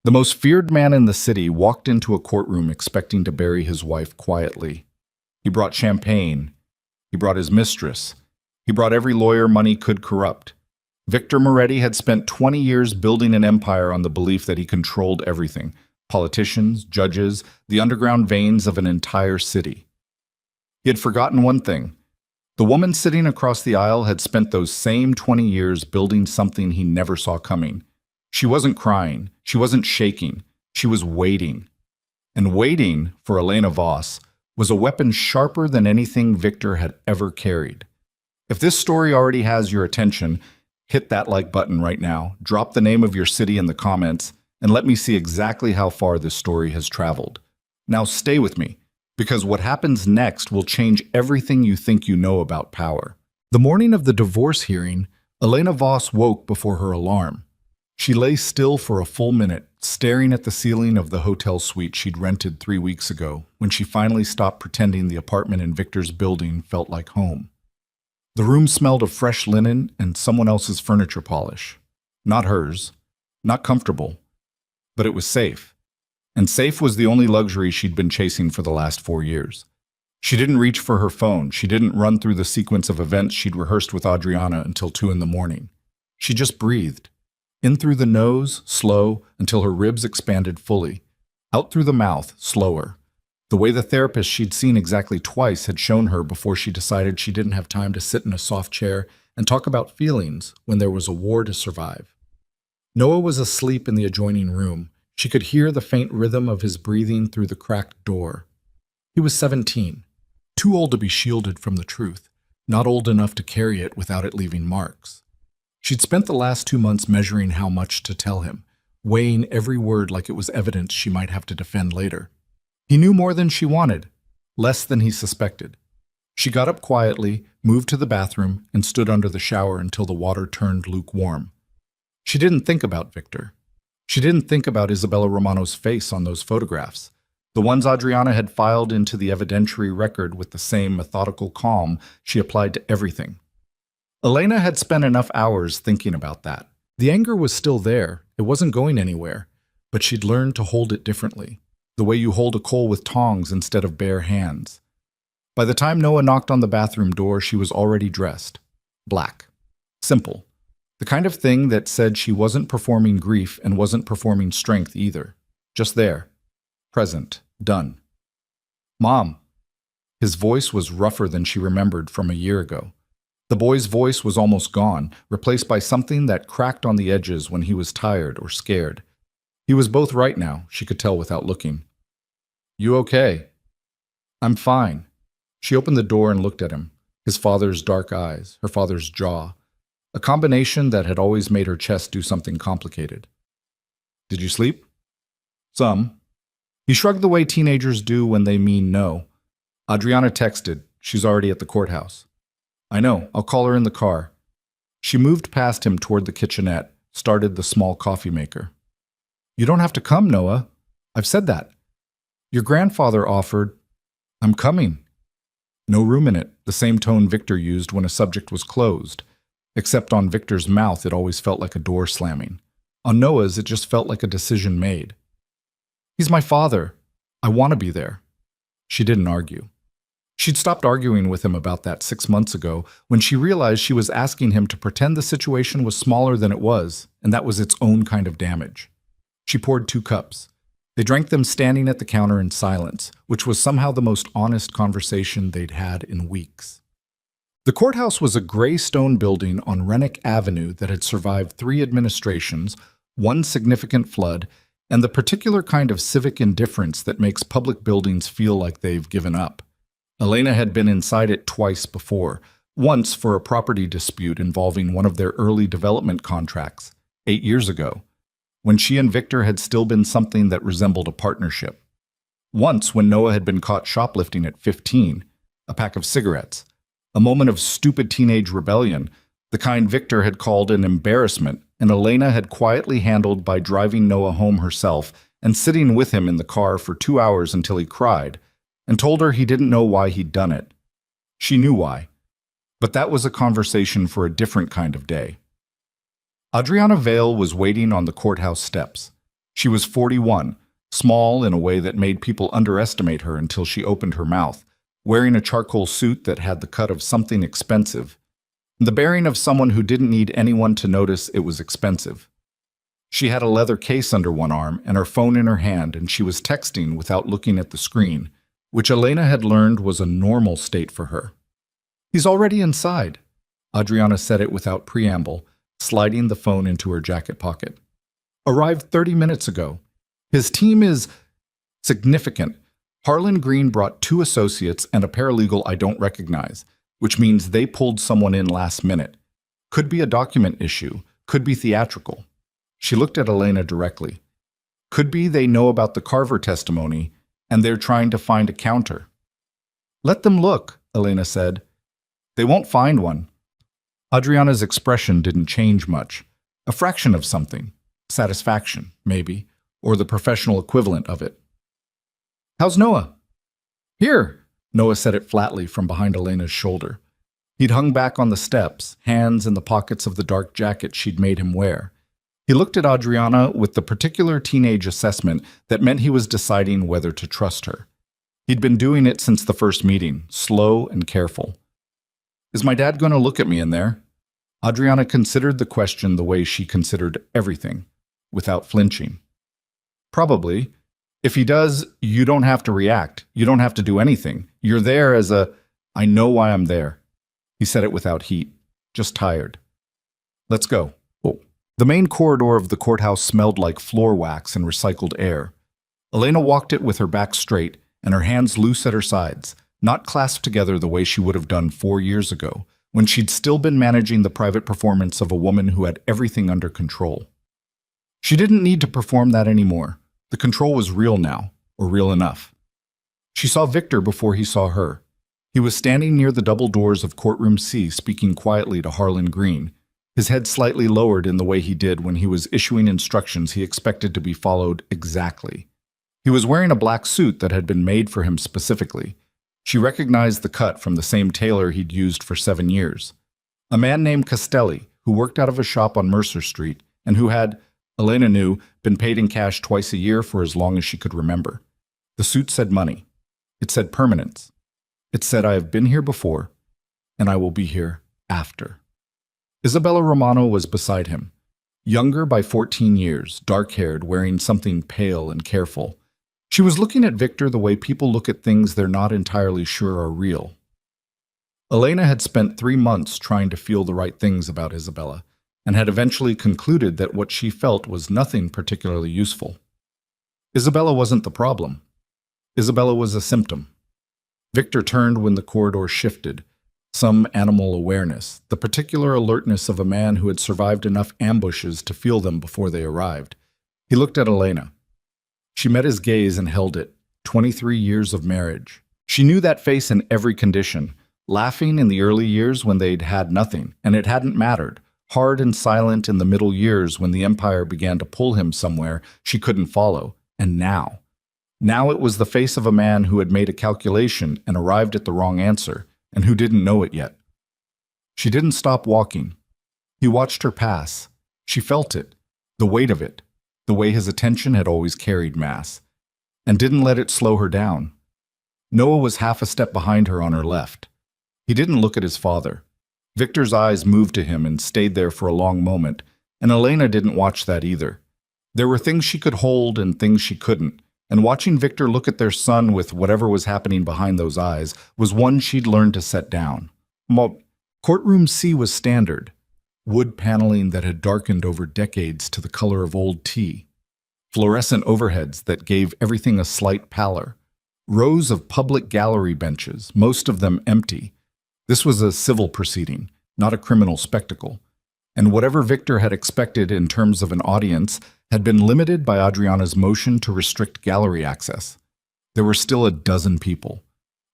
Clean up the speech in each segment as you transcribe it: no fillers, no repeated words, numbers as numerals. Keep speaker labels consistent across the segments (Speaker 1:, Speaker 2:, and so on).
Speaker 1: The most feared man in the city walked into a courtroom expecting to bury his wife quietly. He brought champagne. He brought his mistress. He brought every lawyer money could corrupt. Victor Moretti had spent 20 years building an empire on the belief that he controlled everything: politicians, judges, the underground veins of an entire city. He had forgotten one thing. The woman sitting across the aisle had spent those same 20 years building something he never saw coming. She wasn't crying. She wasn't shaking. She was waiting. And waiting, for Elena Voss, was a weapon sharper than anything Victor had ever carried. If this story already has your attention, hit that like button right now, drop the name of your city in the comments, and let me see exactly how far this story has traveled. Now stay with me, because what happens next will change everything you think you know about power. The morning of the divorce hearing, Elena Voss woke before her alarm. She lay still for a full minute, staring at the ceiling of the hotel suite she'd rented 3 weeks ago, when she finally stopped pretending the apartment in Victor's building felt like home. The room smelled of fresh linen and someone else's furniture polish. Not hers. Not comfortable. But it was safe. And safe was the only luxury she'd been chasing for the last 4 years. She didn't reach for her phone. She didn't run through the sequence of events she'd rehearsed with Adriana until 2 in the morning. She just breathed. In through the nose, slow, until her ribs expanded fully. Out through the mouth, slower. The way the therapist she'd seen exactly twice had shown her before she decided she didn't have time to sit in a soft chair and talk about feelings when there was a war to survive. Noah was asleep in the adjoining room. She could hear the faint rhythm of his breathing through the cracked door. He was 17, too old to be shielded from the truth, not old enough to carry it without it leaving marks. She'd spent the last 2 months measuring how much to tell him, weighing every word like it was evidence she might have to defend later. He knew more than she wanted, less than he suspected. She got up quietly, moved to the bathroom, and stood under the shower until the water turned lukewarm. She didn't think about Victor. She didn't think about Isabella Romano's face on those photographs, the ones Adriana had filed into the evidentiary record with the same methodical calm she applied to everything. Elena had spent enough hours thinking about that. The anger was still there. It wasn't going anywhere, but she'd learned to hold it differently, the way you hold a coal with tongs instead of bare hands. By the time Noah knocked on the bathroom door, she was already dressed. Black. Simple. The kind of thing that said she wasn't performing grief and wasn't performing strength either. Just there. Present. Done. Mom. His voice was rougher than she remembered from a year ago. The boy's voice was almost gone, replaced by something that cracked on the edges when he was tired or scared. He was both right now, she could tell without looking. You okay? I'm fine. She opened the door and looked at him, his father's dark eyes, her father's jaw, a combination that had always made her chest do something complicated. Did you sleep? Some. He shrugged the way teenagers do when they mean no. Adriana texted. She's already at the courthouse. I know. I'll call her in the car. She moved past him toward the kitchenette, started the small coffee maker. You don't have to come, Noah. I've said that. Your grandfather offered. I'm coming. No room in it, the same tone Victor used when a subject was closed. Except on Victor's mouth, it always felt like a door slamming. On Noah's, it just felt like a decision made. He's my father. I want to be there. She didn't argue. She'd stopped arguing with him about that 6 months ago when she realized she was asking him to pretend the situation was smaller than it was, and that was its own kind of damage. She poured 2 cups. They drank them standing at the counter in silence, which was somehow the most honest conversation they'd had in weeks. The courthouse was a gray stone building on Rennick Avenue that had survived 3 administrations, 1 significant flood, and the particular kind of civic indifference that makes public buildings feel like they've given up. Elena had been inside it twice before, once for a property dispute involving one of their early development contracts, 8 years ago, when she and Victor had still been something that resembled a partnership. Once when Noah had been caught shoplifting at 15, a pack of cigarettes, a moment of stupid teenage rebellion, the kind Victor had called an embarrassment, and Elena had quietly handled by driving Noah home herself and sitting with him in the car for 2 hours until he cried, and told her he didn't know why he'd done it. She knew why. But that was a conversation for a different kind of day. Adriana Vale was waiting on the courthouse steps. She was 41, small in a way that made people underestimate her until she opened her mouth, wearing a charcoal suit that had the cut of something expensive, the bearing of someone who didn't need anyone to notice it was expensive. She had a leather case under one arm and her phone in her hand, and she was texting without looking at the screen, which Elena had learned was a normal state for her. "He's already inside," Adriana said it without preamble, sliding the phone into her jacket pocket. "Arrived 30 minutes ago. His team is significant. Harlan Green brought 2 associates and a paralegal I don't recognize, which means they pulled someone in last minute. Could be a document issue, could be theatrical." She looked at Elena directly. "Could be they know about the Carver testimony and they're trying to find a counter." "Let them look," Elena said. "They won't find one." Adriana's expression didn't change much. A fraction of something. Satisfaction, maybe, or the professional equivalent of it. "How's Noah?" "Here," Noah said it flatly from behind Elena's shoulder. He'd hung back on the steps, hands in the pockets of the dark jacket she'd made him wear. He looked at Adriana with the particular teenage assessment that meant he was deciding whether to trust her. He'd been doing it since the first meeting, slow and careful. "Is my dad going to look at me in there?" Adriana considered the question the way she considered everything, without flinching. "Probably. If he does, you don't have to react. You don't have to do anything. You're there as a, I know why I'm there." He said it without heat, just tired. "Let's go." The main corridor of the courthouse smelled like floor wax and recycled air. Elena walked it with her back straight and her hands loose at her sides, not clasped together the way she would have done 4 years ago, when she'd still been managing the private performance of a woman who had everything under control. She didn't need to perform that anymore. The control was real now, or real enough. She saw Victor before he saw her. He was standing near the double doors of Courtroom C, speaking quietly to Harlan Green, his head slightly lowered in the way he did when he was issuing instructions he expected to be followed exactly. He was wearing a black suit that had been made for him specifically. She recognized the cut from the same tailor he'd used for 7 years. A man named Castelli, who worked out of a shop on Mercer Street, and who had, Elena knew, been paid in cash twice a year for as long as she could remember. The suit said money. It said permanence. It said, "I have been here before, and I will be here after." Isabella Romano was beside him, younger by 14 years, dark-haired, wearing something pale and careful. She was looking at Victor the way people look at things they're not entirely sure are real. Elena had spent 3 months trying to feel the right things about Isabella, and had eventually concluded that what she felt was nothing particularly useful. Isabella wasn't the problem. Isabella was a symptom. Victor turned when the corridor shifted. Some animal awareness, the particular alertness of a man who had survived enough ambushes to feel them before they arrived. He looked at Elena. She met his gaze and held it. 23 years of marriage. She knew that face in every condition, laughing in the early years when they'd had nothing, and it hadn't mattered, hard and silent in the middle years when the empire began to pull him somewhere she couldn't follow, and now. Now it was the face of a man who had made a calculation and arrived at the wrong answer, and who didn't know it yet. She didn't stop walking. He watched her pass. She felt it, the weight of it, the way his attention had always carried mass, and didn't let it slow her down. Noah was half a step behind her on her left. He didn't look at his father. Victor's eyes moved to him and stayed there for a long moment, and Elena didn't watch that either. There were things she could hold and things she couldn't, and watching Victor look at their son with whatever was happening behind those eyes was one she'd learned to set down. Courtroom C was standard, wood paneling that had darkened over decades to the color of old tea, fluorescent overheads that gave everything a slight pallor, rows of public gallery benches, most of them empty. This was a civil proceeding, not a criminal spectacle, and whatever Victor had expected in terms of an audience had been limited by Adriana's motion to restrict gallery access. There were still a dozen people.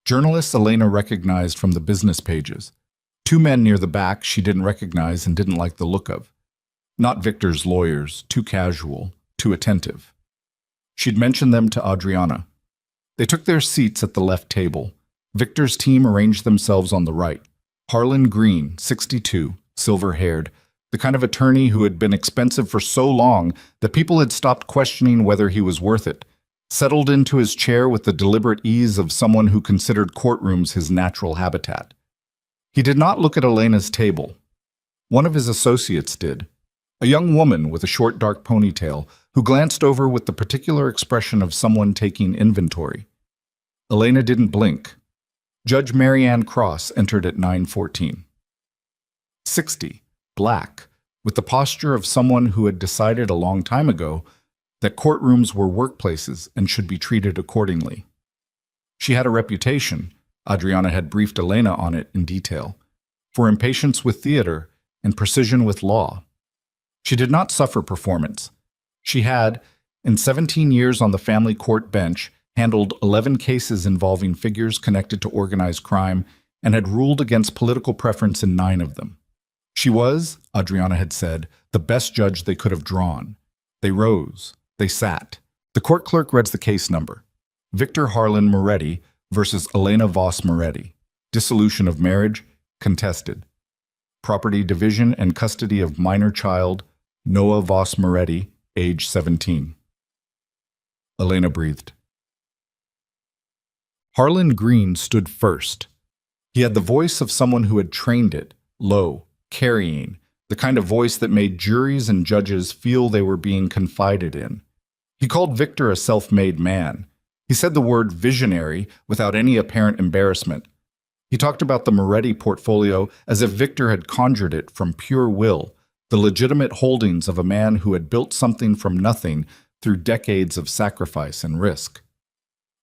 Speaker 1: Journalists Elena recognized from the business pages. 2 men near the back she didn't recognize and didn't like the look of. Not Victor's lawyers, too casual, too attentive. She'd mentioned them to Adriana. They took their seats at the left table. Victor's team arranged themselves on the right. Harlan Green, 62, silver-haired, The kind of attorney who had been expensive for so long that people had stopped questioning whether he was worth it, settled into his chair with the deliberate ease of someone who considered courtrooms his natural habitat. He did not look at Elena's table. One of his associates did, a young woman with a short dark ponytail who glanced over with the particular expression of someone taking inventory. Elena didn't blink. Judge Marianne Cross entered at 9:14. 60, black, with the posture of someone who had decided a long time ago that courtrooms were workplaces and should be treated accordingly. She had a reputation, Adriana had briefed Elena on it in detail, for impatience with theater and precision with law. She did not suffer performance. She had, in 17 years on the family court bench, handled 11 cases involving figures connected to organized crime and had ruled against political preference in 9 of them. She was, Adriana had said, the best judge they could have drawn. They rose. They sat. The court clerk read the case number. Victor Harlan Moretti versus Elena Voss Moretti. Dissolution of marriage, contested. Property division and custody of minor child, Noah Voss Moretti, age 17. Elena breathed. Harlan Green stood first. He had the voice of someone who had trained it, low, carrying, the kind of voice that made juries and judges feel they were being confided in. He called Victor a self-made man. He said the word visionary without any apparent embarrassment. He talked about the Moretti portfolio as if Victor had conjured it from pure will, the legitimate holdings of a man who had built something from nothing through decades of sacrifice and risk.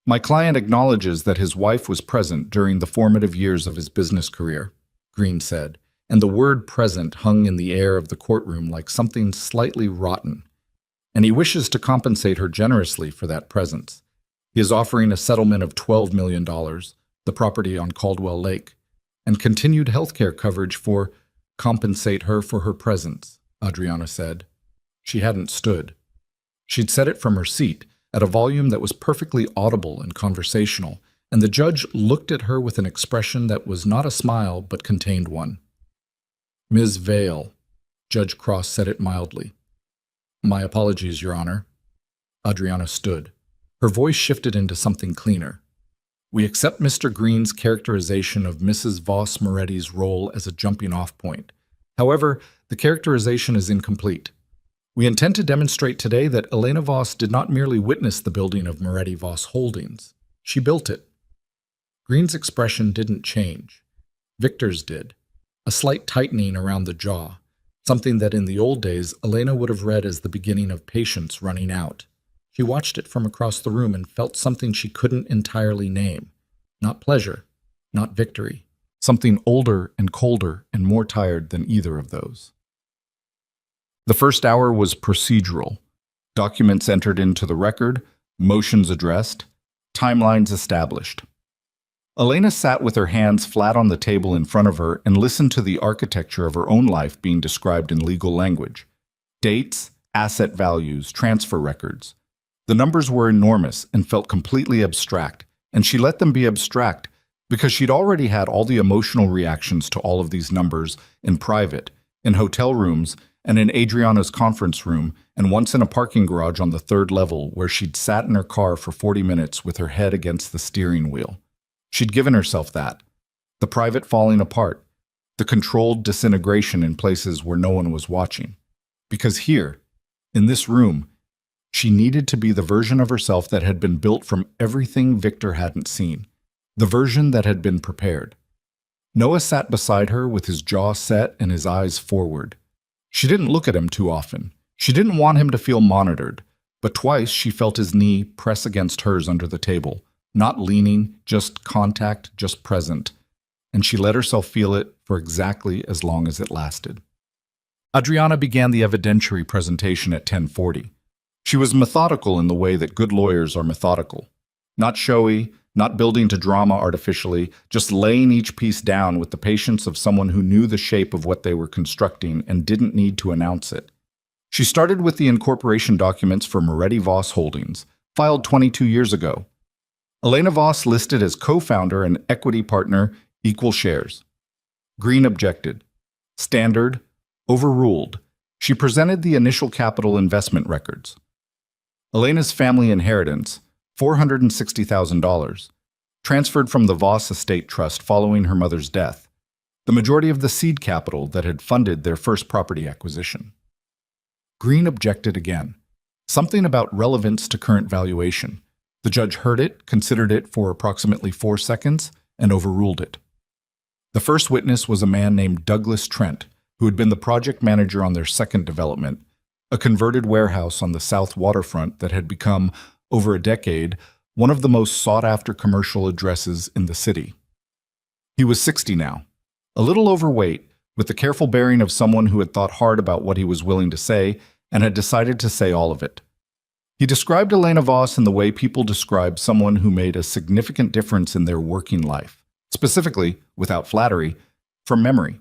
Speaker 1: My client acknowledges that his wife was present during the formative years of his business career, Green said, and the word present hung in the air of the courtroom like something slightly rotten. And he wishes to compensate her generously for that presence. He is offering a settlement of $12 million, the property on Caldwell Lake, and continued health care coverage for compensate her for her presence, Adriana said. She hadn't stood. She'd said it from her seat, at a volume that was perfectly audible and conversational, and the judge looked at her with an expression that was not a smile but contained one. Ms. Vale, Judge Cross said it mildly. My apologies, Your Honor. Adriana stood. Her voice shifted into something cleaner. We accept Mr. Green's characterization of Mrs. Voss Moretti's role as a jumping-off point. However, the characterization is incomplete. We intend to demonstrate today that Elena Voss did not merely witness the building of Moretti Voss Holdings. She built it. Green's expression didn't change. Victor's did. A slight tightening around the jaw, something that in the old days Elena would have read as the beginning of patience running out. She watched it from across the room and felt something she couldn't entirely name. Not pleasure, not victory. Something older and colder and more tired than either of those. The first hour was procedural. Documents entered into the record, motions addressed, timelines established. Elena sat with her hands flat on the table in front of her and listened to the architecture of her own life being described in legal language. Dates, asset values, transfer records. The numbers were enormous and felt completely abstract, and she let them be abstract because she'd already had all the emotional reactions to all of these numbers in private, in hotel rooms, and in Adriana's conference room, and once in a parking garage on the 3rd level where she'd sat in her car for 40 minutes with her head against the steering wheel. She'd given herself that. The private falling apart, the controlled disintegration in places where no one was watching. Because here, in this room, she needed to be the version of herself that had been built from everything Victor hadn't seen, the version that had been prepared. Noah sat beside her with his jaw set and his eyes forward. She didn't look at him too often. She didn't want him to feel monitored, but twice she felt his knee press against hers under the table, not leaning, just contact, just present, and she let herself feel it for exactly as long as it lasted. Adriana began the evidentiary presentation at 10:40. She was methodical in the way that good lawyers are methodical. Not showy, not building to drama artificially, just laying each piece down with the patience of someone who knew the shape of what they were constructing and didn't need to announce it. She started with the incorporation documents for Moretti Voss Holdings, filed 22 years ago. Elena Voss listed as co-founder and equity partner, equal shares. Green objected. Standard, Overruled. She presented the initial capital investment records. Elena's family inheritance, $460,000, transferred from the Voss Estate Trust following her mother's death, the majority of the seed capital that had funded their first property acquisition. Green objected again. Something about relevance to current valuation. The judge heard it, considered it for approximately 4 seconds, and overruled it. The first witness was a man named Douglas Trent, who had been the project manager on their second development, a converted warehouse on the south waterfront that had become, over a decade, one of the most sought-after commercial addresses in the city. He was 60 now, a little overweight, with the careful bearing of someone who had thought hard about what he was willing to say and had decided to say all of it. He described Elena Voss in the way people describe someone who made a significant difference in their working life, specifically, without flattery, from memory.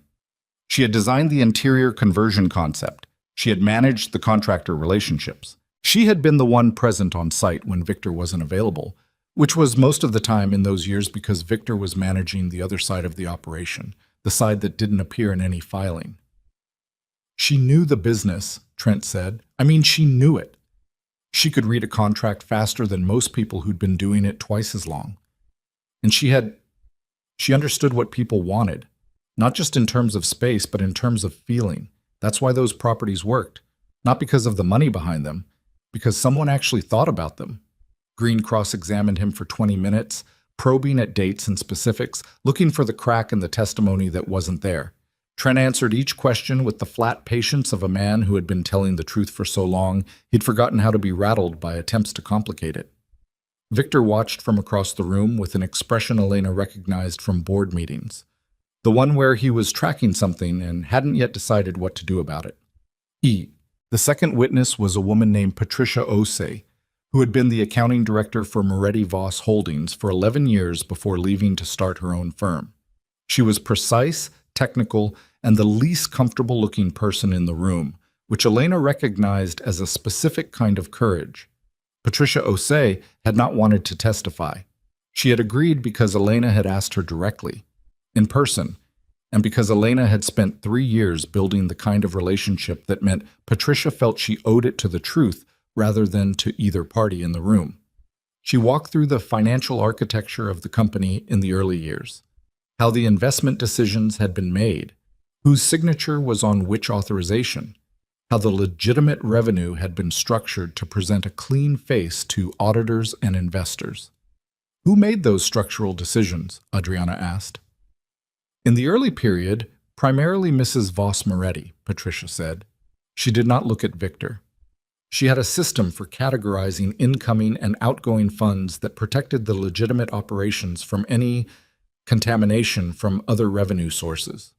Speaker 1: She had designed the interior conversion concept. She had managed the contractor relationships. She had been the one present on site when Victor wasn't available, which was most of the time in those years because Victor was managing the other side of the operation, the side that didn't appear in any filing. She knew the business, Trent said. She knew it. She could read a contract faster than most people who'd been doing it twice as long. And she understood what people wanted, not just in terms of space, but in terms of feeling. That's why those properties worked, not because of the money behind them, because someone actually thought about them. Green cross-examined him for 20 minutes, probing at dates and specifics, looking for the crack in the testimony that wasn't there. Trent answered each question with the flat patience of a man who had been telling the truth for so long he'd forgotten how to be rattled by attempts to complicate it. Victor watched from across the room with an expression Elena recognized from board meetings, the one where he was tracking something and hadn't yet decided what to do about it. The second witness was a woman named Patricia Osei, who had been the accounting director for Moretti Voss Holdings for 11 years before leaving to start her own firm. She was precise, technical, and the least comfortable-looking person in the room, which Elena recognized as a specific kind of courage. Patricia Osei had not wanted to testify. She had agreed because Elena had asked her directly, in person, and because Elena had spent 3 years building the kind of relationship that meant Patricia felt she owed it to the truth rather than to either party in the room. She walked through the financial architecture of the company in the early years, how the investment decisions had been made, whose signature was on which authorization, how the legitimate revenue had been structured to present a clean face to auditors and investors. Who made those structural decisions? Adriana asked. In the early period, primarily Mrs. Voss Moretti, Patricia said. She did not look at Victor. She had a system for categorizing incoming and outgoing funds that protected the legitimate operations from any contamination from other revenue sources.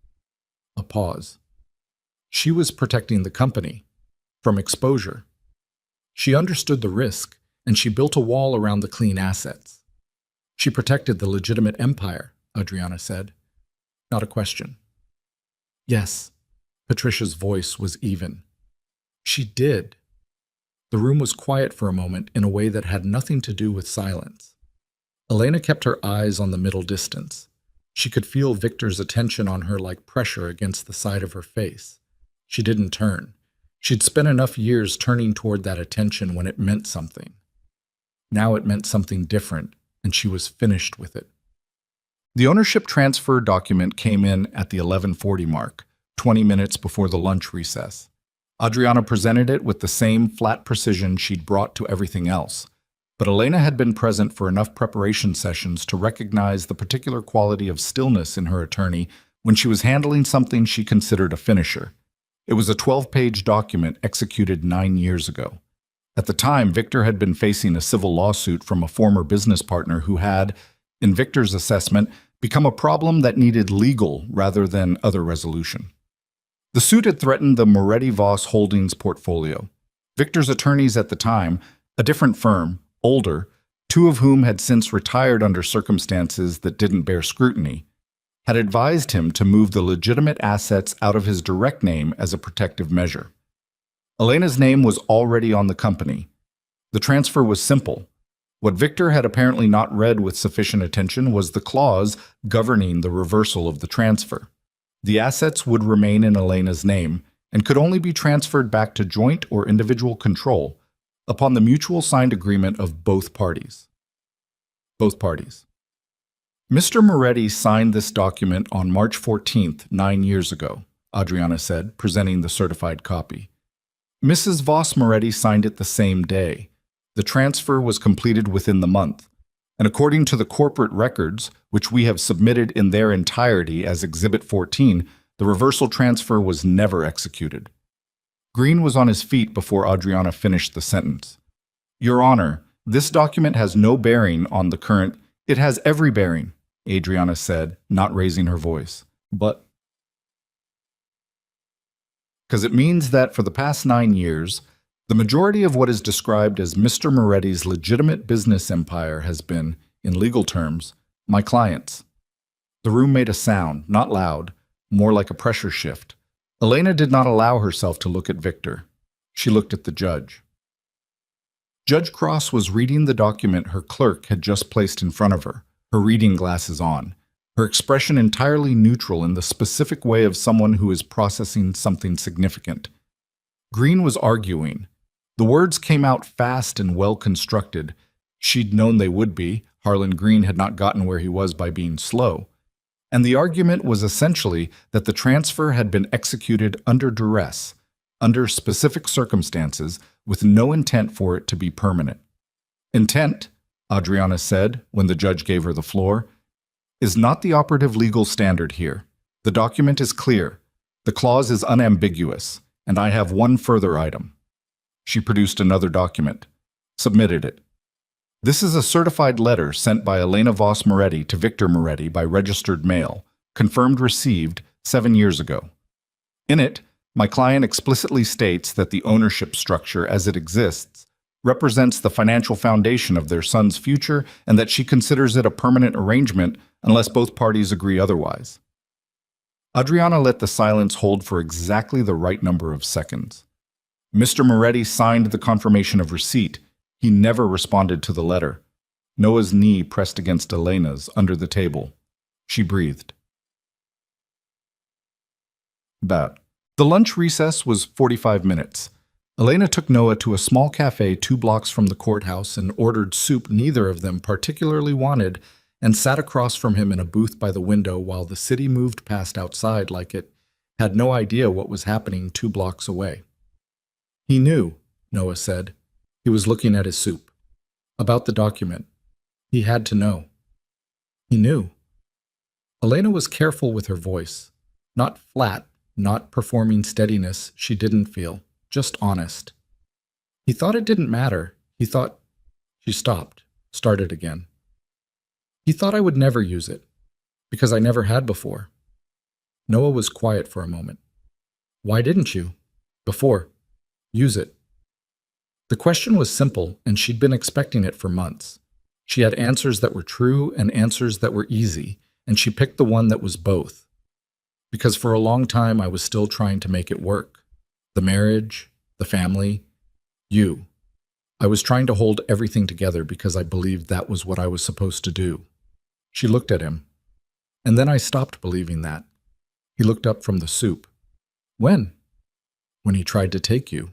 Speaker 1: A pause. She was protecting the company from exposure. She understood the risk, and she built a wall around the clean assets. She protected the legitimate empire, Adriana said. Not a question. Yes, Patricia's voice was even. She did. The room was quiet for a moment in a way that had nothing to do with silence. Elena kept her eyes on the middle distance. She could feel Victor's attention on her like pressure against the side of her face. She didn't turn. She'd spent enough years turning toward that attention when it meant something. Now it meant something different, and she was finished with it. The ownership transfer document came in at the 11:40 mark, 20 minutes before the lunch recess. Adriana presented it with the same flat precision she'd brought to everything else. But Elena had been present for enough preparation sessions to recognize the particular quality of stillness in her attorney when she was handling something she considered a finisher. It was a 12-page document executed 9 years ago. At the time, Victor had been facing a civil lawsuit from a former business partner who had, in Victor's assessment, become a problem that needed legal rather than other resolution. The suit had threatened the Moretti Voss Holdings portfolio. Victor's attorneys at the time, a different firm, older, 2 of whom had since retired under circumstances that didn't bear scrutiny, had advised him to move the legitimate assets out of his direct name as a protective measure. Elena's name was already on the company. The transfer was simple. What Victor had apparently not read with sufficient attention was the clause governing the reversal of the transfer. The assets would remain in Elena's name, and could only be transferred back to joint or individual control upon the mutual signed agreement of both parties. Both parties. Mr. Moretti signed this document on March 14th, 9 years ago, Adriana said, presenting the certified copy. Mrs. Voss Moretti signed it the same day. The transfer was completed within the month, and according to the corporate records, which we have submitted in their entirety as Exhibit 14, the reversal transfer was never executed. Green was on his feet before Adriana finished the sentence. Your Honor, this document has no bearing on the current— It has every bearing, Adriana said, not raising her voice. But— Because it means that for the past 9 years, the majority of what is described as Mr. Moretti's legitimate business empire has been, in legal terms, my client's. The room made a sound, not loud, more like a pressure shift. Elena did not allow herself to look at Victor. She looked at the judge. Judge Cross was reading the document her clerk had just placed in front of her, her reading glasses on, her expression entirely neutral in the specific way of someone who is processing something significant. Green was arguing. The words came out fast and well-constructed. She'd known they would be. Harlan Green had not gotten where he was by being slow. And the argument was essentially that the transfer had been executed under duress, under specific circumstances, with no intent for it to be permanent. Intent, Adriana said when the judge gave her the floor, is not the operative legal standard here. The document is clear. The clause is unambiguous, and I have one further item. She produced another document, submitted it. This is a certified letter sent by Elena Voss Moretti to Victor Moretti by registered mail, confirmed received 7 years ago. In it, my client explicitly states that the ownership structure as it exists represents the financial foundation of their son's future and that she considers it a permanent arrangement unless both parties agree otherwise. Adriana let the silence hold for exactly the right number of seconds. Mr. Moretti signed the confirmation of receipt. He never responded to the letter. Noah's knee pressed against Elena's under the table. She breathed. About. The lunch recess was 45 minutes. Elena took Noah to a small cafe 2 blocks from the courthouse and ordered soup neither of them particularly wanted and sat across from him in a booth by the window while the city moved past outside like it had no idea what was happening 2 blocks away. He knew, Noah said. He was looking at his soup. About the document. He had to know. He knew. Elena was careful with her voice. Not flat, not performing steadiness she didn't feel, just honest. He thought it didn't matter. He thought— She stopped, started again. He thought I would never use it, because I never had before. Noah was quiet for a moment. Why didn't you? Before. Use it. The question was simple, and she'd been expecting it for months. She had answers that were true and answers that were easy, and she picked the one that was both. Because for a long time I was still trying to make it work. The marriage, the family, you. I was trying to hold everything together because I believed that was what I was supposed to do. She looked at him. And then I stopped believing that. He looked up from the soup. When? When he tried to take you.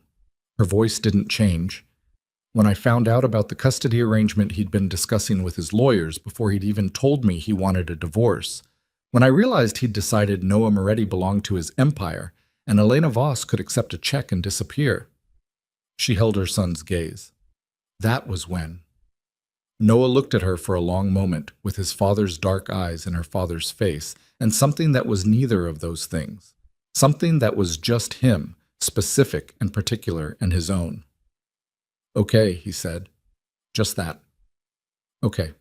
Speaker 1: Her voice didn't change. When I found out about the custody arrangement he'd been discussing with his lawyers before he'd even told me he wanted a divorce. When I realized he'd decided Noah Moretti belonged to his empire and Elena Voss could accept a check and disappear. She held her son's gaze. That was when. Noah looked at her for a long moment with his father's dark eyes in her father's face and something that was neither of those things. Something that was just him, specific and particular and his own. Okay, he said. Just that. Okay.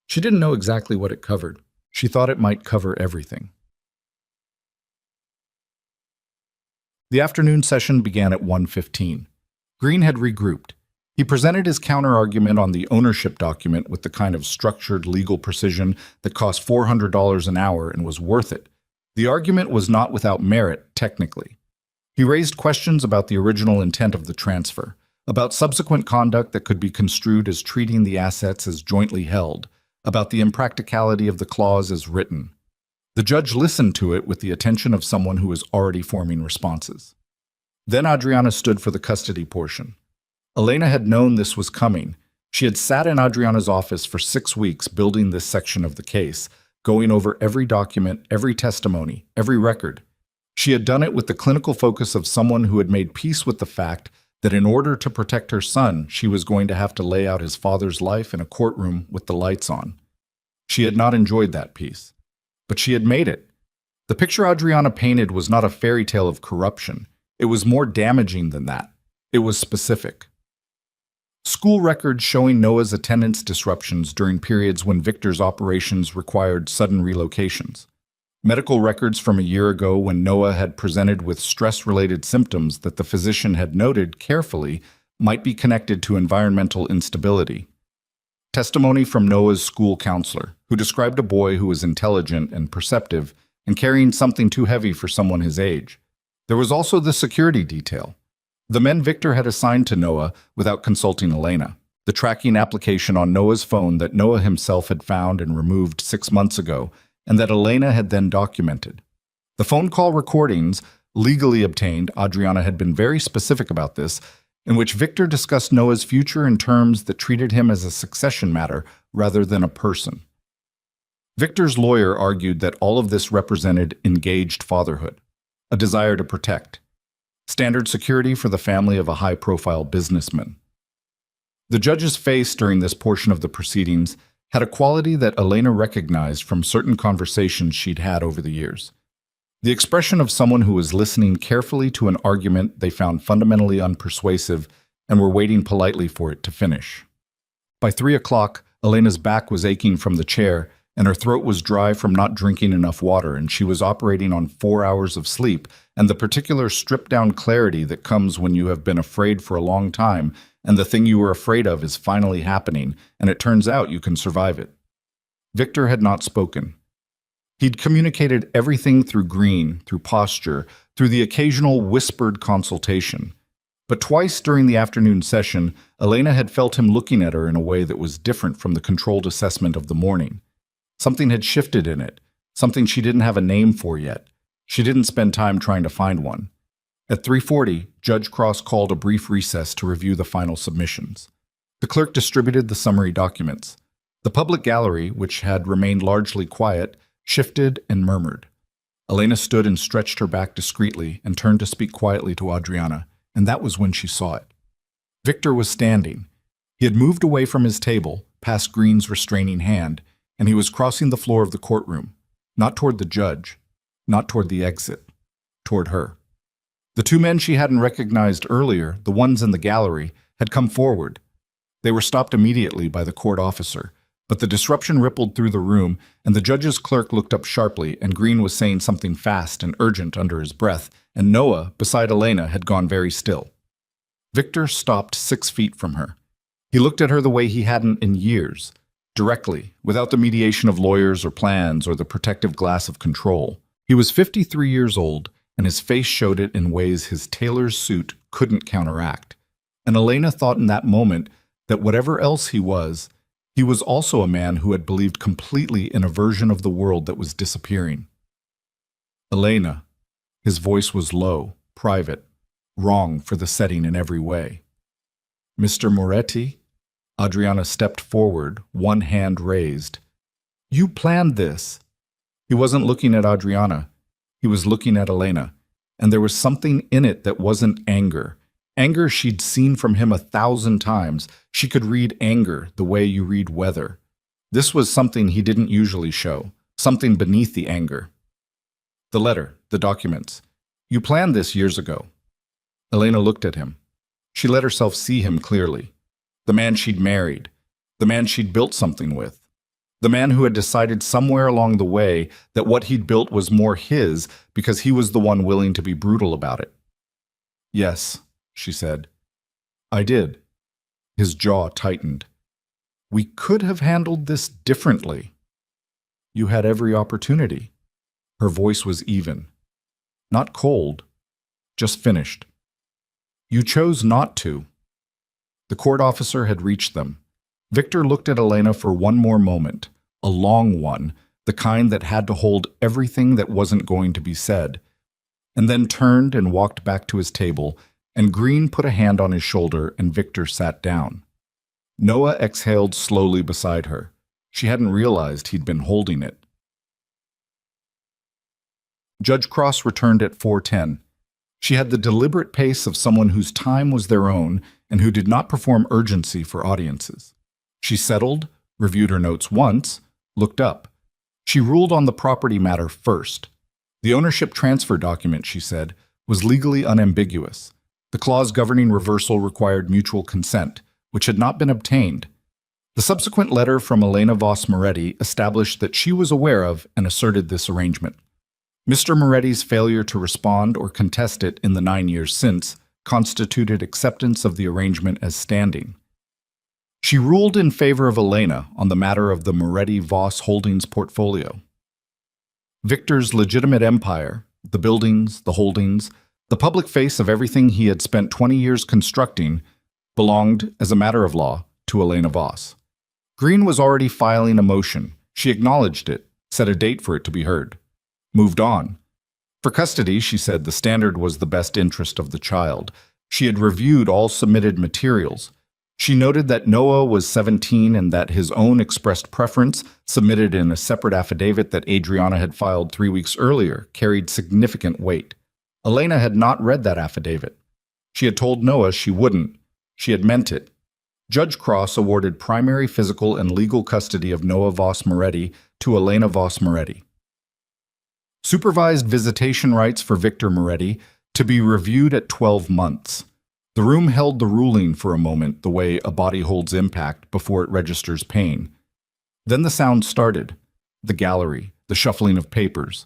Speaker 1: She didn't know exactly what it covered. She thought it might cover everything. The afternoon session began at 1:15. Green had regrouped. He presented his counter-argument on the ownership document with the kind of structured legal precision that cost $400 an hour and was worth it. The argument was not without merit, technically. He raised questions about the original intent of the transfer, about subsequent conduct that could be construed as treating the assets as jointly held, about the impracticality of the clause as written. The judge listened to it with the attention of someone who was already forming responses. Then Adriana stood for the custody portion. Elena had known this was coming. She had sat in Adriana's office for 6 weeks building this section of the case, going over every document, every testimony, every record. She had done it with the clinical focus of someone who had made peace with the fact that in order to protect her son, she was going to have to lay out his father's life in a courtroom with the lights on. She had not enjoyed that peace, but she had made it. The picture Adriana painted was not a fairy tale of corruption. It was more damaging than that. It was specific. School records showing Noah's attendance disruptions during periods when Victor's operations required sudden relocations. Medical records from a year ago when Noah had presented with stress-related symptoms that the physician had noted carefully might be connected to environmental instability. Testimony from Noah's school counselor, who described a boy who was intelligent and perceptive and carrying something too heavy for someone his age. There was also the security detail. The men Victor had assigned to Noah without consulting Elena. The tracking application on Noah's phone that Noah himself had found and removed 6 months ago, and that Elena had then documented. The phone call recordings, legally obtained, Adriana had been very specific about this, in which Victor discussed Noah's future in terms that treated him as a succession matter rather than a person. Victor's lawyer argued that all of this represented engaged fatherhood, a desire to protect, standard security for the family of a high-profile businessman. The judge's face during this portion of the proceedings had a quality that Elena recognized from certain conversations she'd had over the years. The expression of someone who was listening carefully to an argument they found fundamentally unpersuasive and were waiting politely for it to finish. By 3 o'clock, Elena's back was aching from the chair, and her throat was dry from not drinking enough water, and she was operating on 4 hours of sleep, and the particular stripped-down clarity that comes when you have been afraid for a long time, and the thing you were afraid of is finally happening, and it turns out you can survive it. Victor had not spoken. He'd communicated everything through Green, through posture, through the occasional whispered consultation. But twice during the afternoon session, Elena had felt him looking at her in a way that was different from the controlled assessment of the morning. Something had shifted in it, something she didn't have a name for yet. She didn't spend time trying to find one. At 3:40, Judge Cross called a brief recess to review the final submissions. The clerk distributed the summary documents. The public gallery, which had remained largely quiet, shifted and murmured. Elena stood and stretched her back discreetly and turned to speak quietly to Adriana, and that was when she saw it. Victor was standing. He had moved away from his table, past Green's restraining hand, and he was crossing the floor of the courtroom, not toward the judge, not toward the exit, toward her. The two men she hadn't recognized earlier, the ones in the gallery, had come forward. They were stopped immediately by the court officer, but the disruption rippled through the room, and the judge's clerk looked up sharply, and Green was saying something fast and urgent under his breath, and Noah, beside Elena, had gone very still. Victor stopped 6 feet from her. He looked at her the way he hadn't in years, directly, without the mediation of lawyers or plans or the protective glass of control. He was 53 years old, and his face showed it in ways his tailor's suit couldn't counteract. And Elena thought in that moment that whatever else he was also a man who had believed completely in a version of the world that was disappearing. Elena. His voice was low, private, wrong for the setting in every way. Mr. Moretti? Adriana stepped forward, one hand raised. You planned this. He wasn't looking at Adriana. He was looking at Elena, and there was something in it that wasn't anger. Anger she'd seen from him 1,000 times. She could read anger the way you read weather. This was something he didn't usually show, something beneath the anger. The letter, the documents. You planned this years ago. Elena looked at him. She let herself see him clearly. The man she'd married, the man she'd built something with, the man who had decided somewhere along the way that what he'd built was more his because he was the one willing to be brutal about it. Yes, she said. I did. His jaw tightened. We could have handled this differently. You had every opportunity. Her voice was even. Not cold, just finished. You chose not to. The court officer had reached them. Victor looked at Elena for one more moment, a long one, the kind that had to hold everything that wasn't going to be said, and then turned and walked back to his table, and Green put a hand on his shoulder and Victor sat down. Noah exhaled slowly beside her. She hadn't realized he'd been holding it. Judge Cross returned at 4:10. She had the deliberate pace of someone whose time was their own and who did not perform urgency for audiences. She settled, reviewed her notes once, looked up. She ruled on the property matter first. The ownership transfer document, she said, was legally unambiguous. The clause governing reversal required mutual consent, which had not been obtained. The subsequent letter from Elena Voss Moretti established that she was aware of and asserted this arrangement. Mr. Moretti's failure to respond or contest it in the 9 years since constituted acceptance of the arrangement as standing. She ruled in favor of Elena on the matter of the Moretti-Voss Holdings portfolio. Victor's legitimate empire, the buildings, the holdings, the public face of everything he had spent 20 years constructing, belonged, as a matter of law, to Elena Voss. Green was already filing a motion. She acknowledged it, set a date for it to be heard. Moved on. For custody, she said the standard was the best interest of the child. She had reviewed all submitted materials. She noted that Noah was 17 and that his own expressed preference, submitted in a separate affidavit that Adriana had filed 3 weeks earlier, carried significant weight. Elena had not read that affidavit. She had told Noah she wouldn't. She had meant it. Judge Cross awarded primary physical and legal custody of Noah Voss Moretti to Elena Voss Moretti. Supervised visitation rights for Victor Moretti to be reviewed at 12 months. The room held the ruling for a moment, the way a body holds impact before it registers pain. Then the sound started. The gallery, the shuffling of papers.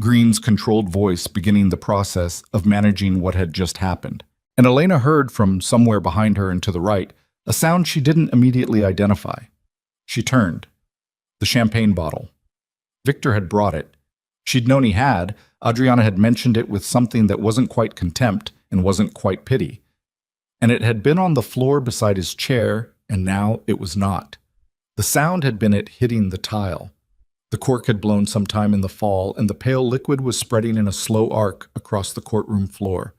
Speaker 1: Green's controlled voice beginning the process of managing what had just happened. And Elena heard from somewhere behind her and to the right a sound she didn't immediately identify. She turned. The champagne bottle. Victor had brought it. She'd known he had. Adriana had mentioned it with something that wasn't quite contempt and wasn't quite pity. And it had been on the floor beside his chair, and now it was not. The sound had been it hitting the tile. The cork had blown sometime in the fall, and the pale liquid was spreading in a slow arc across the courtroom floor.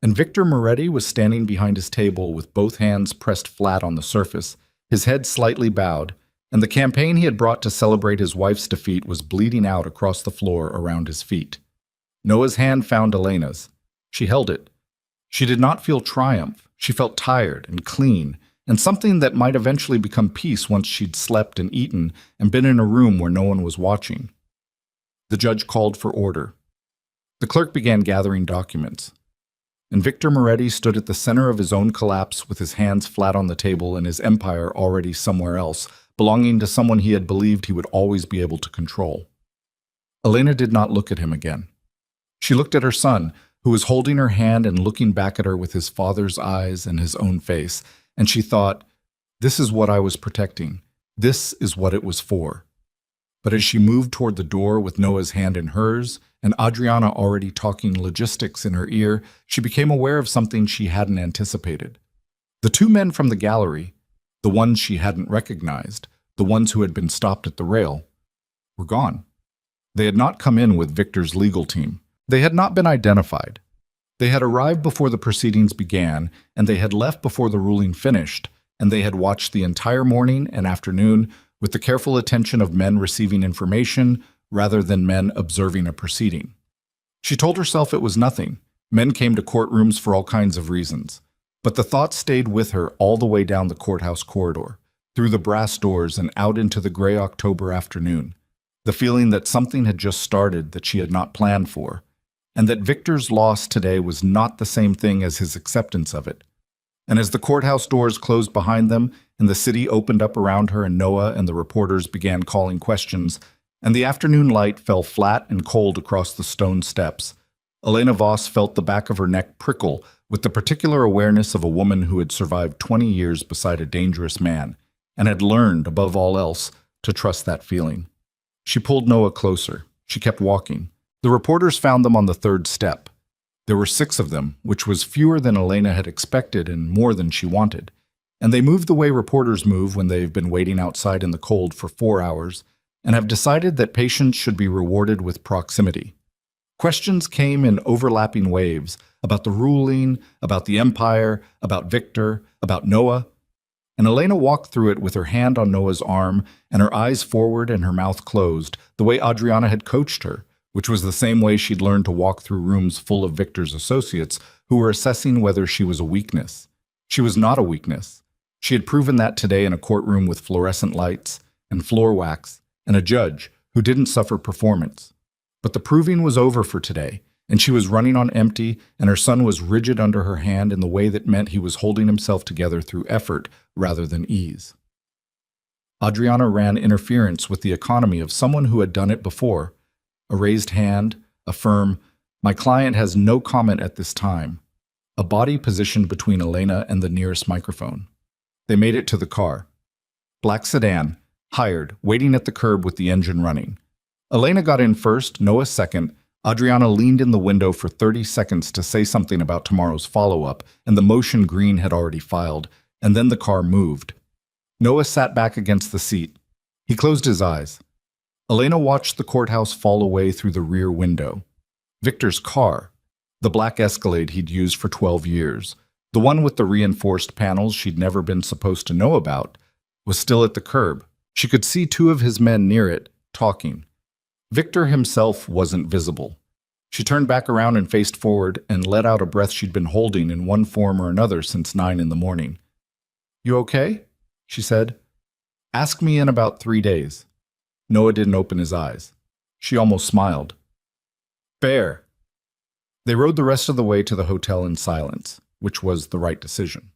Speaker 1: And Victor Moretti was standing behind his table with both hands pressed flat on the surface, his head slightly bowed, and the champagne he had brought to celebrate his wife's defeat was bleeding out across the floor around his feet. Noah's hand found Elena's. She held it. She did not feel triumph. She felt tired and clean, and something that might eventually become peace once she'd slept and eaten and been in a room where no one was watching. The judge called for order. The clerk began gathering documents. And Victor Moretti stood at the center of his own collapse with his hands flat on the table and his empire already somewhere else, belonging to someone he had believed he would always be able to control. Elena did not look at him again. She looked at her son, who was holding her hand and looking back at her with his father's eyes and his own face, and she thought, this is what I was protecting. This is what it was for. But as she moved toward the door with Noah's hand in hers, and Adriana already talking logistics in her ear, she became aware of something she hadn't anticipated. The two men from the gallery, the ones she hadn't recognized, the ones who had been stopped at the rail, were gone. They had not come in with Victor's legal team. They had not been identified. They had arrived before the proceedings began, and they had left before the ruling finished, and they had watched the entire morning and afternoon with the careful attention of men receiving information rather than men observing a proceeding. She told herself it was nothing. Men came to courtrooms for all kinds of reasons. But the thought stayed with her all the way down the courthouse corridor, through the brass doors and out into the gray October afternoon. The feeling that something had just started that she had not planned for, and that Victor's loss today was not the same thing as his acceptance of it. And as the courthouse doors closed behind them, and the city opened up around her and Noah and the reporters began calling questions, and the afternoon light fell flat and cold across the stone steps, Elena Voss felt the back of her neck prickle with the particular awareness of a woman who had survived 20 years beside a dangerous man, and had learned, above all else, to trust that feeling. She pulled Noah closer. She kept walking. The reporters found them on the third step. There were 6 of them, which was fewer than Elena had expected and more than she wanted. And they moved the way reporters move when they've been waiting outside in the cold for 4 hours. and have decided that patience should be rewarded with proximity. Questions came in overlapping waves about the ruling, about the empire, about Victor, about Noah, and Elena walked through it with her hand on Noah's arm and her eyes forward and her mouth closed, the way Adriana had coached her, which was the same way she'd learned to walk through rooms full of Victor's associates who were assessing whether she was a weakness. She was not a weakness. She had proven that today in a courtroom with fluorescent lights and floor wax and a judge who didn't suffer performance. But the proving was over for today, and she was running on empty, and her son was rigid under her hand in the way that meant he was holding himself together through effort rather than ease. Adriana ran interference with the economy of someone who had done it before. A raised hand, a firm, "My client has no comment at this time." A body positioned between Elena and the nearest microphone. They made it to the car. Black sedan, hired, waiting at the curb with the engine running. Elena got in first, Noah second. Adriana leaned in the window for 30 seconds to say something about tomorrow's follow-up, and the motion Green had already filed, and then the car moved. Noah sat back against the seat. He closed his eyes. Elena watched the courthouse fall away through the rear window. Victor's car, the black Escalade he'd used for 12 years, the one with the reinforced panels she'd never been supposed to know about, was still at the curb. She could see two of his men near it, talking. Victor himself wasn't visible. She turned back around and faced forward and let out a breath she'd been holding in one form or another since 9 in the morning. "You okay?" she said. "Ask me in about 3 days." Noah didn't open his eyes. She almost smiled. "Fair." They rode the rest of the way to the hotel in silence, which was the right decision.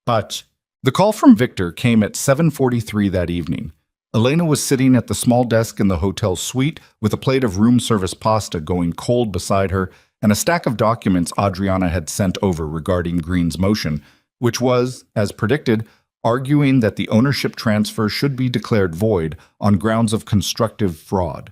Speaker 1: But the call from Victor came at 7:43 that evening. Elena was sitting at the small desk in the hotel suite with a plate of room service pasta going cold beside her and a stack of documents Adriana had sent over regarding Green's motion, which was, as predicted, arguing that the ownership transfer should be declared void on grounds of constructive fraud.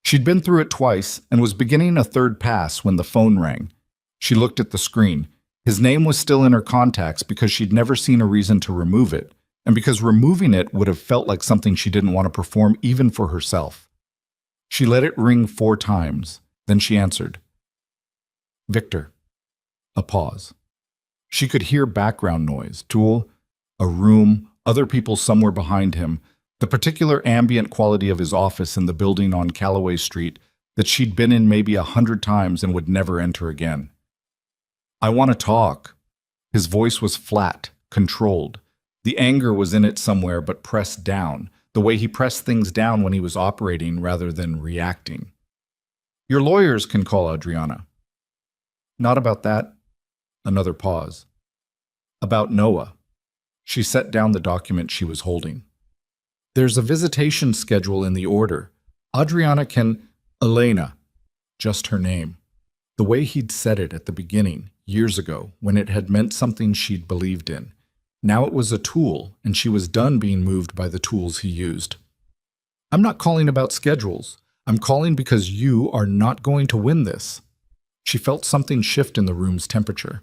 Speaker 1: She'd been through it twice and was beginning a third pass when the phone rang. She looked at the screen. His name was still in her contacts because she'd never seen a reason to remove it, and because removing it would have felt like something she didn't want to perform even for herself. She let it ring 4 times, then she answered. "Victor." A pause. She could hear background noise, Tool, a room, other people somewhere behind him, the particular ambient quality of his office in the building on Callaway Street that she'd been in maybe 100 times and would never enter again. "I want to talk." His voice was flat, controlled. The anger was in it somewhere but pressed down, the way he pressed things down when he was operating rather than reacting. "Your lawyers can call Adriana." "Not about that." Another pause. "About Noah." She set down the document she was holding. "There's a visitation schedule in the order. Adriana can—" "Elena." Just her name. The way he'd said it at the beginning, years ago, when it had meant something she'd believed in. Now it was a tool, and she was done being moved by the tools he used. "I'm not calling about schedules. I'm calling because you are not going to win this." She felt something shift in the room's temperature.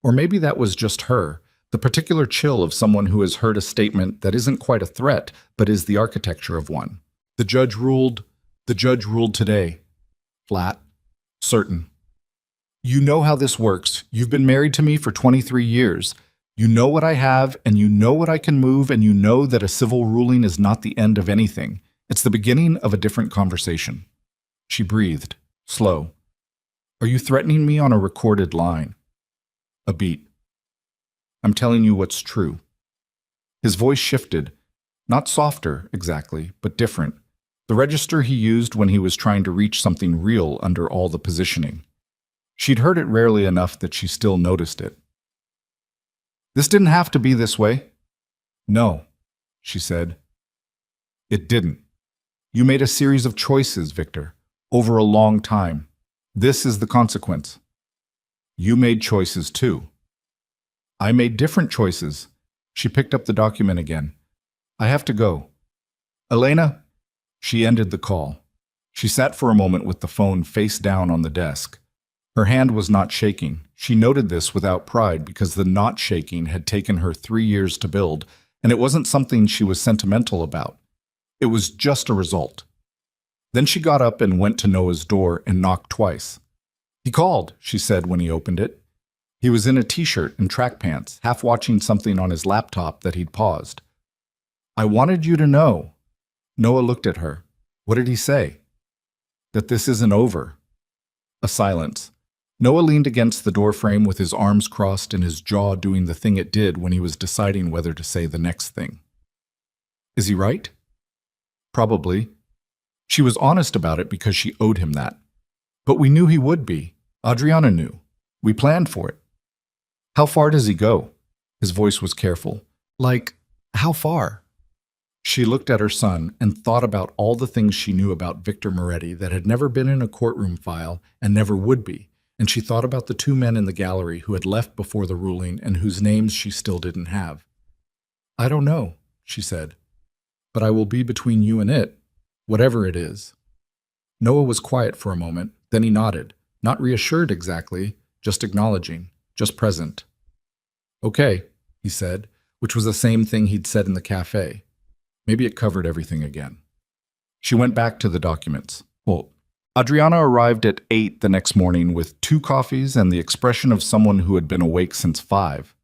Speaker 1: Or maybe that was just her, the particular chill of someone who has heard a statement that isn't quite a threat, but is the architecture of one. The judge ruled today. Flat. Certain. "You know how this works. You've been married to me for 23 years. You know what I have, and you know what I can move, and you know that a civil ruling is not the end of anything. It's the beginning of a different conversation." She breathed, slow. "Are you threatening me on a recorded line?" A beat. "I'm telling you what's true." His voice shifted, not softer, exactly, but different. The register he used when he was trying to reach something real under all the positioning. She'd heard it rarely enough that she still noticed it. "This didn't have to be this way." "No," she said. "It didn't. You made a series of choices, Victor, over a long time. This is the consequence. You made choices too." "I made different choices." She picked up the document again. "I have to go." "Elena?" She ended the call. She sat for a moment with the phone face down on the desk. Her hand was not shaking. She noted this without pride because the not shaking had taken her 3 years to build, and it wasn't something she was sentimental about. It was just a result. Then she got up and went to Noah's door and knocked twice. "He called," she said when he opened it. He was in a t-shirt and track pants, half watching something on his laptop that he'd paused. "I wanted you to know." Noah looked at her. "What did he say?" "That this isn't over." A silence. Noah leaned against the doorframe with his arms crossed and his jaw doing the thing it did when he was deciding whether to say the next thing. "Is he right?" "Probably." She was honest about it because she owed him that. "But we knew he would be. Adriana knew. We planned for it." "How far does he go?" His voice was careful. "Like, how far?" She looked at her son and thought about all the things she knew about Victor Moretti that had never been in a courtroom file and never would be, and she thought about the two men in the gallery who had left before the ruling and whose names she still didn't have. "I don't know," she said, "but I will be between you and it, whatever it is." Noah was quiet for a moment, then he nodded, not reassured exactly, just acknowledging, just present. "Okay," he said, which was the same thing he'd said in the cafe. Maybe it covered everything again. She went back to the documents. Adriana arrived at 8 the next morning with 2 coffees and the expression of someone who had been awake since 5.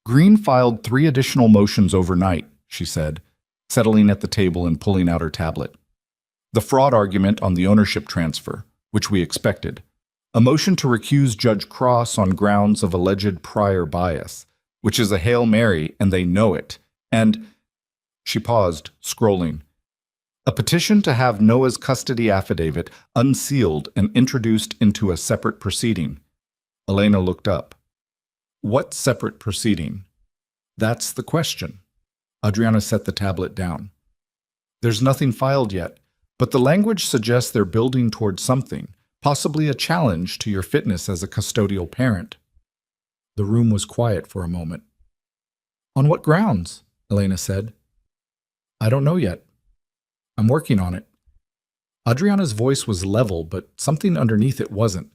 Speaker 1: "Green filed 3 additional motions overnight," she said, settling at the table and pulling out her tablet. "The fraud argument on the ownership transfer, which we expected. A motion to recuse Judge Cross on grounds of alleged prior bias, which is a Hail Mary and they know it. And..." She paused, scrolling. "A petition to have Noah's custody affidavit unsealed and introduced into a separate proceeding." Elena looked up. "What separate proceeding?" "That's the question." Adriana set the tablet down. "There's nothing filed yet, but the language suggests they're building towards something, possibly a challenge to your fitness as a custodial parent." The room was quiet for a moment. "On what grounds?" Elena said. "I don't know yet. I'm working on it." Adriana's voice was level, but something underneath it wasn't,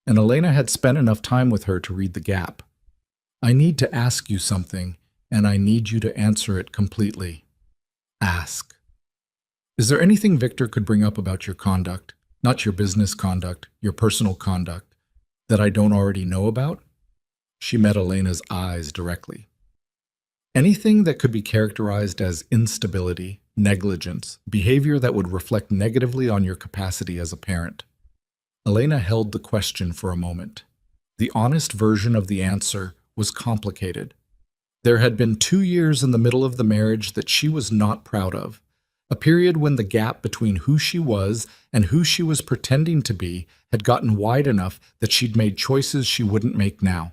Speaker 1: and Elena had spent enough time with her to read the gap. "I need to ask you something, and I need you to answer it completely." "Ask." "Is there anything Victor could bring up about your conduct, not your business conduct, your personal conduct, that I don't already know about?" She met Elena's eyes directly. "Anything that could be characterized as instability, negligence, behavior that would reflect negatively on your capacity as a parent." Elena held the question for a moment. The honest version of the answer was complicated. There had been 2 years in the middle of the marriage that she was not proud of, a period when the gap between who she was and who she was pretending to be had gotten wide enough that she'd made choices she wouldn't make now.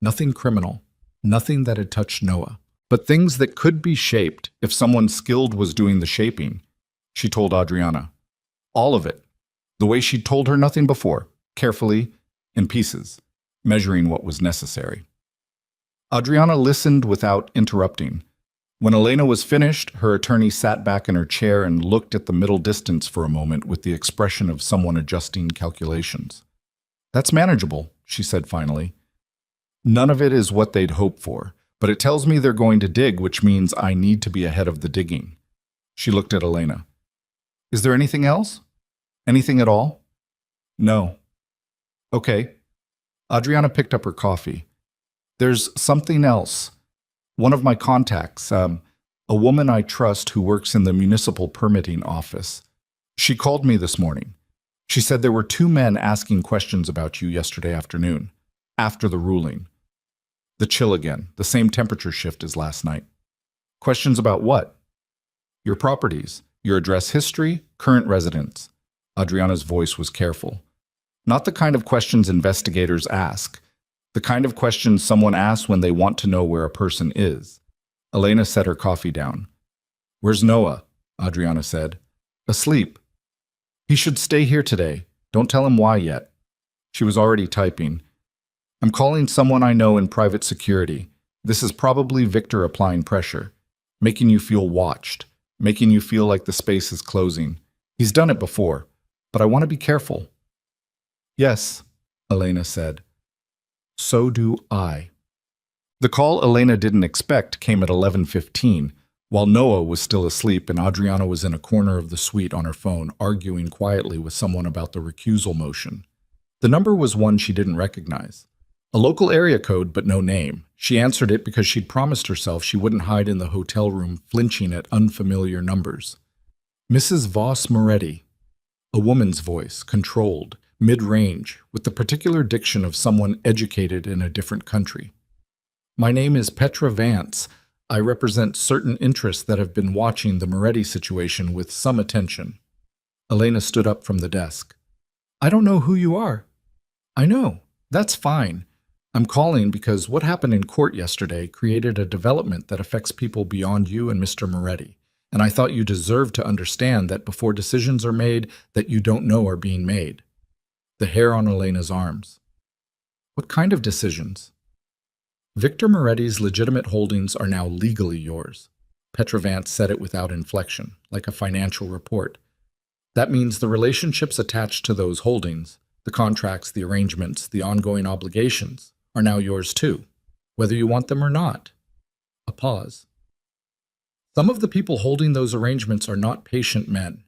Speaker 1: Nothing criminal, nothing that had touched Noah, but things that could be shaped if someone skilled was doing the shaping. She told Adriana. All of it. The way she'd told her nothing before, carefully, in pieces, measuring what was necessary. Adriana listened without interrupting. When Elena was finished, her attorney sat back in her chair and looked at the middle distance for a moment with the expression of someone adjusting calculations. "That's manageable," she said finally. "None of it is what they'd hoped for, but it tells me they're going to dig, which means I need to be ahead of the digging." She looked at Elena. "Is there anything else? Anything at all?" "No." "Okay." Adriana picked up her coffee. "There's something else. One of my contacts, a woman I trust who works in the municipal permitting office. She called me this morning. She said there were 2 men asking questions about you yesterday afternoon, after the ruling. The chill again, the same temperature shift as last night." "Questions about what?" "Your properties, your address history, current residence." Adriana's voice was careful. "Not the kind of questions investigators ask. The kind of questions someone asks when they want to know where a person is." Elena set her coffee down. "Where's Noah?" Adriana said. "Asleep." "He should stay here today. Don't tell him why yet." She was already typing. "I'm calling someone I know in private security. This is probably Victor applying pressure, making you feel watched, making you feel like the space is closing. He's done it before, but I want to be careful." "Yes," Elena said. "So do I." The call Elena didn't expect came at 11:15, while Noah was still asleep and Adriana was in a corner of the suite on her phone, arguing quietly with someone about the recusal motion. The number was one she didn't recognize. A local area code, but no name. She answered it because she'd promised herself she wouldn't hide in the hotel room flinching at unfamiliar numbers. Mrs. Voss Moretti. A woman's voice, controlled, mid-range, with the particular diction of someone educated in a different country. My name is Petra Vance. I represent certain interests that have been watching the Moretti situation with some attention. Elena stood up from the desk. I don't know who you are. I know. That's fine. I'm calling because what happened in court yesterday created a development that affects people beyond you and Mr. Moretti, and I thought you deserved to understand that before decisions are made that you don't know are being made. The hair on Elena's arms. What kind of decisions? Victor Moretti's legitimate holdings are now legally yours. Petra Vance said it without inflection, like a financial report. That means the relationships attached to those holdings, the contracts, the arrangements, the ongoing obligations, are now yours too, whether you want them or not. A pause. Some of the people holding those arrangements are not patient men.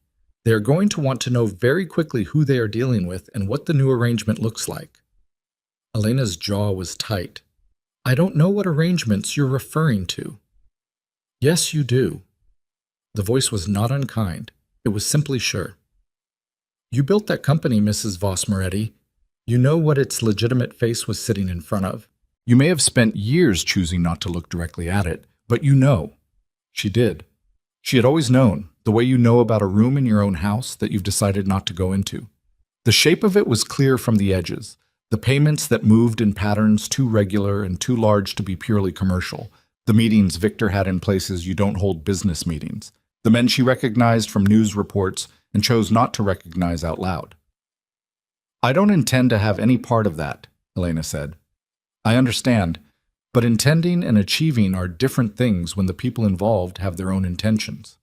Speaker 1: They are going to want to know very quickly who they are dealing with and what the new arrangement looks like. Elena's jaw was tight. I don't know what arrangements you're referring to. Yes, you do. The voice was not unkind. It was simply sure. You built that company, Mrs. Voss Moretti. You know what its legitimate face was sitting in front of. You may have spent years choosing not to look directly at it, but you know. She did. She had always known, the way you know about a room in your own house that you've decided not to go into. The shape of it was clear from the edges, the payments that moved in patterns too regular and too large to be purely commercial, the meetings Victor had in places you don't hold business meetings, the men she recognized from news reports and chose not to recognize out loud. I don't intend to have any part of that, Elena said. I understand, but intending and achieving are different things when the people involved have their own intentions.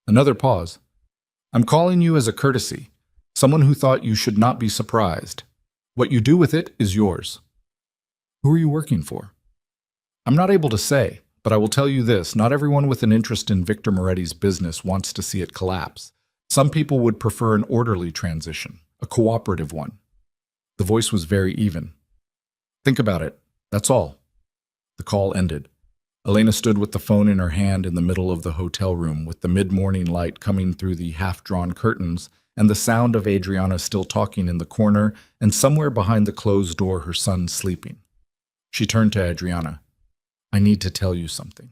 Speaker 1: Another pause. I'm calling you as a courtesy, someone who thought you should not be surprised. What you do with it is yours. Who are you working for? I'm not able to say, but I will tell you this, not everyone with an interest in Victor Moretti's business wants to see it collapse. Some people would prefer an orderly transition, a cooperative one. The voice was very even. Think about it. That's all. The call ended. Elena stood with the phone in her hand in the middle of the hotel room, with the mid-morning light coming through the half-drawn curtains and the sound of Adriana still talking in the corner and somewhere behind the closed door her son sleeping. She turned to Adriana. I need to tell you something.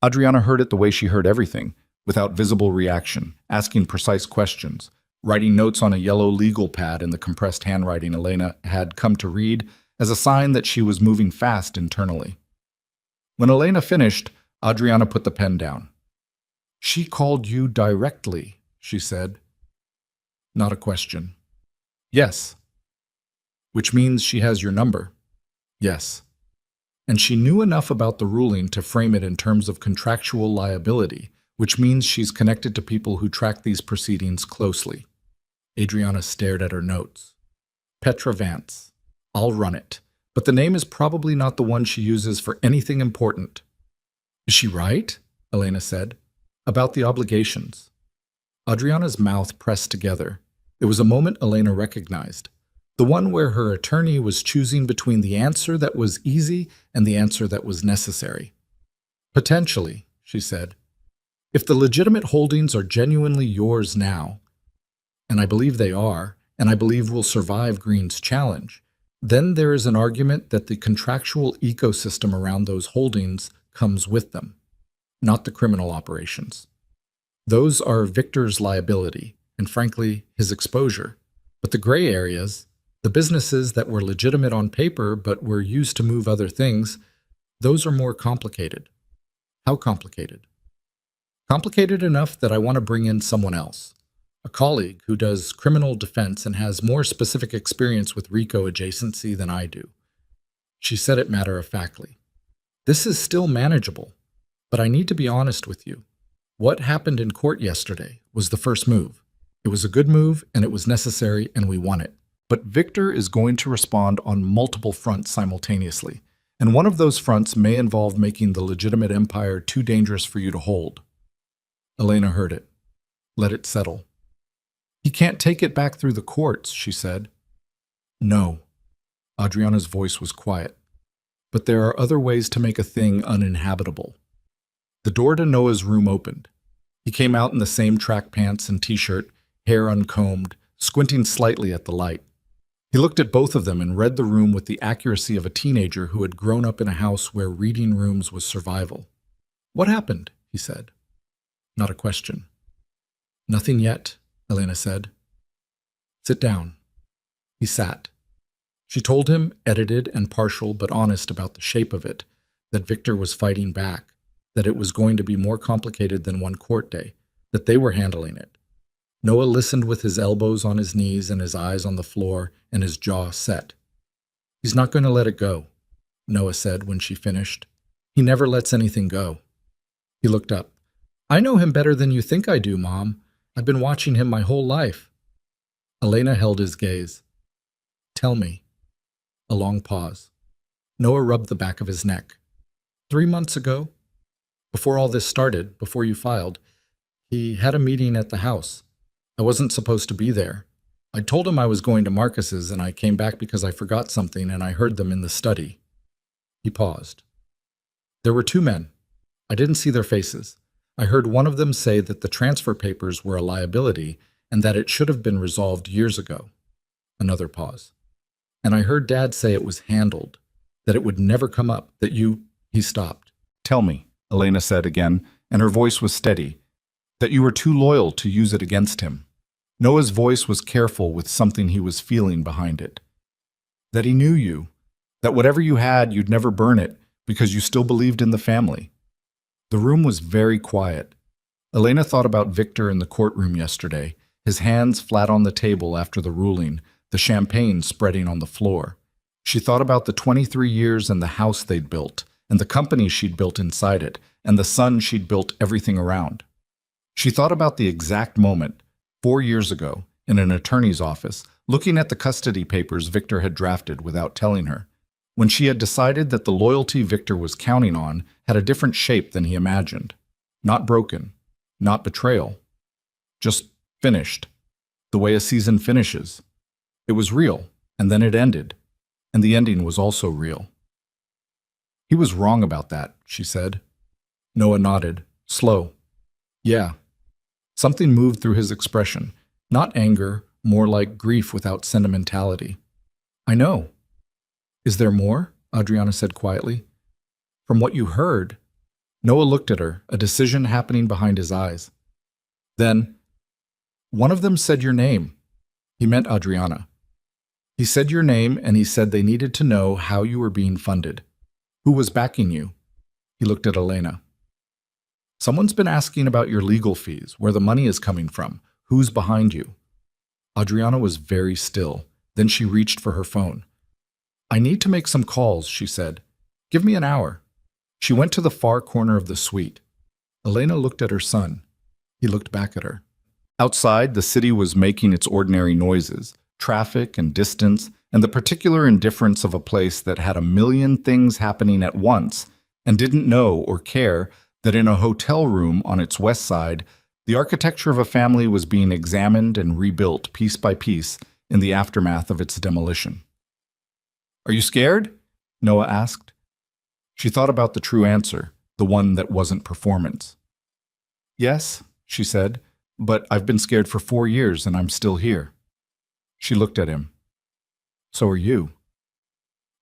Speaker 1: Adriana heard it the way she heard everything, without visible reaction, asking precise questions, writing notes on a yellow legal pad in the compressed handwriting Elena had come to read as a sign that she was moving fast internally. When Elena finished, Adriana put the pen down. She called you directly, she said. Not a question. Yes. Which means she has your number. Yes. And she knew enough about the ruling to frame it in terms of contractual liability, which means she's connected to people who track these proceedings closely. Adriana stared at her notes. Petra Vance. I'll run it, but the name is probably not the one she uses for anything important. Is she right? Elena said. About the obligations. Adriana's mouth pressed together. It was a moment Elena recognized. The one where her attorney was choosing between the answer that was easy and the answer that was necessary. Potentially, she said. If the legitimate holdings are genuinely yours now, and I believe they are, and I believe will survive Green's challenge, then there is an argument that the contractual ecosystem around those holdings comes with them, not the criminal operations. Those are Victor's liability, and frankly, his exposure. But the gray areas, the businesses that were legitimate on paper but were used to move other things, those are more complicated. How complicated? Complicated enough that I want to bring in someone else. A colleague who does criminal defense and has more specific experience with RICO adjacency than I do. She said it matter-of-factly. This is still manageable, but I need to be honest with you. What happened in court yesterday was the first move. It was a good move, and it was necessary, and we won it. But Victor is going to respond on multiple fronts simultaneously, And one of those fronts may involve making the legitimate empire too dangerous for you to hold. Elena heard it. Let it settle. He can't take it back through the courts, she said. No. Adriana's voice was quiet. But there are other ways to make a thing uninhabitable. The door to Noah's room opened. He came out in the same track pants and t-shirt, hair uncombed, squinting slightly at the light. He looked at both of them and read the room with the accuracy of a teenager who had grown up in a house where reading rooms was survival. What happened? He said. Not a question. Nothing yet, Elena said. Sit down. He sat. She told him, edited and partial but honest about the shape of it, that Victor was fighting back, that it was going to be more complicated than one court day, that they were handling it. Noah listened with his elbows on his knees and his eyes on the floor and his jaw set. He's not going to let it go, Noah said when she finished. He never lets anything go. He looked up. I know him better than you think I do, Mom. I've been watching him my whole life. Elena held his gaze. Tell me. A long pause. Noah rubbed the back of his neck. 3 months ago, before all this started, before you filed, he had a meeting at the house. I wasn't supposed to be there. I told him I was going to Marcus's and I came back because I forgot something and I heard them in the study. He paused. There were 2 men. I didn't see their faces. I heard one of them say that the transfer papers were a liability and that it should have been resolved years ago. Another pause. And I heard Dad say it was handled, that it would never come up, that you... He stopped. Tell me, Elena said again, and her voice was steady, that you were too loyal to use it against him. Noah's voice was careful with something he was feeling behind it. That he knew you, that whatever you had, you'd never burn it because you still believed in the family. The room was very quiet. Elena thought about Victor in the courtroom yesterday, his hands flat on the table after the ruling, the champagne spreading on the floor. She thought about the 23 years and the house they'd built, and the company she'd built inside it, and the son she'd built everything around. She thought about the exact moment, 4 years ago, in an attorney's office, looking at the custody papers Victor had drafted without telling her, when she had decided that the loyalty Victor was counting on had a different shape than he imagined. Not broken, not betrayal, just finished, the way a season finishes. It was real, and then it ended, and the ending was also real. He was wrong about that, she said. Noah nodded, slow. Yeah. Something moved through his expression, not anger, more like grief without sentimentality. I know. Is there more? Adriana said quietly. From what you heard. Noah looked at her, a decision happening behind his eyes. Then, one of them said your name. He meant Adriana. He said your name and he said they needed to know how you were being funded. Who was backing you? He looked at Elena. Someone's been asking about your legal fees, where the money is coming from, who's behind you. Adriana was very still. Then she reached for her phone. I need to make some calls, she said. Give me an hour. She went to the far corner of the suite. Elena looked at her son. He looked back at her. Outside, the city was making its ordinary noises, traffic and distance, and the particular indifference of a place that had a million things happening at once and didn't know or care that in a hotel room on its west side, the architecture of a family was being examined and rebuilt piece by piece in the aftermath of its demolition. Are you scared? Noah asked. She thought about the true answer, the one that wasn't performance. Yes, she said, but I've been scared for 4 years and I'm still here. She looked at him. So are you.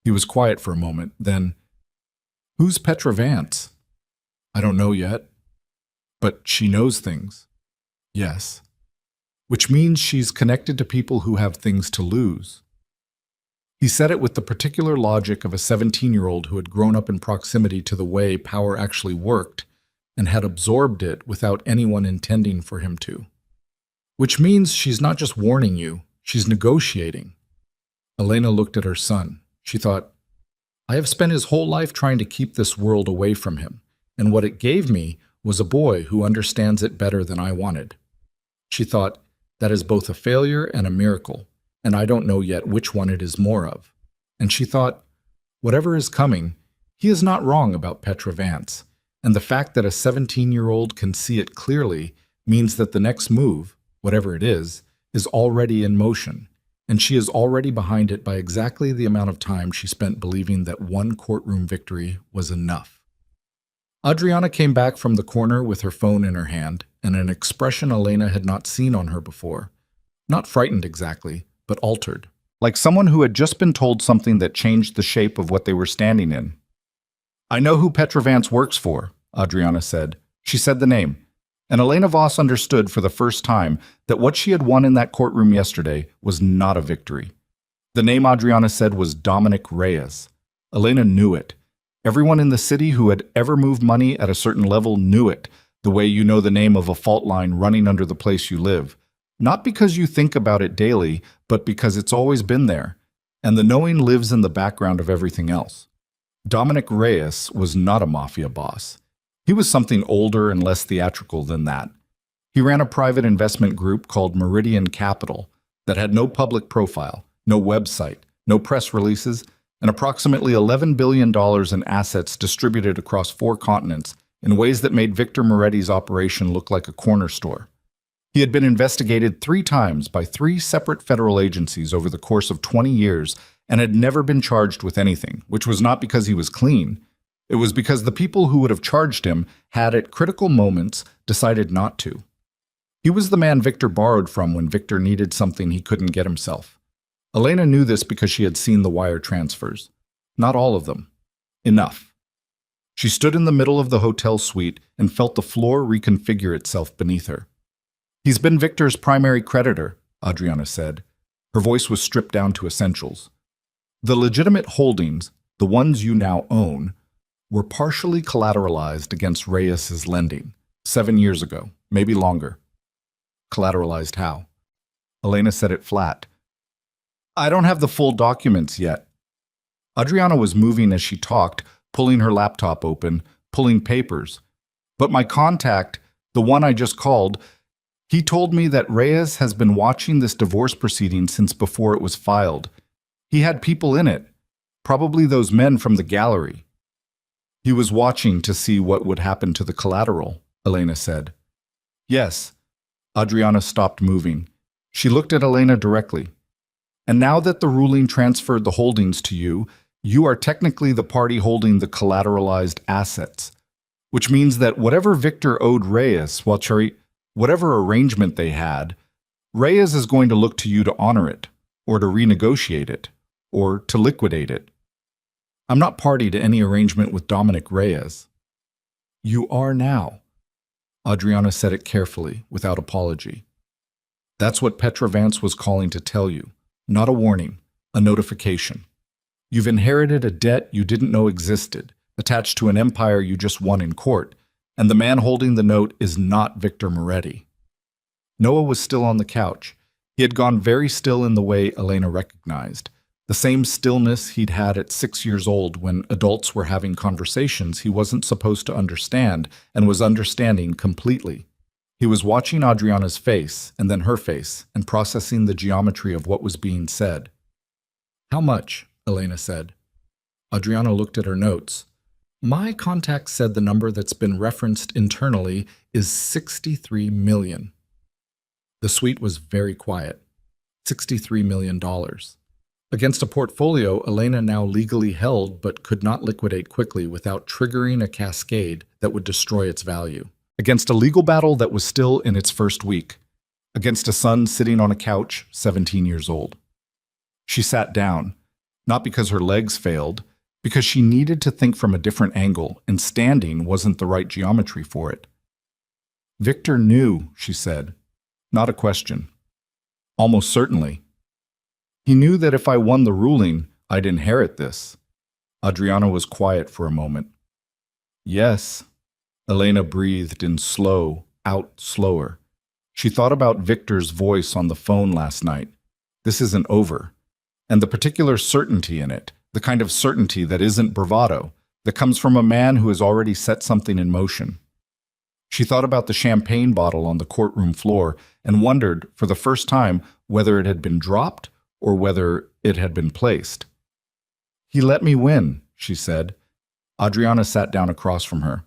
Speaker 1: He was quiet for a moment, then, who's Petra Vance? I don't know yet. But she knows things. Yes. Which means she's connected to people who have things to lose. He said it with the particular logic of a 17-year-old who had grown up in proximity to the way power actually worked and had absorbed it without anyone intending for him to. Which means she's not just warning you, she's negotiating. Elena looked at her son. She thought, I have spent his whole life trying to keep this world away from him, and what it gave me was a boy who understands it better than I wanted. She thought, that is both a failure and a miracle, and I don't know yet which one it is more of. And she thought, whatever is coming, He is not wrong about Petra Vance, and the fact that a 17-year-old can see it clearly means that the next move, whatever it is already in motion, and she is already behind it by exactly the amount of time she spent believing that one courtroom victory was enough. Adriana came back from the corner with her phone in her hand, and an expression Elena had not seen on her before. Not frightened exactly, but altered. Like someone who had just been told something that changed the shape of what they were standing in. "I know who Petra Vance works for," Adriana said. She said the name. And Elena Voss understood for the first time that what she had won in that courtroom yesterday was not a victory. The name Adriana said was Dominic Reyes. Elena knew it. Everyone in the city who had ever moved money at a certain level knew it, the way you know the name of a fault line running under the place you live. Not because you think about it daily, but because it's always been there, and the knowing lives in the background of everything else. Dominic Reyes was not a mafia boss. He was something older and less theatrical than that. He ran a private investment group called Meridian Capital that had no public profile, no website, no press releases, and approximately $11 billion in assets distributed across 4 continents in ways that made Victor Moretti's operation look like a corner store. He had been investigated 3 times by 3 separate federal agencies over the course of 20 years and had never been charged with anything, which was not because he was clean. It was because the people who would have charged him had, at critical moments, decided not to. He was the man Victor borrowed from when Victor needed something he couldn't get himself. Elena knew this because she had seen the wire transfers. Not all of them. Enough. She stood in the middle of the hotel suite and felt the floor reconfigure itself beneath her. "He's been Victor's primary creditor," Adriana said. Her voice was stripped down to essentials. "The legitimate holdings, the ones you now own, were partially collateralized against Reyes's lending 7 years ago, maybe longer." "Collateralized how?" Elena said it flat. "I don't have the full documents yet." Adriana was moving as she talked, pulling her laptop open, pulling papers. "But my contact, the one I just called, he told me that Reyes has been watching this divorce proceeding since before it was filed. He had people in it, probably those men from the gallery." "He was watching to see what would happen to the collateral," Elena said. "Yes." Adriana stopped moving. She looked at Elena directly. "And now that the ruling transferred the holdings to you, you are technically the party holding the collateralized assets, which means that whatever Victor owed Reyes, whatever arrangement they had, Reyes is going to look to you to honor it, or to renegotiate it, or to liquidate it. I'm not party to any arrangement with Dominic Reyes." "You are now." Adriana said it carefully, without apology. "That's what Petra Vance was calling to tell you. Not a warning, a notification. You've inherited a debt you didn't know existed, attached to an empire you just won in court, and the man holding the note is not Victor Moretti." Noah was still on the couch. He had gone very still in the way Elena recognized. The same stillness he'd had at 6 years old when adults were having conversations he wasn't supposed to understand and was understanding completely. He was watching Adriana's face and then her face and processing the geometry of what was being said. "How much?" Elena said. Adriana looked at her notes. "My contact said the number that's been referenced internally is 63 million. The suite was very quiet. $63 million. Against a portfolio Elena now legally held but could not liquidate quickly without triggering a cascade that would destroy its value. Against a legal battle that was still in its first week. Against a son sitting on a couch, 17 years old. She sat down, not because her legs failed, because she needed to think from a different angle, and standing wasn't the right geometry for it. "Victor knew," she said. Not a question. "Almost certainly. He knew that if I won the ruling, I'd inherit this." Adriana was quiet for a moment. "Yes." Elena breathed in slower. She thought about Victor's voice on the phone last night. This isn't over. And the particular certainty in it, the kind of certainty that isn't bravado, that comes from a man who has already set something in motion. She thought about the champagne bottle on the courtroom floor and wondered, for the first time, whether it had been dropped or whether it had been placed. "He let me win," she said. Adriana sat down across from her.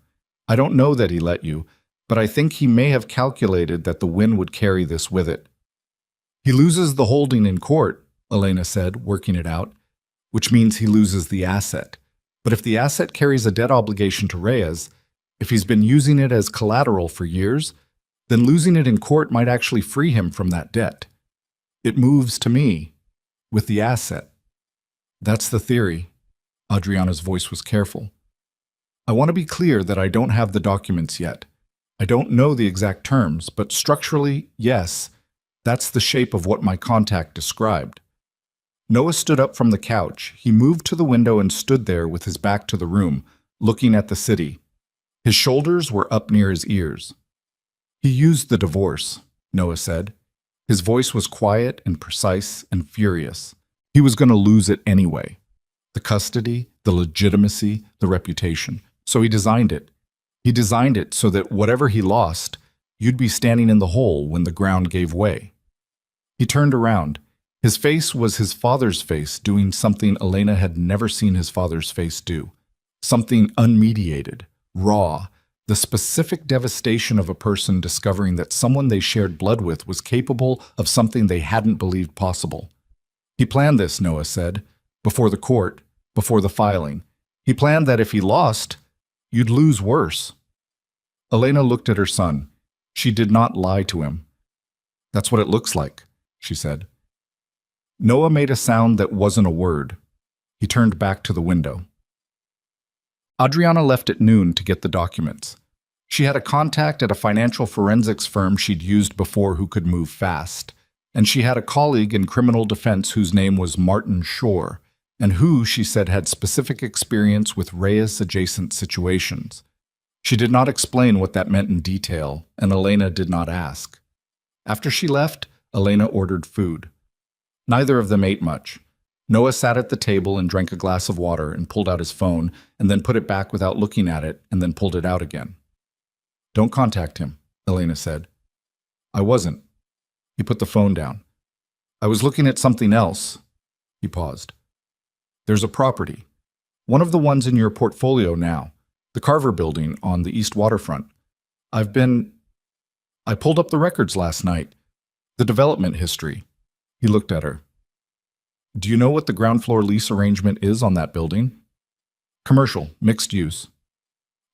Speaker 1: I don't know that he let you, but I think he may have calculated that the win would carry this with it. He loses the holding in court, Elena said, working it out, which means he loses the asset. But if the asset carries a debt obligation to Reyes, if he's been using it as collateral for years, then losing it in court might actually free him from that debt. It moves to me, with the asset. That's the theory. Adriana's voice was careful. I want to be clear that I don't have the documents yet. I don't know the exact terms, but structurally, yes, that's the shape of what my contact described. Noah stood up from the couch. He moved to the window and stood there with his back to the room, looking at the city. His shoulders were up near his ears. He used the divorce, Noah said. His voice was quiet and precise and furious. He was going to lose it anyway. The custody, the legitimacy, the reputation. So he designed it. He designed it so that whatever he lost, you'd be standing in the hole when the ground gave way. He turned around. His face was his father's face, doing something Elena had never seen his father's face do. Something unmediated, raw, the specific devastation of a person discovering that someone they shared blood with was capable of something they hadn't believed possible. He planned this, Noah said, before the court, before the filing. He planned that if he lost, you'd lose worse. Elena looked at her son. She did not lie to him. That's what it looks like, she said. Noah made a sound that wasn't a word. He turned back to the window. Adriana left at noon to get the documents. She had a contact at a financial forensics firm she'd used before who could move fast, and she had a colleague in criminal defense whose name was Martin Shore, and who, she said, had specific experience with Reyes-adjacent situations. She did not explain what that meant in detail, and Elena did not ask. After she left, Elena ordered food. Neither of them ate much. Noah sat at the table and drank a glass of water and pulled out his phone and then put it back without looking at it and then pulled it out again. Don't contact him, Elena said. I wasn't. He put the phone down. I was looking at something else. He paused. There's a property. One of the ones in your portfolio now. The Carver building on the east waterfront. I pulled up the records last night. The development history. He looked at her. Do you know what the ground floor lease arrangement is on that building? Commercial, mixed use.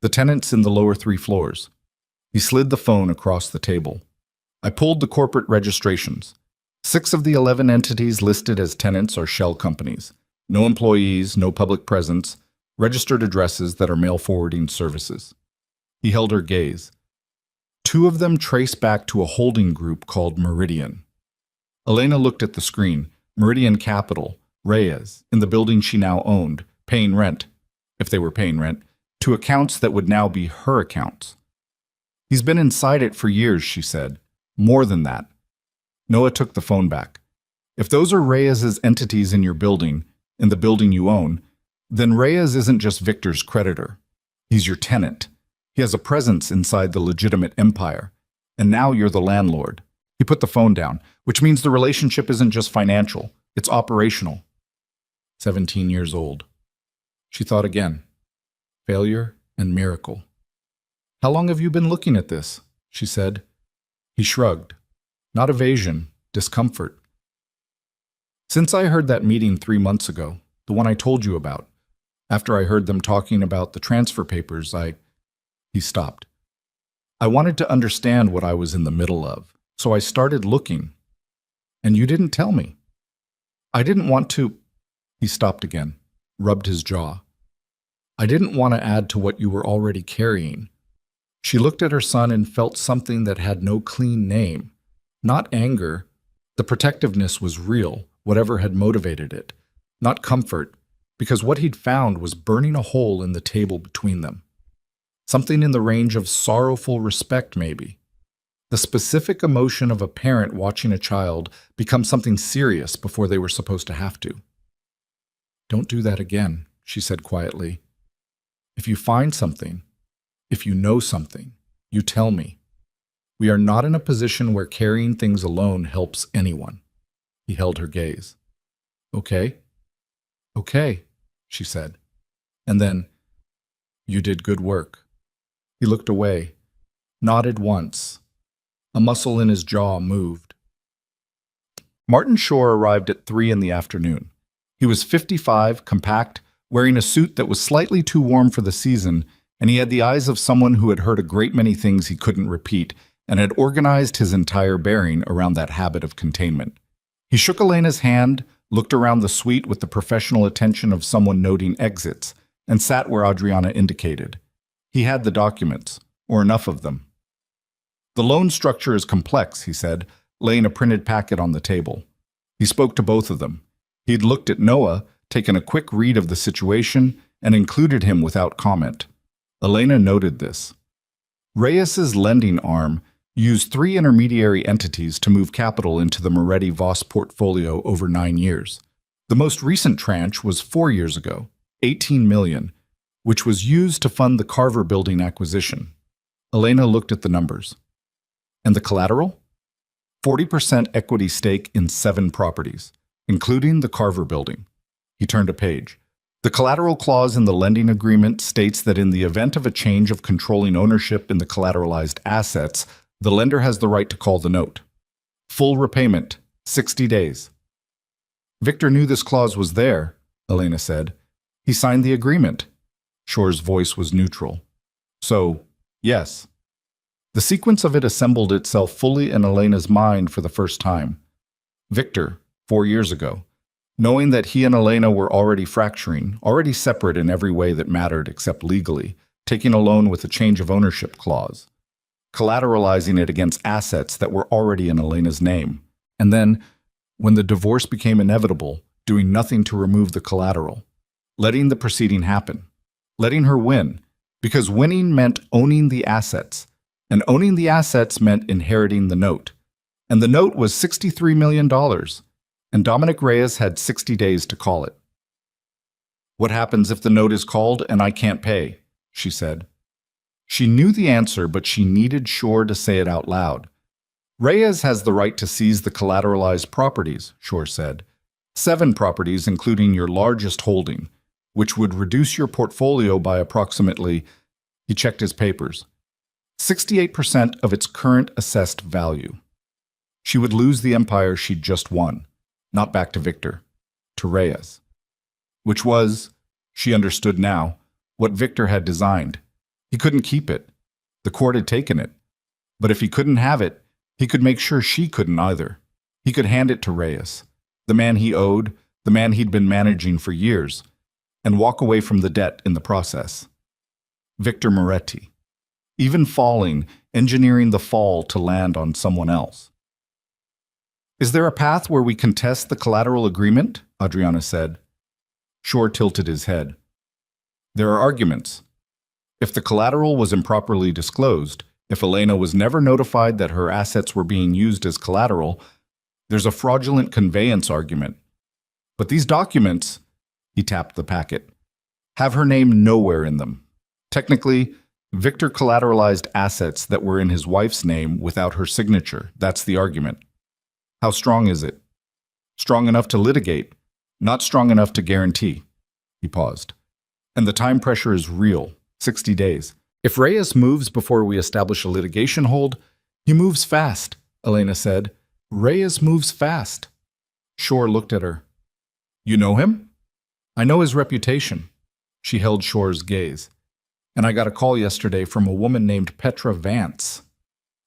Speaker 1: The tenants in the lower 3 floors. He slid the phone across the table. I pulled the corporate registrations. 6 of the 11 entities listed as tenants are shell companies. No employees, no public presence, registered addresses that are mail forwarding services. He held her gaze. 2 of them trace back to a holding group called Meridian. Elena looked at the screen. Meridian Capital, Reyes, in the building she now owned, paying rent, if they were paying rent, to accounts that would now be her accounts. He's been inside it for years, she said. More than that. Noah took the phone back. If those are Reyes's entities in your building, in the building you own, then Reyes isn't just Victor's creditor. He's your tenant. He has a presence inside the legitimate empire. And now you're the landlord. He put the phone down, which means the relationship isn't just financial, it's operational. 17 years old. She thought again. Failure and miracle. How long have you been looking at this? She said. He shrugged. Not evasion, discomfort. Since I heard that meeting 3 months ago, the one I told you about, after I heard them talking about the transfer papers, He stopped. I wanted to understand what I was in the middle of. So I started looking, and you didn't tell me. I didn't want to. He stopped again, rubbed his jaw. I didn't want to add to what you were already carrying. She looked at her son and felt something that had no clean name. Not anger. The protectiveness was real, whatever had motivated it. Not comfort, because what he'd found was burning a hole in the table between them. Something in the range of sorrowful respect, maybe. The specific emotion of a parent watching a child become something serious before they were supposed to have to. Don't do that again, she said quietly. If you find something, if you know something, you tell me. We are not in a position where carrying things alone helps anyone. He held her gaze. Okay, she said. And then, You did good work. He looked away, nodded once. A muscle in his jaw moved. Martin Shore arrived at 3 in the afternoon. He was 55, compact, wearing a suit that was slightly too warm for the season, and he had the eyes of someone who had heard a great many things he couldn't repeat and had organized his entire bearing around that habit of containment. He shook Elena's hand, looked around the suite with the professional attention of someone noting exits, and sat where Adriana indicated. He had the documents, or enough of them. The loan structure is complex, he said, laying a printed packet on the table. He spoke to both of them. He'd looked at Noah, taken a quick read of the situation, and included him without comment. Elena noted this. Reyes's lending arm used 3 intermediary entities to move capital into the Moretti-Voss portfolio over 9 years. The most recent tranche was 4 years ago, $18 million, which was used to fund the Carver Building acquisition. Elena looked at the numbers. And the collateral? 40% equity stake in 7 properties, including the Carver Building. He turned a page. The collateral clause in the lending agreement states that in the event of a change of controlling ownership in the collateralized assets, the lender has the right to call the note. Full repayment, 60 days. Victor knew this clause was there, Elena said. He signed the agreement. Shore's voice was neutral. So, yes. The sequence of it assembled itself fully in Elena's mind for the first time. Victor, 4 years ago, knowing that he and Elena were already fracturing, already separate in every way that mattered except legally, taking a loan with a change of ownership clause, collateralizing it against assets that were already in Elena's name, and then, when the divorce became inevitable, doing nothing to remove the collateral, letting the proceeding happen, letting her win, because winning meant owning the assets, and owning the assets meant inheriting the note. And the note was $63 million, and Dominic Reyes had 60 days to call it. What happens if the note is called and I can't pay? She said. She knew the answer, but she needed Shore to say it out loud. Reyes has the right to seize the collateralized properties, Shore said. 7 properties, including your largest holding, which would reduce your portfolio by approximately, he checked his papers, 68% of its current assessed value. She would lose the empire she'd just won, not back to Victor, to Reyes. Which was, she understood now, what Victor had designed. He couldn't keep it. The court had taken it. But if he couldn't have it, he could make sure she couldn't either. He could hand it to Reyes, the man he owed, the man he'd been managing for years, and walk away from the debt in the process. Victor Moretti. Even falling, engineering the fall to land on someone else. Is there a path where we contest the collateral agreement? Adriana said. Shore tilted his head. There are arguments. If the collateral was improperly disclosed, if Elena was never notified that her assets were being used as collateral, there's a fraudulent conveyance argument. But these documents, he tapped the packet, have her name nowhere in them. Technically, Victor collateralized assets that were in his wife's name without her signature. That's the argument. How strong is it? Strong enough to litigate, not strong enough to guarantee. He paused. And the time pressure is real, 60 days. If Reyes moves before we establish a litigation hold, he moves fast, Elena said. Reyes moves fast. Shore looked at her. You know him? I know his reputation. She held Shore's gaze. And I got a call yesterday from a woman named Petra Vance.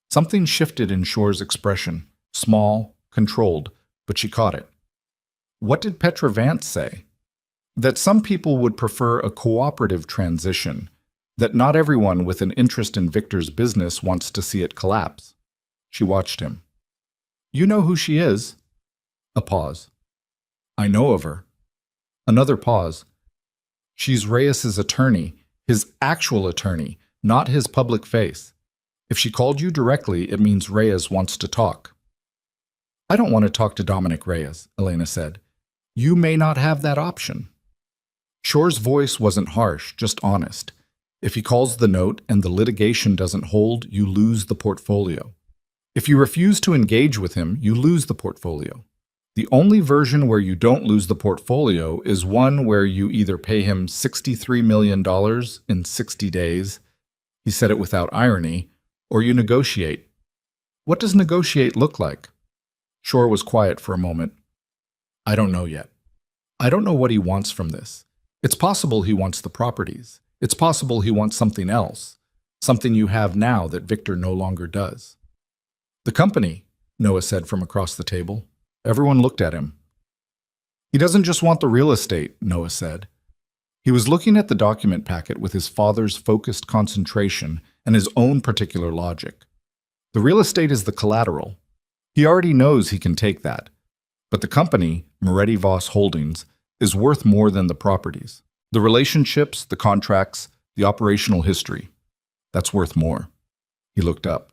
Speaker 1: Something shifted in Shore's expression, small, controlled, but she caught it. What did Petra Vance say? That some people would prefer a cooperative transition, that not everyone with an interest in Victor's business wants to see it collapse. She watched him. You know who she is? A pause. I know of her. Another pause. She's Reyes's attorney, his actual attorney, not his public face. If she called you directly, it means Reyes wants to talk. I don't want to talk to Dominic Reyes, Elena said. You may not have that option. Shore's voice wasn't harsh, just honest. If he calls the note and the litigation doesn't hold, you lose the portfolio. If you refuse to engage with him, you lose the portfolio. The only version where you don't lose the portfolio is one where you either pay him $63 million in 60 days, he said it without irony, or you negotiate. What does negotiate look like? Shore was quiet for a moment. I don't know yet. I don't know what he wants from this. It's possible he wants the properties. It's possible he wants something else, something you have now that Victor no longer does. The company, Noah said from across the table. Everyone looked at him. He doesn't just want the real estate, Noah said. He was looking at the document packet with his father's focused concentration and his own particular logic. The real estate is the collateral. He already knows he can take that. But the company, Moretti Voss Holdings, is worth more than the properties. The relationships, the contracts, the operational history. That's worth more. He looked up.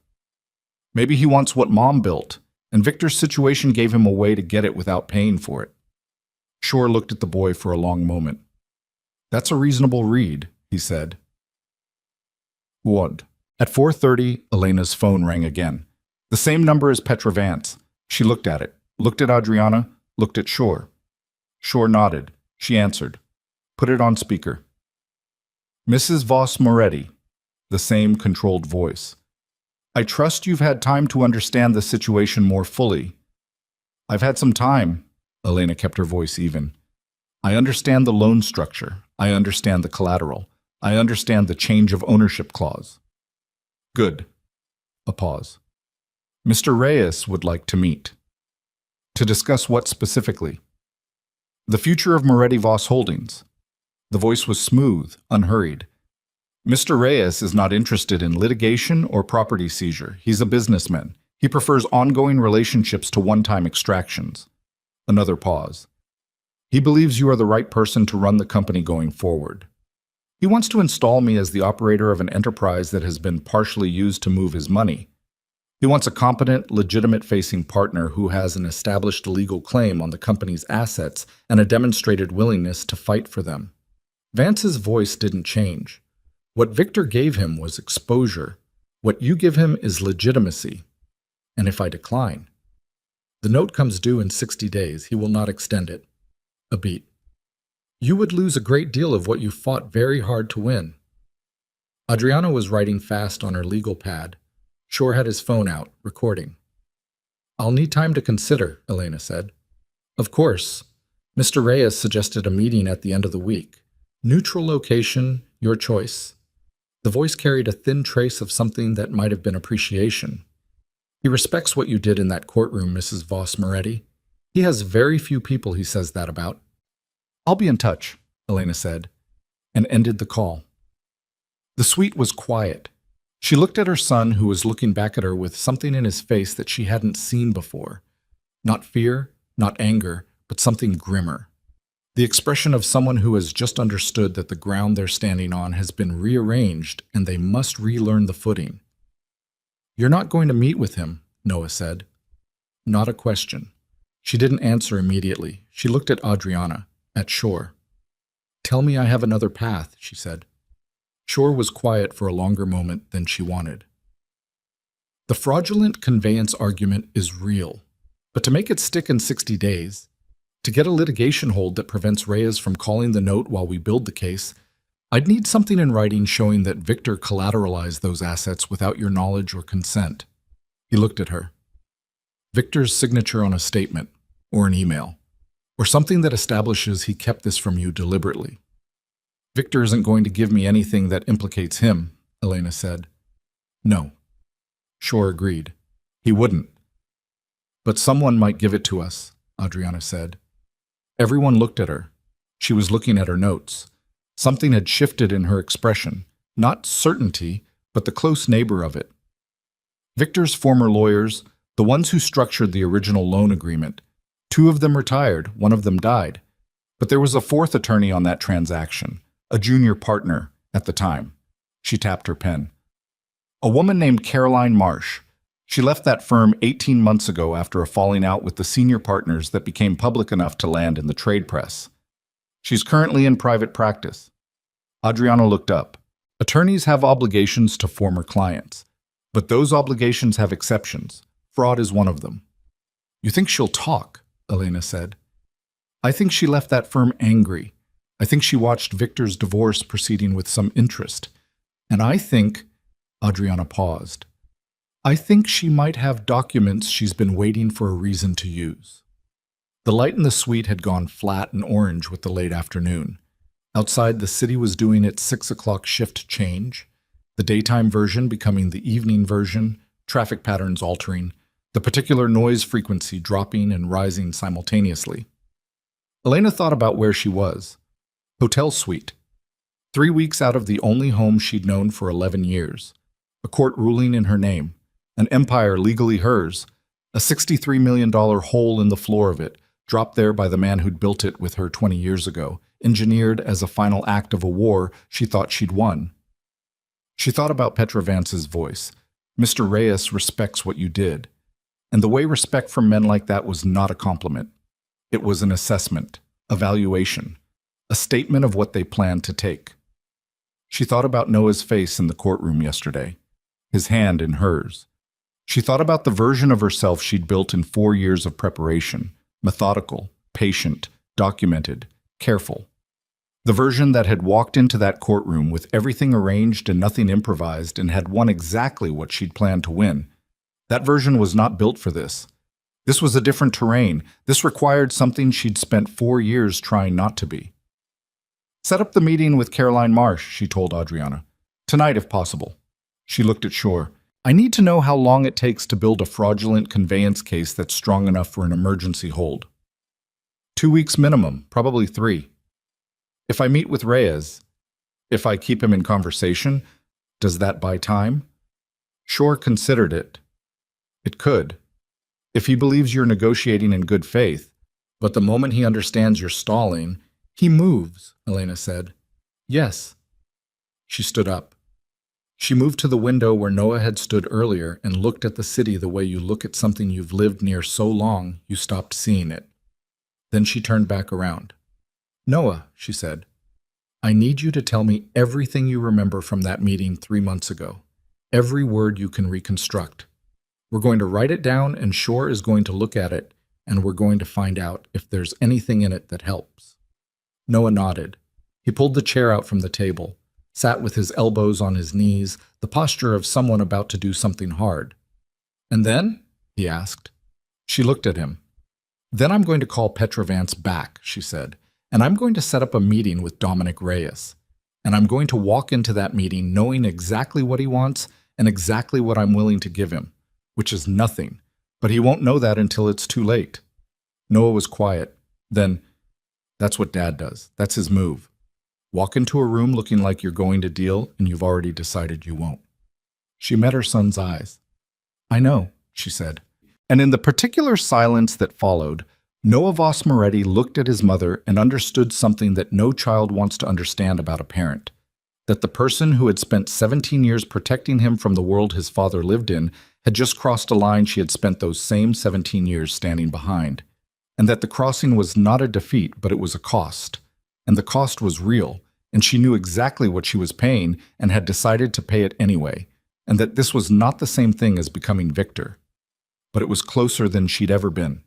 Speaker 1: Maybe he wants what Mom built, and Victor's situation gave him a way to get it without paying for it. Shore looked at the boy for a long moment. That's a reasonable read, he said. What? At 4:30, Elena's phone rang again. The same number as Petra Vance. She looked at it, looked at Adriana, looked at Shore. Shore nodded. She answered. Put it on speaker. Mrs. Voss Moretti. The same controlled voice. I trust you've had time to understand the situation more fully. I've had some time, Elena kept her voice even. I understand the loan structure. I understand the collateral. I understand the change of ownership clause. Good. A pause. Mr. Reyes would like to meet. To discuss what specifically? The future of Moretti Voss Holdings. The voice was smooth, unhurried. Mr. Reyes is not interested in litigation or property seizure. He's a businessman. He prefers ongoing relationships to one-time extractions. Another pause. He believes you are the right person to run the company going forward. He wants to install me as the operator of an enterprise that has been partially used to move his money. He wants a competent, legitimate-facing partner who has an established legal claim on the company's assets and a demonstrated willingness to fight for them. Vance's voice didn't change. What Victor gave him was exposure. What you give him is legitimacy. And if I decline? The note comes due in 60 days. He will not extend it. A beat. You would lose a great deal of what you fought very hard to win. Adriana was writing fast on her legal pad. Shore had his phone out, recording. I'll need time to consider, Elena said. Of course. Mr. Reyes suggested a meeting at the end of the week. Neutral location, your choice. The voice carried a thin trace of something that might have been appreciation. He respects what you did in that courtroom, Mrs. Voss Moretti. He has very few people he says that about. I'll be in touch, Elena said, and ended the call. The suite was quiet. She looked at her son, who was looking back at her with something in his face that she hadn't seen before. Not fear, not anger, but something grimmer. The expression of someone who has just understood that the ground they're standing on has been rearranged and they must relearn the footing. You're not going to meet with him, Noah said. Not a question. She didn't answer immediately. She looked at Adriana, at Shore. Tell me I have another path, she said. Shore was quiet for a longer moment than she wanted. The fraudulent conveyance argument is real, but to make it stick in 60 days, to get a litigation hold that prevents Reyes from calling the note while we build the case, I'd need something in writing showing that Victor collateralized those assets without your knowledge or consent. He looked at her. Victor's signature on a statement, or an email, or something that establishes he kept this from you deliberately. Victor isn't going to give me anything that implicates him, Elena said. No. Shore agreed. He wouldn't. But someone might give it to us, Adriana said. Everyone looked at her. She was looking at her notes. Something had shifted in her expression, not certainty, but the close neighbor of it. Victor's former lawyers, the ones who structured the original loan agreement, 2 of them retired, 1 of them died. But there was a 4th attorney on that transaction, a junior partner at the time. She tapped her pen. A woman named Caroline Marsh. She left that firm 18 months ago after a falling out with the senior partners that became public enough to land in the trade press. She's currently in private practice. Adriana looked up. Attorneys have obligations to former clients, but those obligations have exceptions. Fraud is one of them. You think she'll talk? Elena said. I think she left that firm angry. I think she watched Victor's divorce proceeding with some interest. And I think, Adriana paused, I think she might have documents she's been waiting for a reason to use. The light in the suite had gone flat and orange with the late afternoon. Outside, the city was doing its 6 o'clock shift change, the daytime version becoming the evening version, traffic patterns altering, the particular noise frequency dropping and rising simultaneously. Elena thought about where she was. Hotel suite. 3 weeks out of the only home she'd known for 11 years. A court ruling in her name. An empire legally hers. A $63 million hole in the floor of it, dropped there by the man who'd built it with her 20 years ago, engineered as a final act of a war she thought she'd won. She thought about Petra Vance's voice. Mr. Reyes respects what you did. And the way respect from men like that was not a compliment. It was an assessment, a valuation, a statement of what they planned to take. She thought about Noah's face in the courtroom yesterday, his hand in hers. She thought about the version of herself she'd built in 4 years of preparation, methodical, patient, documented, careful. The version that had walked into that courtroom with everything arranged and nothing improvised and had won exactly what she'd planned to win. That version was not built for this. This was a different terrain. This required something she'd spent 4 years trying not to be. Set up the meeting with Caroline Marsh, she told Adriana. Tonight, if possible. She looked at Shore. I need to know how long it takes to build a fraudulent conveyance case that's strong enough for an emergency hold. 2 weeks minimum, probably 3. If I meet with Reyes, if I keep him in conversation, does that buy time? Shore considered it. It could. If he believes you're negotiating in good faith, but the moment he understands you're stalling, he moves, Elena said. Yes. She stood up. She moved to the window where Noah had stood earlier and looked at the city the way you look at something you've lived near so long you stopped seeing it. Then she turned back around. Noah, she said, I need you to tell me everything you remember from that meeting 3 months ago. Every word you can reconstruct. We're going to write it down and Shore is going to look at it and we're going to find out if there's anything in it that helps. Noah nodded. He pulled the chair out from the table, sat with his elbows on his knees, the posture of someone about to do something hard. And then? He asked. She looked at him. Then I'm going to call Petra Vance back, she said, and I'm going to set up a meeting with Dominic Reyes. And I'm going to walk into that meeting knowing exactly what he wants and exactly what I'm willing to give him, which is nothing, but he won't know that until it's too late. Noah was quiet. Then, that's what Dad does. That's his move. Walk into a room looking like you're going to deal and you've already decided you won't. She met her son's eyes. I know, she said. And in the particular silence that followed, Noah Voss Moretti looked at his mother and understood something that no child wants to understand about a parent. That the person who had spent 17 years protecting him from the world his father lived in had just crossed a line she had spent those same 17 years standing behind. And that the crossing was not a defeat, but it was a cost. And the cost was real, and she knew exactly what she was paying and had decided to pay it anyway, and that this was not the same thing as becoming Victor. But it was closer than she'd ever been.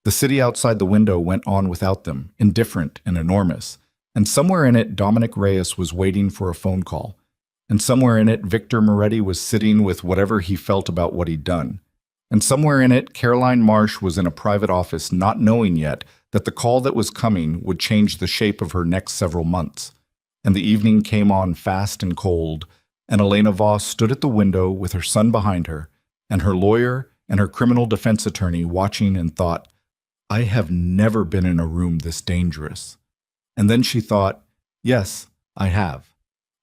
Speaker 1: The city outside the window went on without them, indifferent and enormous, and somewhere in it Dominic Reyes was waiting for a phone call, and somewhere in it Victor Moretti was sitting with whatever he felt about what he'd done, and somewhere in it Caroline Marsh was in a private office not knowing yet that the call that was coming would change the shape of her next several months. And the evening came on fast and cold, and Elena Voss stood at the window with her son behind her, and her lawyer and her criminal defense attorney watching and thought, I have never been in a room this dangerous. And then she thought, yes, I have.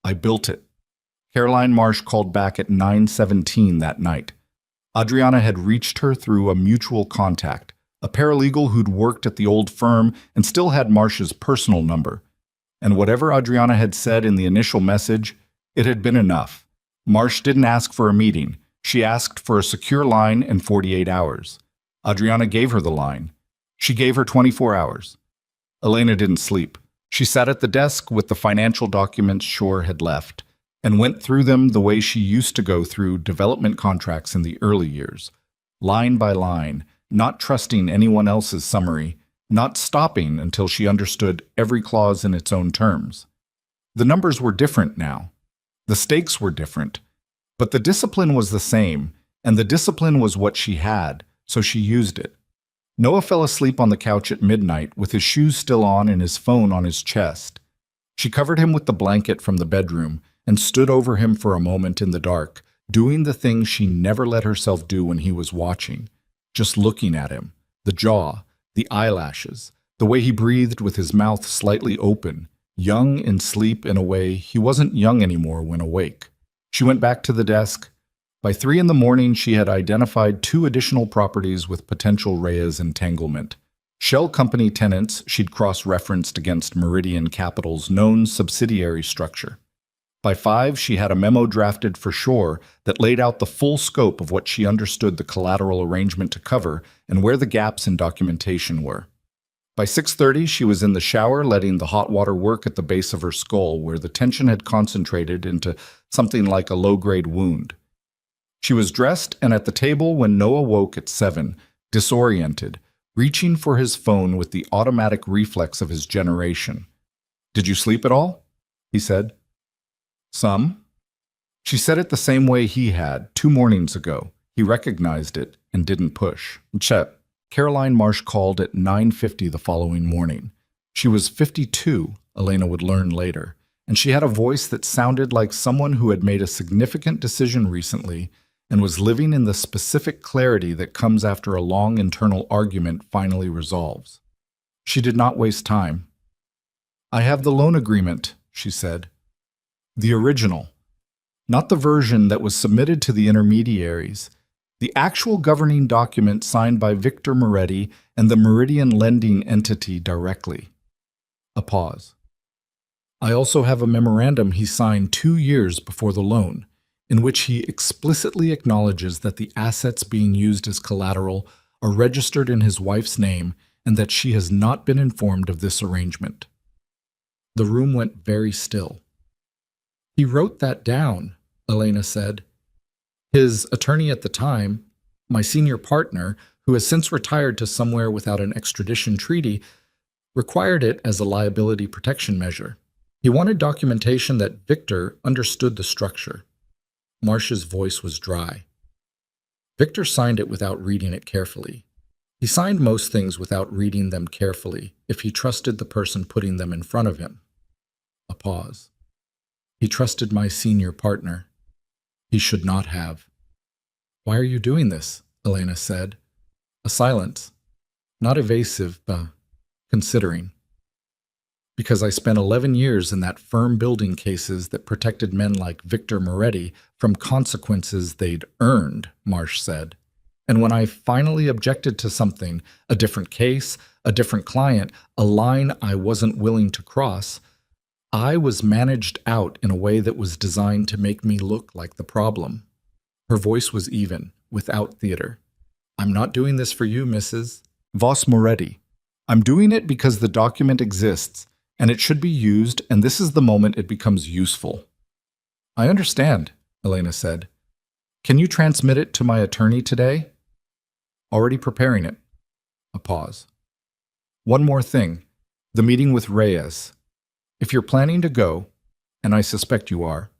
Speaker 1: I built it. Caroline Marsh called back at 9:17 that night. Adriana had reached her through a mutual contact, a paralegal who'd worked at the old firm and still had Marsh's personal number. And whatever Adriana had said in the initial message, it had been enough. Marsh didn't ask for a meeting. She asked for a secure line and 48 hours. Adriana gave her the line. She gave her 24 hours. Elena didn't sleep. She sat at the desk with the financial documents Shore had left and went through them the way she used to go through development contracts in the early years, line by line, not trusting anyone else's summary, not stopping until she understood every clause in its own terms. The numbers were different now. The stakes were different. But the discipline was the same, and the discipline was what she had, so she used it. Noah fell asleep on the couch at midnight with his shoes still on and his phone on his chest. She covered him with the blanket from the bedroom and stood over him for a moment in the dark, doing the thing she never let herself do when he was watching, just looking at him, the jaw, the eyelashes, the way he breathed with his mouth slightly open, young in sleep in a way he wasn't young anymore when awake. She went back to the desk. By 3 a.m, she had identified 2 additional properties with potential Reyes entanglement. Shell company tenants she'd cross-referenced against Meridian Capital's known subsidiary structure. By 5, she had a memo drafted for Shore that laid out the full scope of what she understood the collateral arrangement to cover and where the gaps in documentation were. By 6:30, she was in the shower letting the hot water work at the base of her skull where the tension had concentrated into something like a low-grade wound. She was dressed and at the table when Noah woke at 7, disoriented, reaching for his phone with the automatic reflex of his generation. "Did you sleep at all?" he said. "Some." She said it the same way he had 2 mornings ago. He recognized it and didn't push. Chet. Caroline Marsh called at 9:50 the following morning. She was 52, Elena would learn later, and she had a voice that sounded like someone who had made a significant decision recently and was living in the specific clarity that comes after a long internal argument finally resolves. She did not waste time. "I have the loan agreement," she said. "The original. Not the version that was submitted to the intermediaries. The actual governing document signed by Victor Moretti and the Meridian lending entity directly." A pause. "I also have a memorandum he signed 2 years before the loan, in which he explicitly acknowledges that the assets being used as collateral are registered in his wife's name and that she has not been informed of this arrangement." The room went very still. "He wrote that down," Elena said. "His attorney at the time, my senior partner, who has since retired to somewhere without an extradition treaty, required it as a liability protection measure. He wanted documentation that Victor understood the structure." Marsh's voice was dry. "Victor signed it without reading it carefully. He signed most things without reading them carefully if he trusted the person putting them in front of him." A pause. "He trusted my senior partner. He should not have." "Why are you doing this?" Elena said. A silence. Not evasive, but considering. "Because I spent 11 years in that firm building cases that protected men like Victor Moretti from consequences they'd earned," Marsh said. "And when I finally objected to something, a different case, a different client, a line I wasn't willing to cross, I was managed out in a way that was designed to make me look like the problem." Her voice was even, without theater. "I'm not doing this for you, Mrs. Voss Moretti. I'm doing it because the document exists, and it should be used, and this is the moment it becomes useful." "I understand," Elena said. "Can you transmit it to my attorney today?" "Already preparing it." A pause. "One more thing. The meeting with Reyes. If you're planning to go, and I suspect you are,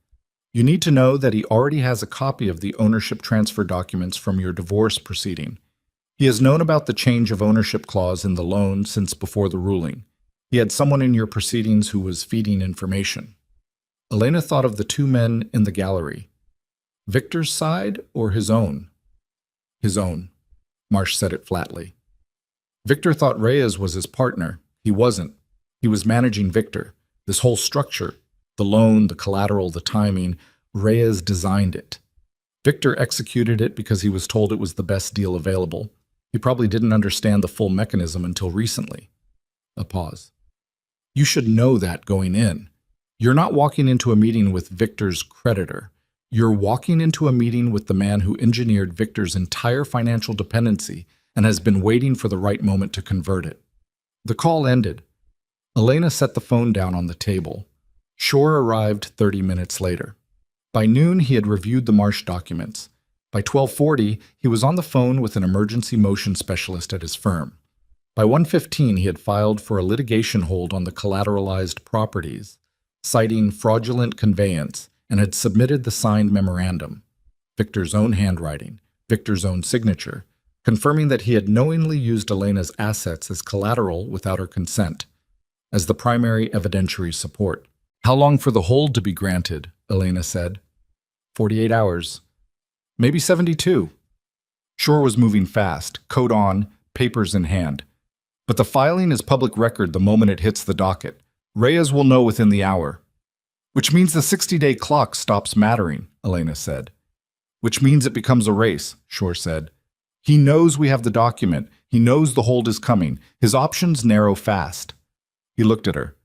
Speaker 1: you need to know that he already has a copy of the ownership transfer documents from your divorce proceeding. He has known about the change of ownership clause in the loan since before the ruling. He had someone in your proceedings who was feeding information." Elena thought of the 2 men in the gallery. Victor's side or his own? His own. Marsh said it flatly. Victor thought Reyes was his partner. He wasn't. He was managing Victor. This whole structure, the loan, the collateral, the timing, Reyes designed it. Victor executed it because he was told it was the best deal available. He probably didn't understand the full mechanism until recently. A pause. "You should know that going in. You're not walking into a meeting with Victor's creditor. You're walking into a meeting with the man who engineered Victor's entire financial dependency and has been waiting for the right moment to convert it." The call ended. Elena set the phone down on the table. Shore arrived 30 minutes later. By noon, he had reviewed the Marsh documents. By 12:40, he was on the phone with an emergency motion specialist at his firm. By 1:15, he had filed for a litigation hold on the collateralized properties, citing fraudulent conveyance, and had submitted the signed memorandum, Victor's own handwriting, Victor's own signature, confirming that he had knowingly used Elena's assets as collateral without her consent, as the primary evidentiary support. "How long for the hold to be granted?" Elena said. 48 hours. Maybe 72. Shore was moving fast, coat on, papers in hand. But the filing is public record the moment it hits the docket. Reyes will know within the hour. Which means the 60-day clock stops mattering, Elena said. Which means it becomes a race, Shore said. He knows we have the document. He knows the hold is coming. His options narrow fast. He looked at her.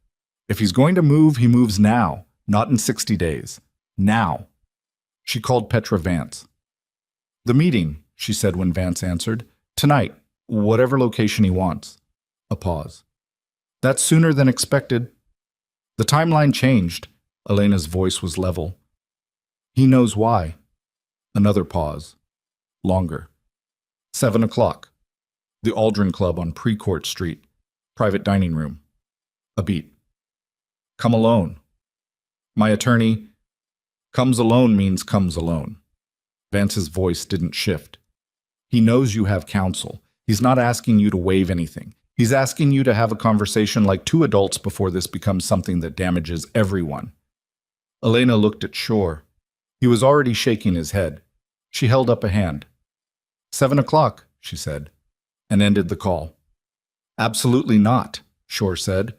Speaker 1: If he's going to move, he moves now, not in 60 days. Now. She called Petra Vance. "The meeting," she said when Vance answered. "Tonight, whatever location he wants." A pause. "That's sooner than expected." The timeline changed. Elena's voice was level. "He knows why." Another pause. Longer. 7 o'clock. The Aldrin Club on Precourt Street. Private dining room. A beat. "Come alone." My attorney. "Comes alone" means comes alone. Vance's voice didn't shift. "He knows you have counsel. He's not asking you to waive anything. He's asking you to have a conversation like two adults before this becomes something that damages everyone." Elena looked at Shore. He was already shaking his head. She held up a hand. 7 o'clock, she said, and ended the call. "Absolutely not," Shore said.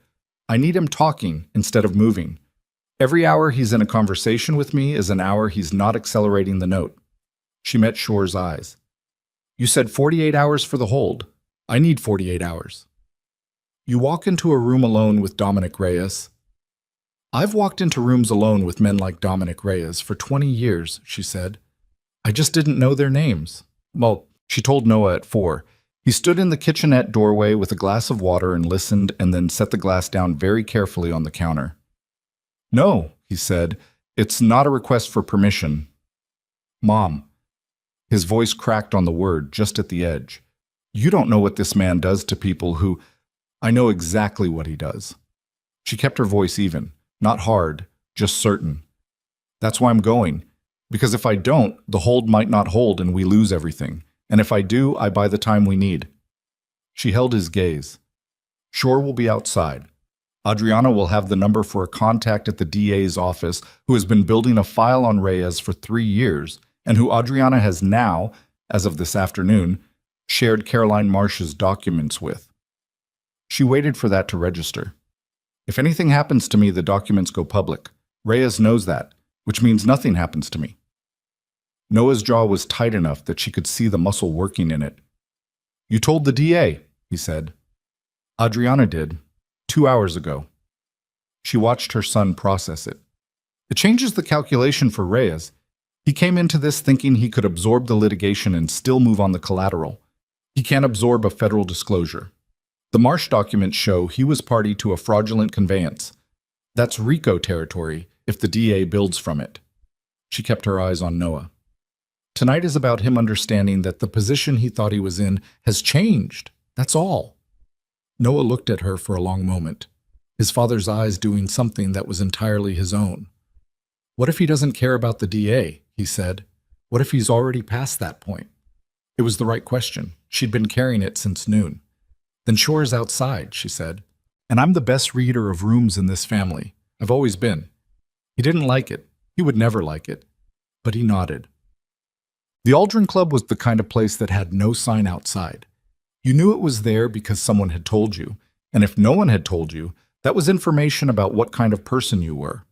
Speaker 1: "I need him talking instead of moving. Every hour he's in a conversation with me is an hour he's not accelerating the note." She met Shore's eyes. "You said 48 hours for the hold. I need 48 hours. You walk into a room alone with Dominic Reyes." "I've walked into rooms alone with men like Dominic Reyes for 20 years, she said. "I just didn't know their names." Well, she told Noah at 4. He stood in the kitchenette doorway with a glass of water and listened, and then set the glass down very carefully on the counter. "No," he said, "it's not a request for permission." "Mom." His voice cracked on the word, just at the edge. "You don't know what this man does to people who—" "I know exactly what he does." She kept her voice even, not hard, just certain. "That's why I'm going. Because if I don't, the hold might not hold and we lose everything. And if I do, I buy the time we need." She held his gaze. "Shore will be outside. Adriana will have the number for a contact at the DA's office who has been building a file on Reyes for 3 years and who Adriana has now, as of this afternoon, shared Caroline Marsh's documents with." She waited for that to register. "If anything happens to me, the documents go public. Reyes knows that, which means nothing happens to me." Noah's jaw was tight enough that she could see the muscle working in it. "You told the DA," he said. "Adriana did, 2 hours ago." She watched her son process it. "It changes the calculation for Reyes. He came into this thinking he could absorb the litigation and still move on the collateral. He can't absorb a federal disclosure. The Marsh documents show he was party to a fraudulent conveyance. That's RICO territory if the DA builds from it." She kept her eyes on Noah. "Tonight is about him understanding that the position he thought he was in has changed. That's all." Noah looked at her for a long moment, his father's eyes doing something that was entirely his own. "What if he doesn't care about the DA?" he said. "What if he's already past that point?" It was the right question. She'd been carrying it since noon. "Then Shore is outside," she said. "And I'm the best reader of rooms in this family. I've always been." He didn't like it. He would never like it. But he nodded. The Aldrin Club was the kind of place that had no sign outside. You knew it was there because someone had told you, and if no one had told you, that was information about what kind of person you were.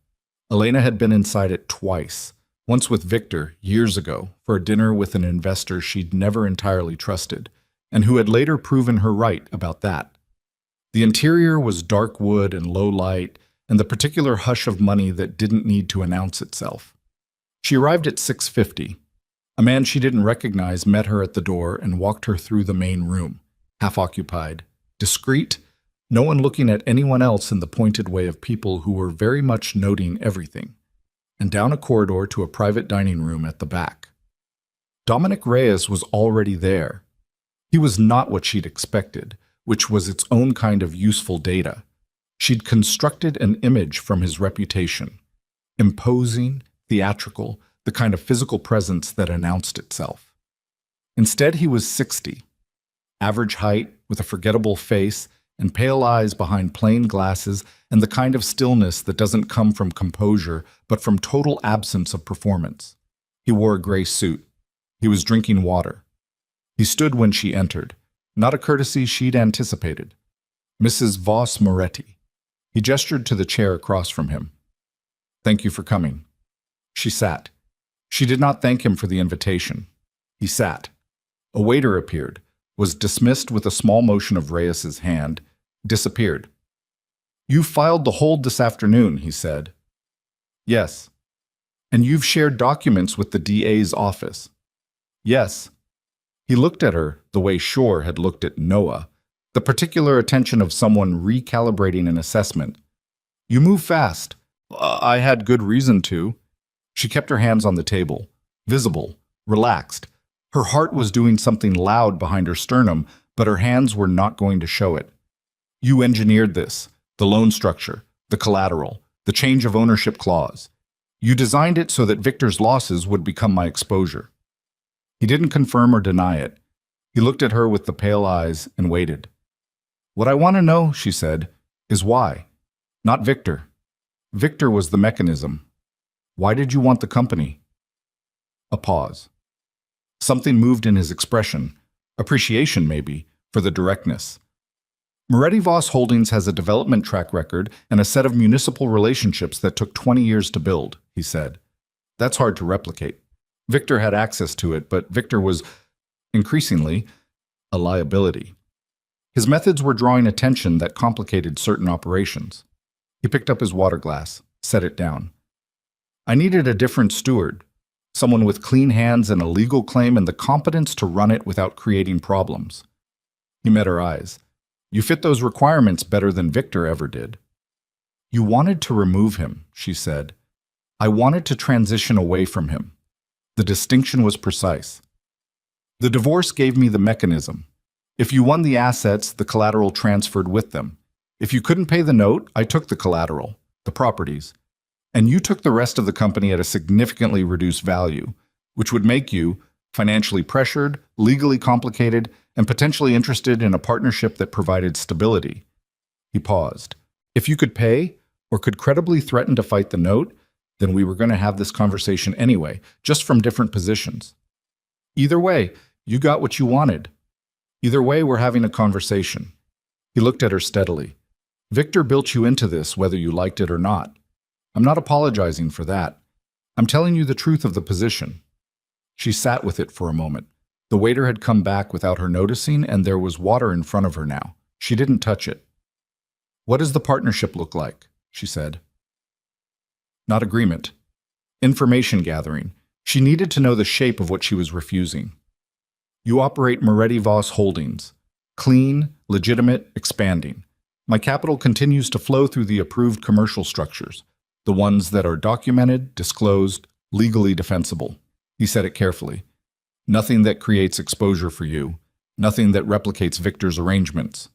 Speaker 1: Elena had been inside it twice, once with Victor, years ago, for a dinner with an investor she'd never entirely trusted, and who had later proven her right about that. The interior was dark wood and low light, and the particular hush of money that didn't need to announce itself. She arrived at 6:50. A man she didn't recognize met her at the door and walked her through the main room, half-occupied, discreet, no one looking at anyone else in the pointed way of people who were very much noting everything, and down a corridor to a private dining room at the back. Dominic Reyes was already there. He was not what she'd expected, which was its own kind of useful data. She'd constructed an image from his reputation. Imposing, theatrical, the kind of physical presence that announced itself. Instead, he was 60. Average height, with a forgettable face, and pale eyes behind plain glasses, and the kind of stillness that doesn't come from composure, but from total absence of performance. He wore a gray suit. He was drinking water. He stood when she entered, not a courtesy she'd anticipated. Mrs. Voss Moretti. He gestured to the chair across from him. "Thank you for coming." She sat. She did not thank him for the invitation. He sat. A waiter appeared, was dismissed with a small motion of Reyes's hand, disappeared. "You filed the hold this afternoon," he said. "Yes." "And you've shared documents with the DA's office." "Yes." He looked at her the way Shore had looked at Noah, the particular attention of someone recalibrating an assessment. "You move fast." "I had good reason to." She kept her hands on the table, visible, relaxed. Her heart was doing something loud behind her sternum, but her hands were not going to show it. "You engineered this, the loan structure, the collateral, the change of ownership clause. You designed it so that Victor's losses would become my exposure." He didn't confirm or deny it. He looked at her with the pale eyes and waited. "What I want to know," she said, "is why. Not Victor. Victor was the mechanism. Why did you want the company?" A pause. Something moved in his expression, appreciation maybe, for the directness. Moretti Voss Holdings has a development track record and a set of municipal relationships that took 20 years to build, he said. That's hard to replicate. Victor had access to it, but Victor was, increasingly, a liability. His methods were drawing attention that complicated certain operations. He picked up his water glass, set it down. "I needed a different steward, someone with clean hands and a legal claim and the competence to run it without creating problems." He met her eyes. "You fit those requirements better than Victor ever did." "You wanted to remove him," she said. "I wanted to transition away from him." The distinction was precise. "The divorce gave me the mechanism. If you won the assets, the collateral transferred with them. If you couldn't pay the note, I took the collateral, the properties. And you took the rest of the company at a significantly reduced value, which would make you financially pressured, legally complicated, and potentially interested in a partnership that provided stability." He paused. "If you could pay, or could credibly threaten to fight the note, then we were going to have this conversation anyway, just from different positions. Either way, you got what you wanted. Either way, we're having a conversation." He looked at her steadily. "Victor built you into this, whether you liked it or not. I'm not apologizing for that. I'm telling you the truth of the position." She sat with it for a moment. The waiter had come back without her noticing, and there was water in front of her now. She didn't touch it. "What does the partnership look like?" she said. Not agreement. Information gathering. She needed to know the shape of what she was refusing. "You operate Moretti Voss Holdings. Clean, legitimate, expanding. My capital continues to flow through the approved commercial structures, the ones that are documented, disclosed, legally defensible." He said it carefully. "Nothing that creates exposure for you. Nothing that replicates Victor's arrangements.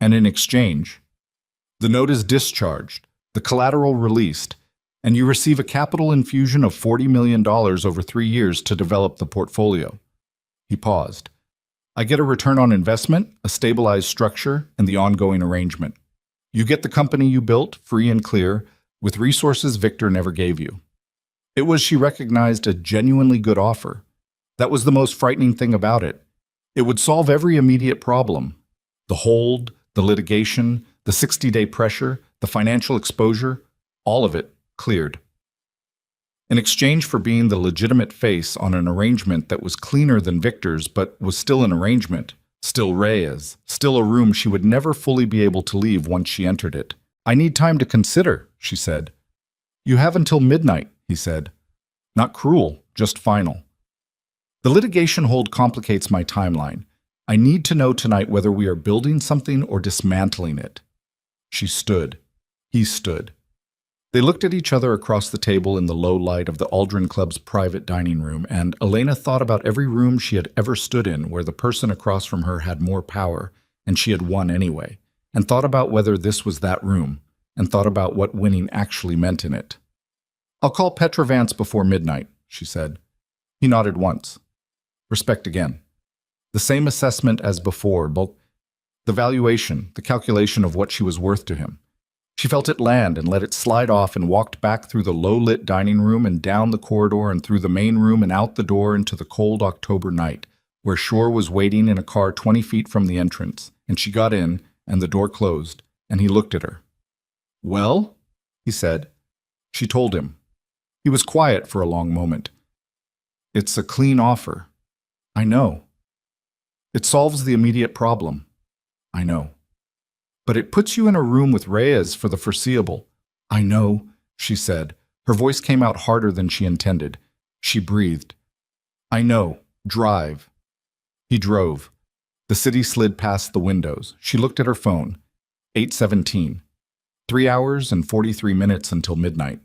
Speaker 1: And in exchange, the note is discharged, the collateral released, and you receive a capital infusion of $40 million over 3 years to develop the portfolio." He paused. "I get a return on investment, a stabilized structure, and the ongoing arrangement. You get the company you built, free and clear, with resources Victor never gave you." It was, she recognized, a genuinely good offer. That was the most frightening thing about it. It would solve every immediate problem. The hold, the litigation, the 60-day pressure, the financial exposure, all of it cleared. In exchange for being the legitimate face on an arrangement that was cleaner than Victor's but was still an arrangement, still Reyes, still a room she would never fully be able to leave once she entered it. "I need time to consider," she said. "You have until midnight," he said. "Not cruel, just final. The litigation hold complicates my timeline. I need to know tonight whether we are building something or dismantling it." She stood. He stood. They looked at each other across the table in the low light of the Aldrin Club's private dining room, and Elena thought about every room she had ever stood in where the person across from her had more power, and she had won anyway, and thought about whether this was that room, and thought about what winning actually meant in it. "I'll call Petra Vance before midnight," she said. He nodded once. Respect again. The same assessment as before, but the valuation, the calculation of what she was worth to him. She felt it land and let it slide off and walked back through the low-lit dining room and down the corridor and through the main room and out the door into the cold October night, where Shore was waiting in a car 20 feet from the entrance, and she got in, and the door closed, and he looked at her. "Well?" he said. She told him. He was quiet for a long moment. "It's a clean offer." "I know." "It solves the immediate problem." "I know." "But it puts you in a room with Reyes for the foreseeable." "I know," she said. Her voice came out harder than she intended. She breathed. "I know. Drive." He drove. The city slid past the windows. She looked at her phone. 8:17. 3 hours and 43 minutes until midnight.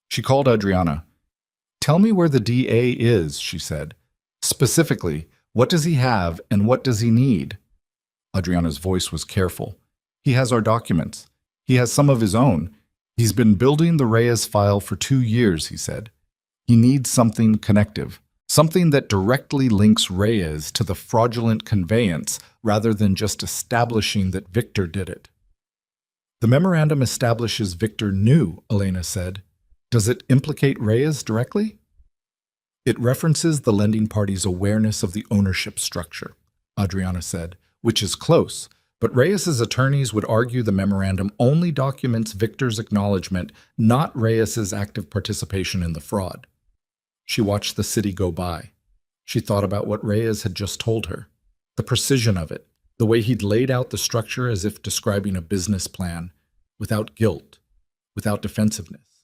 Speaker 1: She called Adriana. "Tell me where the DA is," she said. "Specifically, what does he have and what does he need?" Adriana's voice was careful. "He has our documents. He has some of his own. He's been building the Reyes file for 2 years," he said. "He needs something connective, something that directly links Reyes to the fraudulent conveyance rather than just establishing that Victor did it." "The memorandum establishes Victor knew," Elena said. "Does it implicate Reyes directly?" "It references the lending party's awareness of the ownership structure," Adriana said, "which is close. But Reyes's attorneys would argue the memorandum only documents Victor's acknowledgement, not Reyes's active participation in the fraud." She watched the city go by. She thought about what Reyes had just told her, the precision of it, the way he'd laid out the structure as if describing a business plan, without guilt, without defensiveness,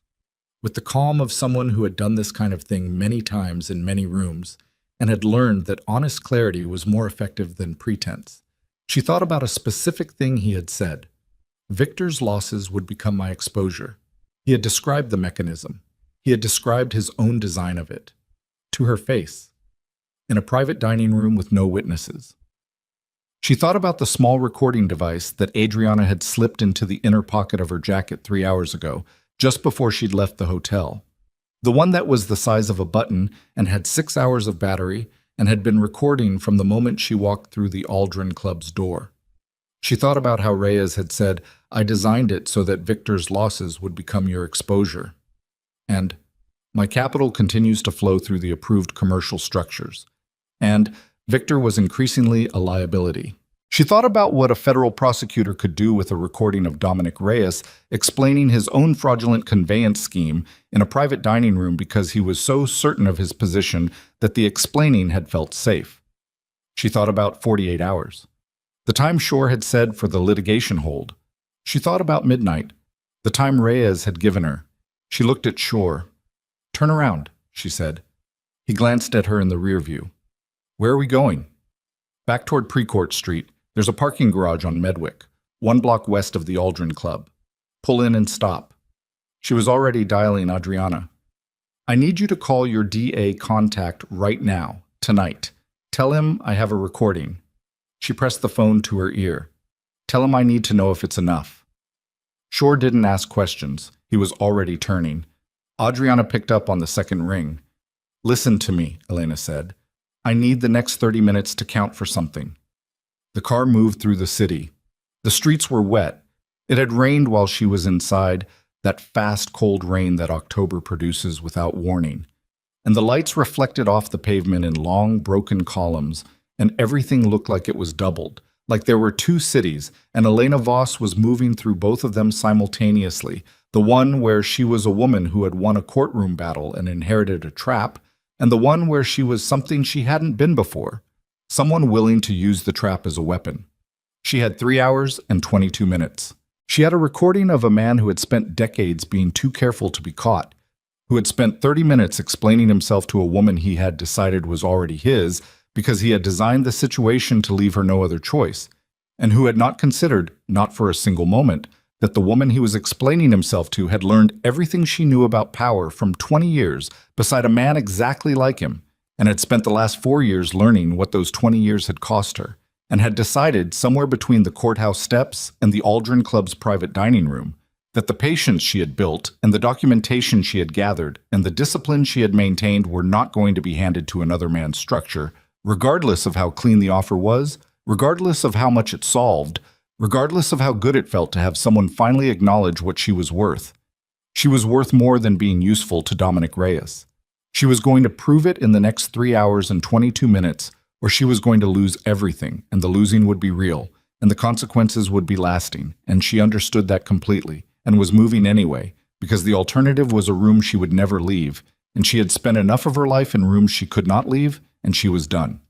Speaker 1: with the calm of someone who had done this kind of thing many times in many rooms and had learned that honest clarity was more effective than pretense. She thought about a specific thing he had said. Victor's losses would become my exposure. He had described the mechanism. He had described his own design of it. To her face. In a private dining room with no witnesses. She thought about the small recording device that Adriana had slipped into the inner pocket of her jacket 3 hours ago, just before she'd left the hotel. The one that was the size of a button and had 6 hours of battery and had been recording from the moment she walked through the Aldrin Club's door. She thought about how Reyes had said, "I designed it so that Victor's losses would become your exposure." And, "My capital continues to flow through the approved commercial structures." And, "Victor was increasingly a liability." She thought about what a federal prosecutor could do with a recording of Dominic Reyes explaining his own fraudulent conveyance scheme in a private dining room because he was so certain of his position that the explaining had felt safe. She thought about 48 hours. The time Shore had said for the litigation hold. She thought about midnight, the time Reyes had given her. She looked at Shore. "Turn around," she said. He glanced at her in the rear view. "Where are we going?" "Back toward Precourt Street. There's a parking garage on Medwick, 1 block west of the Aldrin Club. Pull in and stop." She was already dialing Adriana. "I need you to call your DA contact right now, tonight. Tell him I have a recording." She pressed the phone to her ear. "Tell him I need to know if it's enough." Shore didn't ask questions. He was already turning. Adriana picked up on the second ring. "Listen to me," Elena said. "I need the next 30 minutes to count for something." The car moved through the city. The streets were wet. It had rained while she was inside, that fast, cold rain that October produces without warning. And the lights reflected off the pavement in long, broken columns, and everything looked like it was doubled, like there were 2 cities, and Elena Voss was moving through both of them simultaneously, the one where she was a woman who had won a courtroom battle and inherited a trap, and the one where she was something she hadn't been before. Someone willing to use the trap as a weapon. She had 3 hours and 22 minutes. She had a recording of a man who had spent decades being too careful to be caught, who had spent 30 minutes explaining himself to a woman he had decided was already his because he had designed the situation to leave her no other choice, and who had not considered, not for a single moment, that the woman he was explaining himself to had learned everything she knew about power from 20 years beside a man exactly like him, and had spent the last 4 years learning what those 20 years had cost her, and had decided somewhere between the courthouse steps and the Aldrin Club's private dining room that the patience she had built and the documentation she had gathered and the discipline she had maintained were not going to be handed to another man's structure, regardless of how clean the offer was, regardless of how much it solved, regardless of how good it felt to have someone finally acknowledge what she was worth. She was worth more than being useful to Dominic Reyes. She was going to prove it in the next 3 hours and 22 minutes, or she was going to lose everything, and the losing would be real, and the consequences would be lasting, and she understood that completely, and was moving anyway, because the alternative was a room she would never leave, and she had spent enough of her life in rooms she could not leave, and she was done.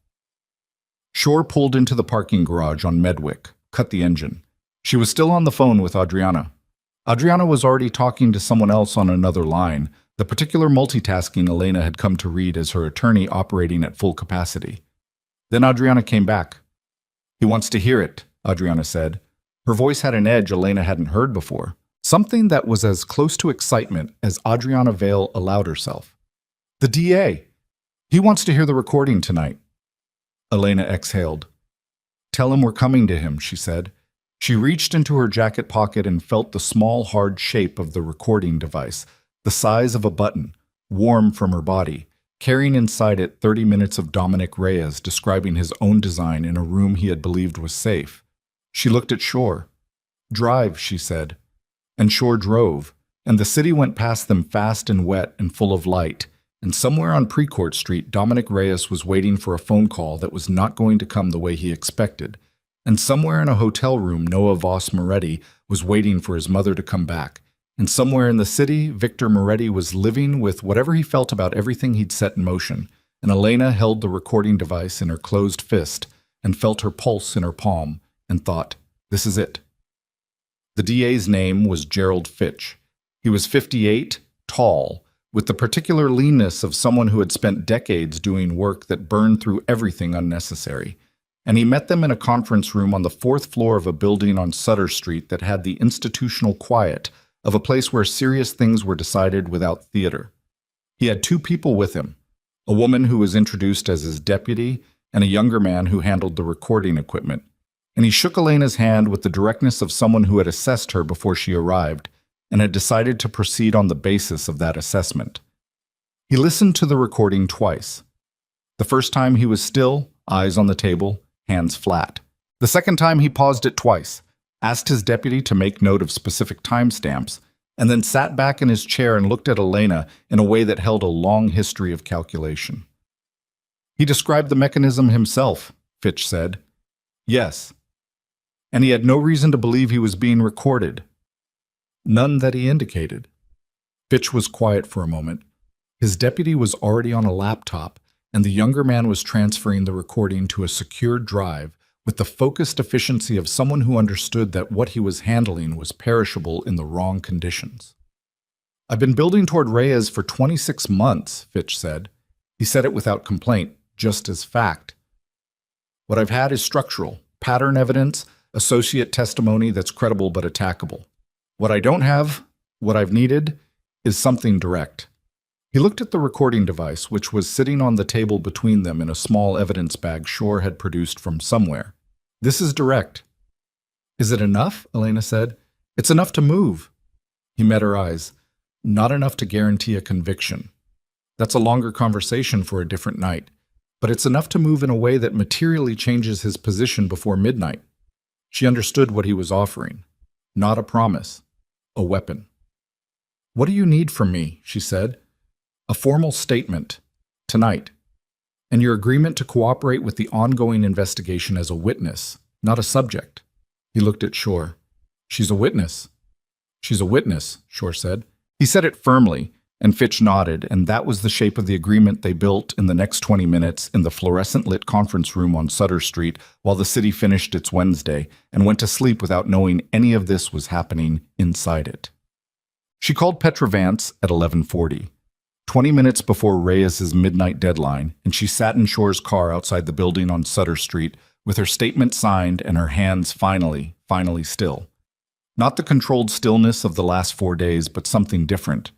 Speaker 1: Shore pulled into the parking garage on Medwick, cut the engine. She was still on the phone with Adriana. Adriana was already talking to someone else on another line, the particular multitasking Elena had come to read as her attorney operating at full capacity. Then Adriana came back. "He wants to hear it," Adriana said. Her voice had an edge Elena hadn't heard before, something that was as close to excitement as Adriana Vale allowed herself. "The DA! He wants to hear the recording tonight." Elena exhaled. "Tell him we're coming to him," she said. She reached into her jacket pocket and felt the small, hard shape of the recording device, the size of a button, warm from her body, carrying inside it 30 minutes of Dominic Reyes describing his own design in a room he had believed was safe. She looked at Shore. "Drive," she said. And Shore drove, and the city went past them fast and wet and full of light, and somewhere on Precourt Street, Dominic Reyes was waiting for a phone call that was not going to come the way he expected, and somewhere in a hotel room, Noah Voss Moretti was waiting for his mother to come back, and somewhere in the city, Victor Moretti was living with whatever he felt about everything he'd set in motion, and Elena held the recording device in her closed fist and felt her pulse in her palm and thought, "This is it." The DA's name was Gerald Fitch. He was 58, tall, with the particular leanness of someone who had spent decades doing work that burned through everything unnecessary. And he met them in a conference room on the 4th floor of a building on Sutter Street that had the institutional quiet of a place where serious things were decided without theater. He had 2 people with him, a woman who was introduced as his deputy and a younger man who handled the recording equipment. And he shook Elena's hand with the directness of someone who had assessed her before she arrived and had decided to proceed on the basis of that assessment. He listened to the recording twice. The first time he was still, eyes on the table, hands flat. The second time he paused it twice, asked his deputy to make note of specific timestamps, and then sat back in his chair and looked at Elena in a way that held a long history of calculation. "He described the mechanism himself," Fitch said. "Yes. And he had no reason to believe he was being recorded. None that he indicated." Fitch was quiet for a moment. His deputy was already on a laptop, and the younger man was transferring the recording to a secured drive with the focused efficiency of someone who understood that what he was handling was perishable in the wrong conditions. "I've been building toward Reyes for 26 months, Fitch said. He said it without complaint, just as fact. "What I've had is structural, pattern evidence, associate testimony that's credible but attackable. What I don't have, what I've needed, is something direct." He looked at the recording device, which was sitting on the table between them in a small evidence bag Shore had produced from somewhere. "This is direct." "Is it enough?" Elena said. "It's enough to move." He met her eyes. "Not enough to guarantee a conviction. That's a longer conversation for a different night. But it's enough to move in a way that materially changes his position before midnight." She understood what he was offering. Not a promise. A weapon. "What do you need from me?" she said. "A formal statement. Tonight. And your agreement to cooperate with the ongoing investigation as a witness, not a subject." He looked at Shore. "She's a witness." "She's a witness," Shore said. He said it firmly, and Fitch nodded, and that was the shape of the agreement they built in the next 20 minutes in the fluorescent-lit conference room on Sutter Street while the city finished its Wednesday and went to sleep without knowing any of this was happening inside it. She called Petra Vance at 11:40. 20 minutes before Reyes's midnight deadline, and she sat in Shore's car outside the building on Sutter Street with her statement signed and her hands finally still. Not the controlled stillness of the last 4 days, but something different,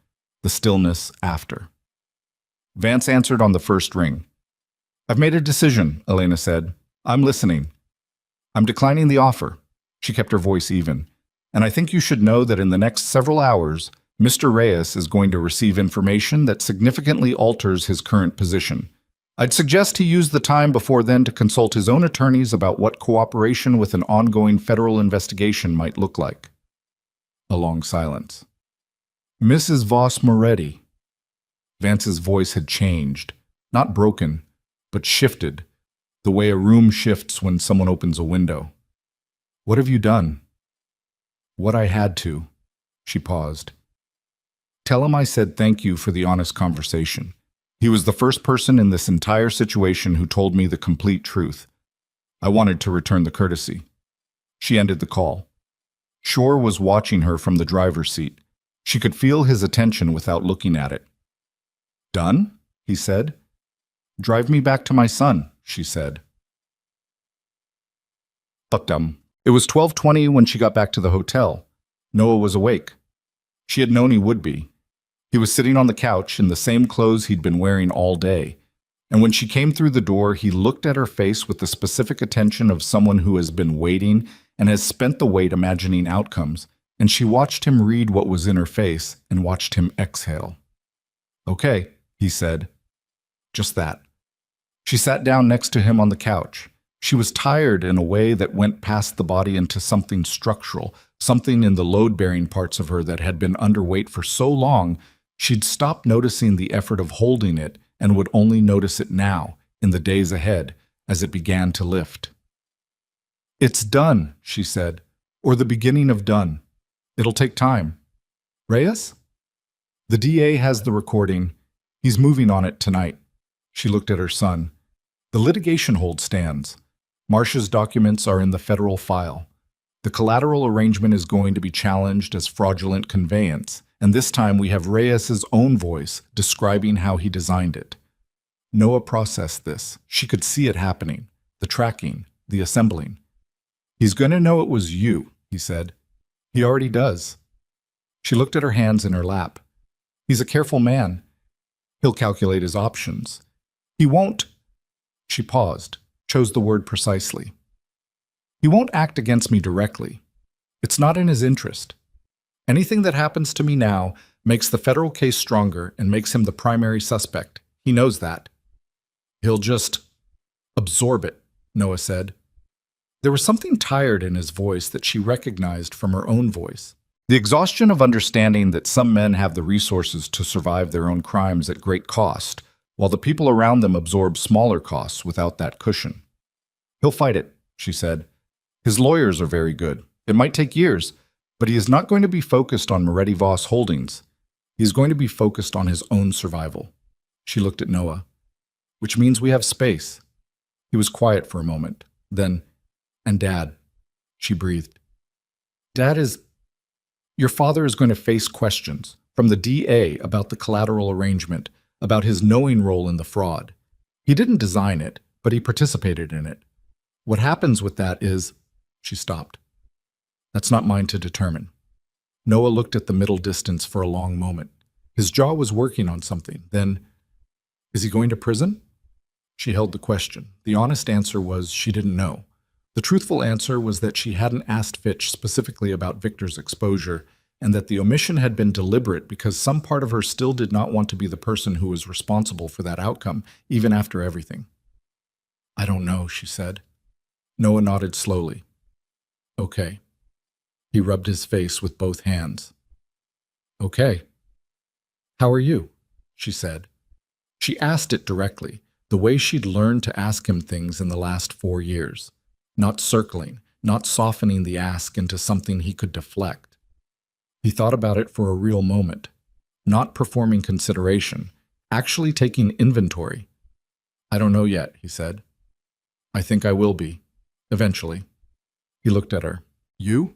Speaker 1: the stillness after. Vance answered on the first ring. "I've made a decision," Elena said. "I'm listening. I'm declining the offer." She kept her voice even. "And I think you should know that in the next several hours, Mr. Reyes is going to receive information that significantly alters his current position. I'd suggest he use the time before then to consult his own attorneys about what cooperation with an ongoing federal investigation might look like." A long silence. "Mrs. Voss Moretti." Vance's voice had changed, not broken, but shifted, the way a room shifts when someone opens a window. "What have you done?" "What I had to." She paused. "Tell him I said thank you for the honest conversation. He was the first person in this entire situation who told me the complete truth. I wanted to return the courtesy." She ended the call. Shore was watching her from the driver's seat. She could feel his attention without looking at it. "Done?" he said. "Drive me back to my son," she said. Fucked him. It was 12:20 when she got back to the hotel. Noah was awake. She had known he would be. He was sitting on the couch in the same clothes he'd been wearing all day. And when she came through the door, he looked at her face with the specific attention of someone who has been waiting and has spent the wait imagining outcomes, and she watched him read what was in her face and watched him exhale. "Okay," he said. Just that. She sat down next to him on the couch. She was tired in a way that went past the body into something structural, something in the load-bearing parts of her that had been underweight for so long, she'd stopped noticing the effort of holding it and would only notice it now, in the days ahead, as it began to lift. "It's done," she said, "or the beginning of done. It'll take time. Reyes? The DA has the recording. He's moving on it tonight." She looked at her son. "The litigation hold stands. Marcia's documents are in the federal file. The collateral arrangement is going to be challenged as fraudulent conveyance, and this time we have Reyes's own voice describing how he designed it." Noah processed this. She could see it happening, the tracking, the assembling. "He's going to know it was you," he said. "He already does." She looked at her hands in her lap. "He's a careful man. He'll calculate his options. He won't—" She paused, chose the word precisely. "He won't act against me directly. It's not in his interest. Anything that happens to me now makes the federal case stronger and makes him the primary suspect. He knows that. He'll just absorb it," Noah said. There was something tired in his voice that she recognized from her own voice. The exhaustion of understanding that some men have the resources to survive their own crimes at great cost, while the people around them absorb smaller costs without that cushion. "He'll fight it," she said. "His lawyers are very good. It might take years, but he is not going to be focused on Moretti Voss Holdings. He is going to be focused on his own survival." She looked at Noah. "Which means we have space." He was quiet for a moment. Then, "And Dad," she breathed. "Dad is... Your father is going to face questions from the DA about the collateral arrangement, about his knowing role in the fraud. He didn't design it, but he participated in it. What happens with that is..." She stopped. "That's not mine to determine." Noah looked at the middle distance for a long moment. His jaw was working on something. Then, "Is he going to prison?" She held the question. The honest answer was she didn't know. The truthful answer was that she hadn't asked Fitch specifically about Victor's exposure, and that the omission had been deliberate because some part of her still did not want to be the person who was responsible for that outcome, even after everything. "I don't know," she said. Noah nodded slowly. "Okay." He rubbed his face with both hands. "Okay. How are you?" she said. She asked it directly, the way she'd learned to ask him things in the last 4 years. Not circling, not softening the ask into something he could deflect. He thought about it for a real moment, not performing consideration, actually taking inventory. "I don't know yet," he said. "I think I will be, eventually." He looked at her. "You?"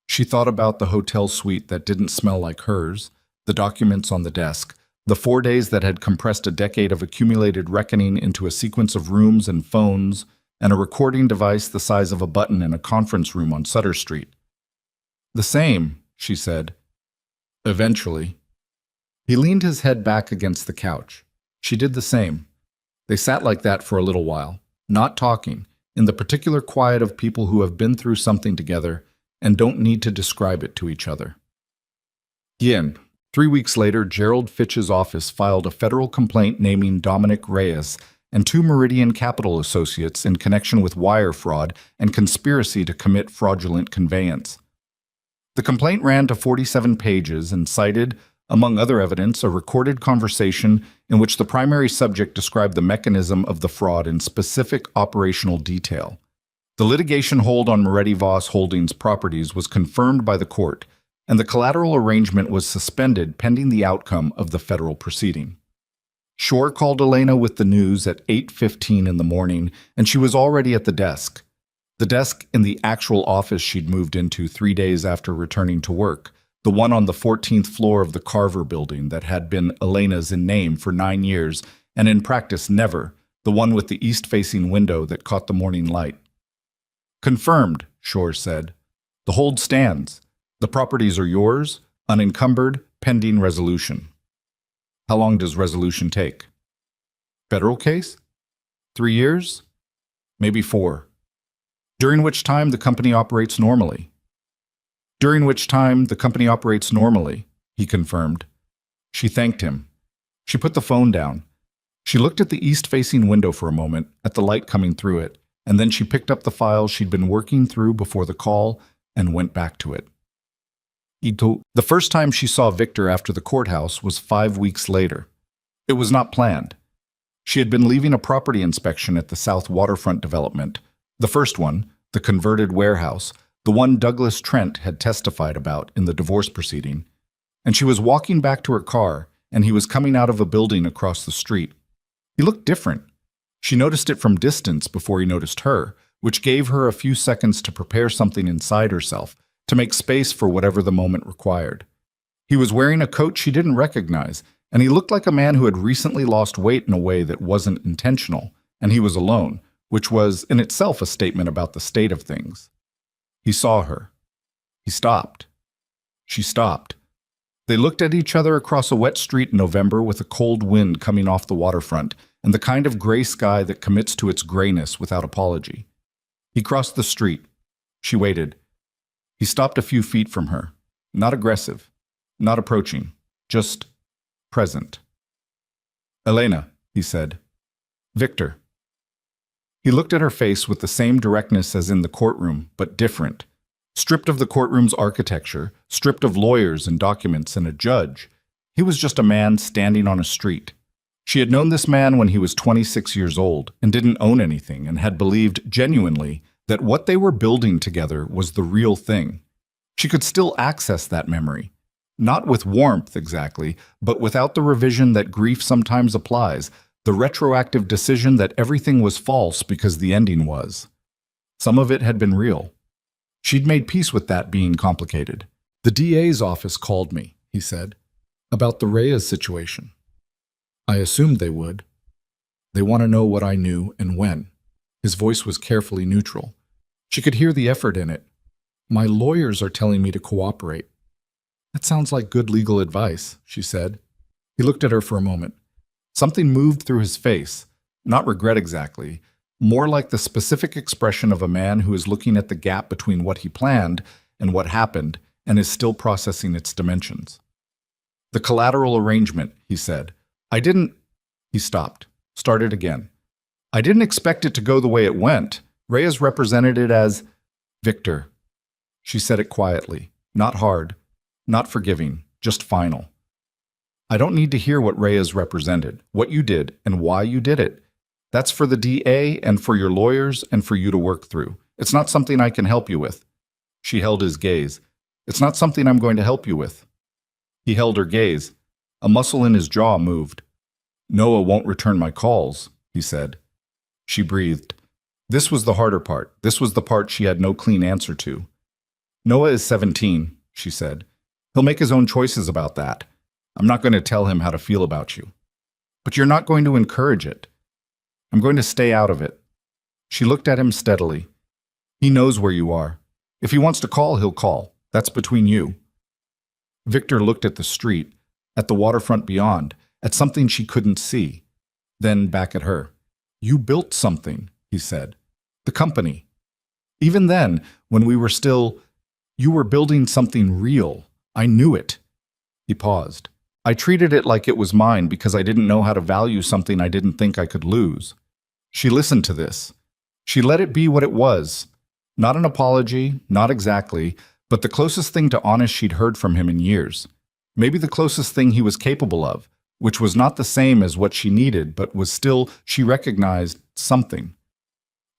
Speaker 1: She thought about the hotel suite that didn't smell like hers, the documents on the desk, the 4 days that had compressed a decade of accumulated reckoning into a sequence of rooms and phones, and a recording device the size of a button in a conference room on Sutter Street. The same, she said. Eventually. He leaned his head back against the couch. She did the same. They sat like that for a little while, not talking, in the particular quiet of people who have been through something together and don't need to describe it to each other. Yin. 3 weeks later, Gerald Fitch's office filed a federal complaint naming Dominic Reyes and 2 Meridian Capital associates in connection with wire fraud and conspiracy to commit fraudulent conveyance. The complaint ran to 47 pages and cited, among other evidence, a recorded conversation in which the primary subject described the mechanism of the fraud in specific operational detail. The litigation hold on Moretti Voss Holdings properties was confirmed by the court, and the collateral arrangement was suspended pending the outcome of the federal proceeding. Shore called Elena with the news at 8:15 in the morning, and she was already at the desk. The desk in the actual office she'd moved into 3 days after returning to work, the one on the 14th floor of the Carver building that had been Elena's in name for 9 years and in practice never, the one with the east-facing window that caught the morning light. Confirmed, Shore said. The hold stands. The properties are yours, unencumbered, pending resolution. How long does resolution take? Federal case? 3 years? Maybe 4. During which time the company operates normally. During which time the company operates normally, he confirmed. She thanked him. She put the phone down. She looked at the east-facing window for a moment, at the light coming through it, and then she picked up the file she'd been working through before the call and went back to it. The first time she saw Victor after the courthouse was 5 weeks later. It was not planned. She had been leaving a property inspection at the South Waterfront development, the first one, the converted warehouse, the one Douglas Trent had testified about in the divorce proceeding, and she was walking back to her car, and he was coming out of a building across the street. He looked different. She noticed it from distance before he noticed her, which gave her a few seconds to prepare something inside herself, to make space for whatever the moment required. He was wearing a coat she didn't recognize, and he looked like a man who had recently lost weight in a way that wasn't intentional, and he was alone, which was in itself a statement about the state of things. He saw her. He stopped. She stopped. They looked at each other across a wet street in November with a cold wind coming off the waterfront and the kind of gray sky that commits to its grayness without apology. He crossed the street. She waited. He stopped a few feet from her, not aggressive, not approaching, just present. Elena, he said. Victor. He looked at her face with the same directness as in the courtroom, but different. Stripped of the courtroom's architecture, stripped of lawyers and documents and a judge, he was just a man standing on a street. She had known this man when he was 26 years old and didn't own anything and had believed genuinely that what they were building together was the real thing. She could still access that memory, not with warmth exactly, but without the revision that grief sometimes applies, the retroactive decision that everything was false because the ending was. Some of it had been real. She'd made peace with that being complicated. The DA's office called me, he said, about the Reyes situation. I assumed they would. They want to know what I knew and when. His voice was carefully neutral. She could hear the effort in it. My lawyers are telling me to cooperate. That sounds like good legal advice, she said. He looked at her for a moment. Something moved through his face, not regret exactly, more like the specific expression of a man who is looking at the gap between what he planned and what happened and is still processing its dimensions. The collateral arrangement, he said. He stopped, started again. I didn't expect it to go the way it went. Reyes represented it as Victor. She said it quietly, not hard, not forgiving, just final. I don't need to hear what Reyes represented, what you did, and why you did it. That's for the DA and for your lawyers and for you to work through. It's not something I can help you with. She held his gaze. It's not something I'm going to help you with. He held her gaze. A muscle in his jaw moved. Noah won't return my calls, he said. She breathed. This was the harder part. This was the part she had no clean answer to. Noah is 17, she said. He'll make his own choices about that. I'm not going to tell him how to feel about you. But you're not going to encourage it. I'm going to stay out of it. She looked at him steadily. He knows where you are. If he wants to call, he'll call. That's between you. Victor looked at the street, at the waterfront beyond, at something she couldn't see. Then back at her. You built something, he said. The company. Even then, when we were still, you were building something real. I knew it. He paused. I treated it like it was mine because I didn't know how to value something I didn't think I could lose. She listened to this. She let it be what it was. Not an apology, not exactly, but the closest thing to honest she'd heard from him in years. Maybe the closest thing he was capable of, which was not the same as what she needed, but was still, she recognized, something.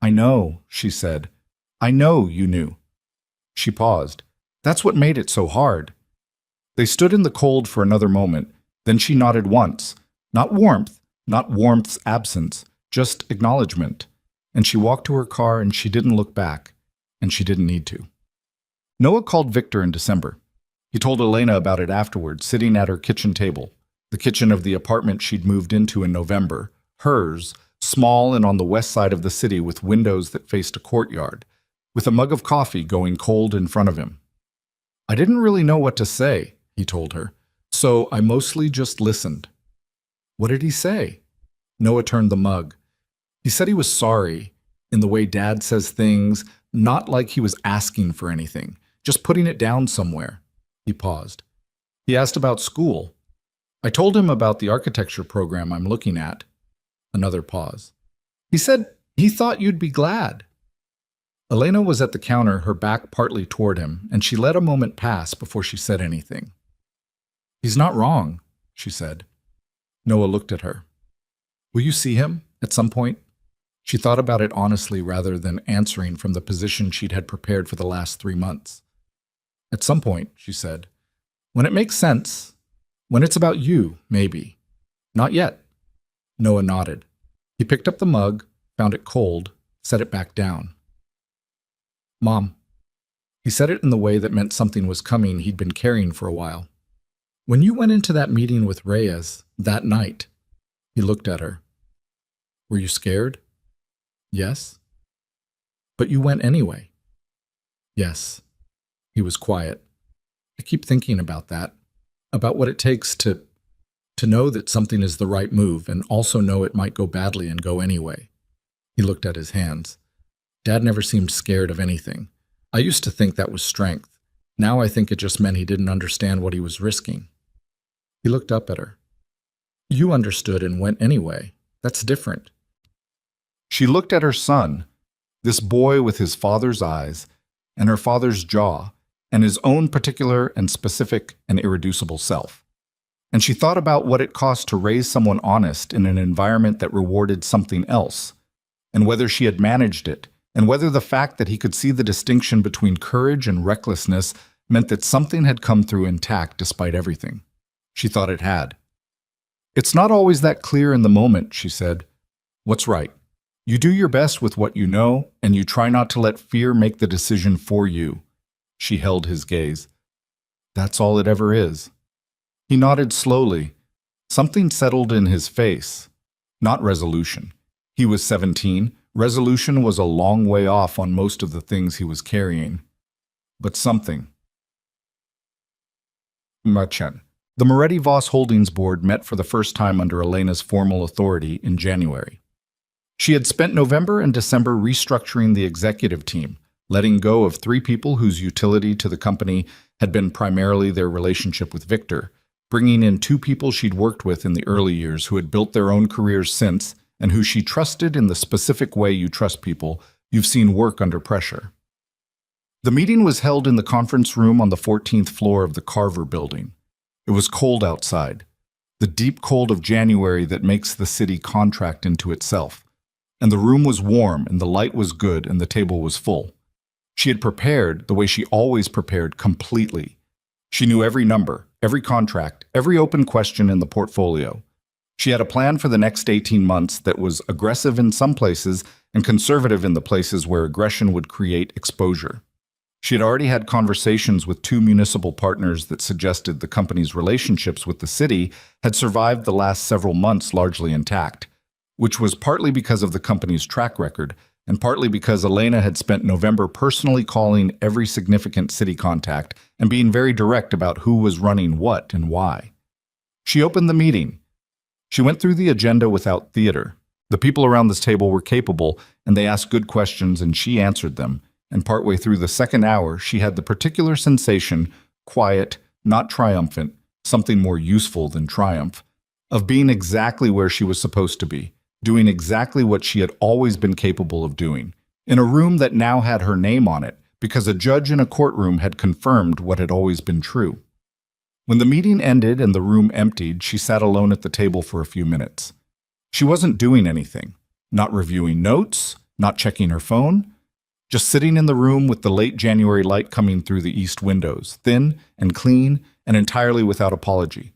Speaker 1: I know, she said. I know you knew. She paused. That's what made it so hard. They stood in the cold for another moment. Then she nodded once. Not warmth, not warmth's absence, just acknowledgement. And she walked to her car and she didn't look back. And she didn't need to. Noah called Victor in December. He told Elena about it afterwards, sitting at her kitchen table, the kitchen of the apartment she'd moved into in November, hers, small and on the west side of the city with windows that faced a courtyard, with a mug of coffee going cold in front of him. I didn't really know what to say, he told her, so I mostly just listened. What did he say? Noah turned the mug. He said he was sorry, in the way Dad says things, not like he was asking for anything, just putting it down somewhere. He paused. He asked about school. I told him about the architecture program I'm looking at. Another pause. He said he thought you'd be glad. Elena was at the counter, her back partly toward him, and she let a moment pass before she said anything. He's not wrong, she said. Noah looked at her. Will you see him at some point? She thought about it honestly rather than answering from the position she'd had prepared for the last 3 months. At some point, she said. When it makes sense. When it's about you, maybe. Not yet. Noah nodded. He picked up the mug, found it cold, set it back down. Mom. He said it in the way that meant something was coming he'd been carrying for a while. When you went into that meeting with Reyes, that night, he looked at her. Were you scared? Yes. But you went anyway. Yes. He was quiet. I keep thinking about that, about what it takes to know that something is the right move and also know it might go badly and go anyway. He looked at his hands. Dad never seemed scared of anything. I used to think that was strength. Now I think it just meant he didn't understand what he was risking. He looked up at her. You understood and went anyway. That's different. She looked at her son, this boy with his father's eyes, and her father's jaw, and his own particular and specific and irreducible self. And she thought about what it cost to raise someone honest in an environment that rewarded something else, and whether she had managed it, and whether the fact that he could see the distinction between courage and recklessness meant that something had come through intact despite everything. She thought it had. It's not always that clear in the moment, she said. What's right? You do your best with what you know, and you try not to let fear make the decision for you. She held his gaze. That's all it ever is. He nodded slowly. Something settled in his face. Not resolution. He was 17. Resolution was a long way off on most of the things he was carrying. But something. Machen. The Moretti Voss Holdings Board met for the first time under Elena's formal authority in January. She had spent November and December restructuring the executive team, letting go of 3 people whose utility to the company had been primarily their relationship with Victor, bringing in 2 people she'd worked with in the early years who had built their own careers since and who she trusted in the specific way you trust people you've seen work under pressure. The meeting was held in the conference room on the 14th floor of the Carver building. It was cold outside, the deep cold of January that makes the city contract into itself. And the room was warm, and the light was good, and the table was full. She had prepared, the way she always prepared, completely. She knew every number, every contract, every open question in the portfolio. She had a plan for the next 18 months that was aggressive in some places and conservative in the places where aggression would create exposure. She had already had conversations with 2 municipal partners that suggested the company's relationships with the city had survived the last several months largely intact, which was partly because of the company's track record, and partly because Elena had spent November personally calling every significant city contact and being very direct about who was running what and why. She opened the meeting. She went through the agenda without theater. The people around this table were capable, and they asked good questions, and she answered them. And partway through the second hour, she had the particular sensation, quiet, not triumphant, something more useful than triumph, of being exactly where she was supposed to be, doing exactly what she had always been capable of doing, in a room that now had her name on it, because a judge in a courtroom had confirmed what had always been true. When the meeting ended and the room emptied, she sat alone at the table for a few minutes. She wasn't doing anything, not reviewing notes, not checking her phone, just sitting in the room with the late January light coming through the east windows, thin and clean and entirely without apology.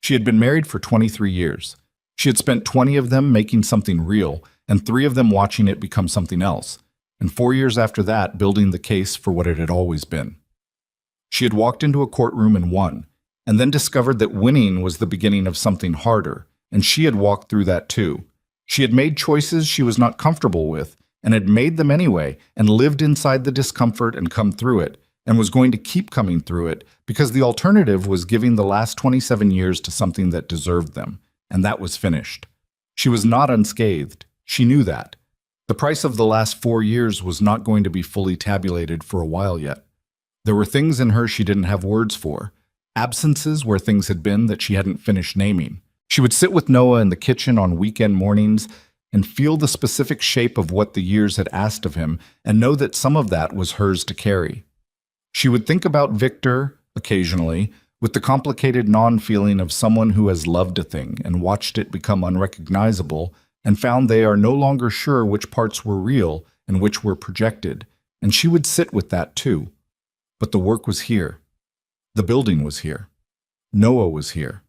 Speaker 1: She had been married for 23 years. She had spent 20 of them making something real, and 3 of them watching it become something else, and 4 years after that building the case for what it had always been. She had walked into a courtroom and won, and then discovered that winning was the beginning of something harder, and she had walked through that too. She had made choices she was not comfortable with, and had made them anyway, and lived inside the discomfort and come through it, and was going to keep coming through it, because the alternative was giving the last 27 years to something that deserved them, and that was finished. She was not unscathed. She knew that. The price of the last 4 years was not going to be fully tabulated for a while yet. There were things in her she didn't have words for, absences where things had been that she hadn't finished naming. She would sit with Noah in the kitchen on weekend mornings and feel the specific shape of what the years had asked of him and know that some of that was hers to carry. She would think about Victor, occasionally, with the complicated non-feeling of someone who has loved a thing and watched it become unrecognizable and found they are no longer sure which parts were real and which were projected, and she would sit with that too. But the work was here. The building was here. Noah was here.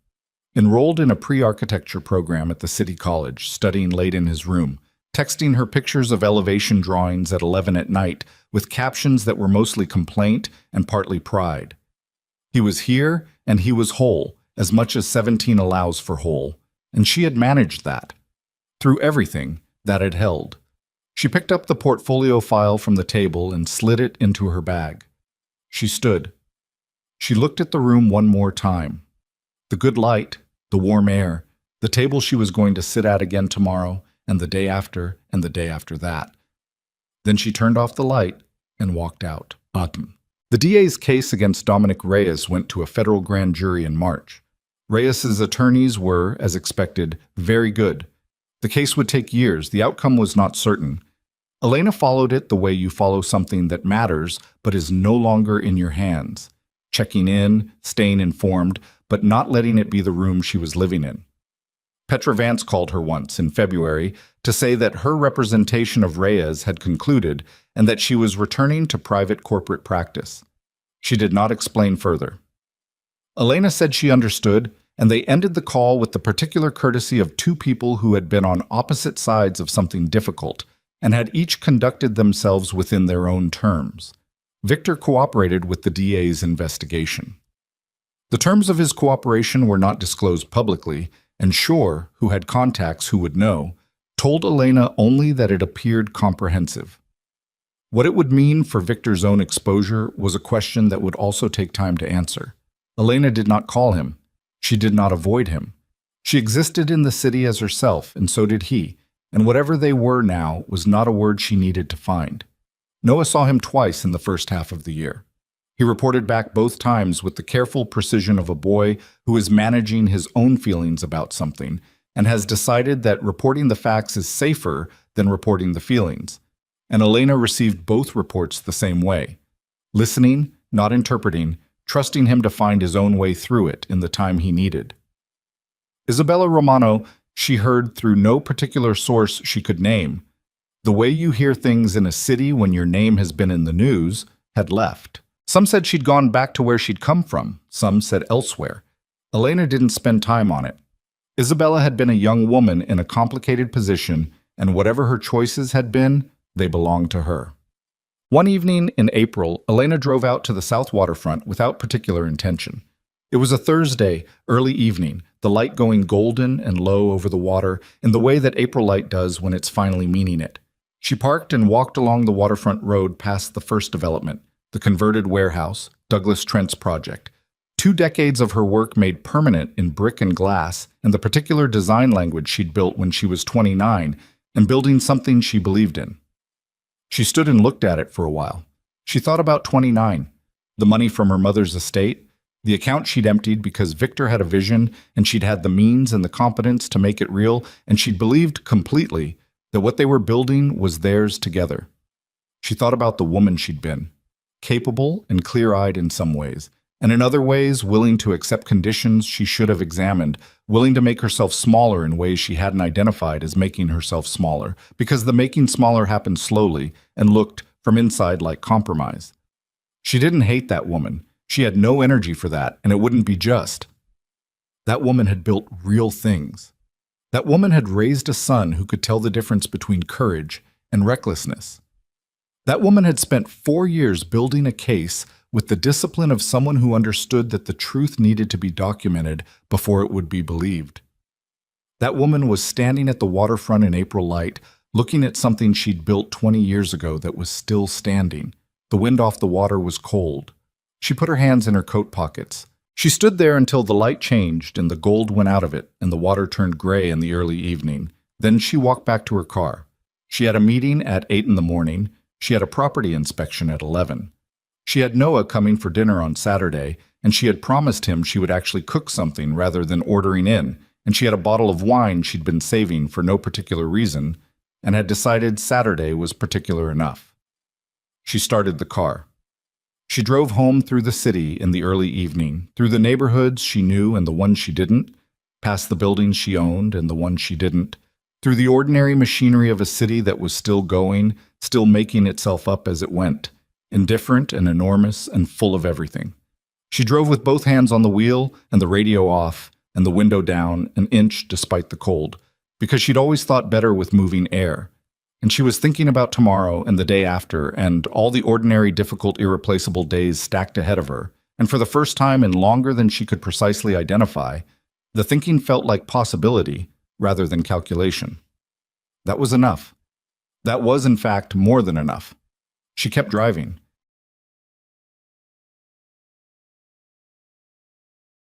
Speaker 1: Enrolled in a pre-architecture program at the city college, studying late in his room, texting her pictures of elevation drawings at 11 at night with captions that were mostly complaint and partly pride. He was here and he was whole, as much as 17 allows for whole, and she had managed that. Through everything, that had held. She picked up the portfolio file from the table and slid it into her bag. She stood. She looked at the room one more time. The good light, the warm air, the table she was going to sit at again tomorrow, and the day after, and the day after that. Then she turned off the light and walked out. Button. The DA's case against Dominic Reyes went to a federal grand jury in March. Reyes's attorneys were, as expected, very good. The case would take years. The outcome was not certain. Elena followed it the way you follow something that matters but is no longer in your hands. Checking in, staying informed, but not letting it be the room she was living in. Petra Vance called her once, in February, to say that her representation of Reyes had concluded and that she was returning to private corporate practice. She did not explain further. Elena said she understood, and they ended the call with the particular courtesy of 2 people who had been on opposite sides of something difficult and had each conducted themselves within their own terms. Victor cooperated with the DA's investigation. The terms of his cooperation were not disclosed publicly, and Shore, who had contacts who would know, told Elena only that it appeared comprehensive. What it would mean for Victor's own exposure was a question that would also take time to answer. Elena did not call him. She did not avoid him. She existed in the city as herself, and so did he, and whatever they were now was not a word she needed to find. Noah saw him twice in the first half of the year. He reported back both times with the careful precision of a boy who is managing his own feelings about something and has decided that reporting the facts is safer than reporting the feelings. And Elena received both reports the same way, listening, not interpreting, trusting him to find his own way through it in the time he needed. Isabella Romano, she heard through no particular source she could name. The way you hear things in a city when your name has been in the news had left. Some said she'd gone back to where she'd come from. Some said elsewhere. Elena didn't spend time on it. Isabella had been a young woman in a complicated position, and whatever her choices had been, they belonged to her. One evening in April, Elena drove out to the south waterfront without particular intention. It was a Thursday, early evening, the light going golden and low over the water in the way that April light does when it's finally meaning it. She parked and walked along the waterfront road past the first development, the converted warehouse, Douglas Trent's project. 2 decades of her work made permanent in brick and glass, and the particular design language she'd built when she was 29, and building something she believed in. She stood and looked at it for a while. She thought about 29, the money from her mother's estate, the account she'd emptied because Victor had a vision and she'd had the means and the competence to make it real, and she'd believed completely that what they were building was theirs together. She thought about the woman she'd been, capable and clear-eyed in some ways, and in other ways willing to accept conditions she should have examined, willing to make herself smaller in ways she hadn't identified as making herself smaller, because the making smaller happened slowly and looked, from inside, like compromise. She didn't hate that woman. She had no energy for that, and it wouldn't be just. That woman had built real things. That woman had raised a son who could tell the difference between courage and recklessness. That woman had spent 4 years building a case with the discipline of someone who understood that the truth needed to be documented before it would be believed. That woman was standing at the waterfront in April light, looking at something she'd built 20 years ago that was still standing. The wind off the water was cold. She put her hands in her coat pockets. She stood there until the light changed and the gold went out of it and the water turned gray in the early evening. Then she walked back to her car. She had a meeting at 8 in the morning. She had a property inspection at 11. She had Noah coming for dinner on Saturday, and she had promised him she would actually cook something rather than ordering in, and she had a bottle of wine she'd been saving for no particular reason, and had decided Saturday was particular enough. She started the car. She drove home through the city in the early evening, through the neighborhoods she knew and the ones she didn't, past the buildings she owned and the ones she didn't, through the ordinary machinery of a city that was still going, still making itself up as it went, indifferent and enormous and full of everything. She drove with both hands on the wheel and the radio off and the window down an inch despite the cold, because she'd always thought better with moving air. And she was thinking about tomorrow and the day after and all the ordinary, difficult, irreplaceable days stacked ahead of her. And for the first time in longer than she could precisely identify, the thinking felt like possibility rather than calculation. That was enough. That was, in fact, more than enough. She kept driving.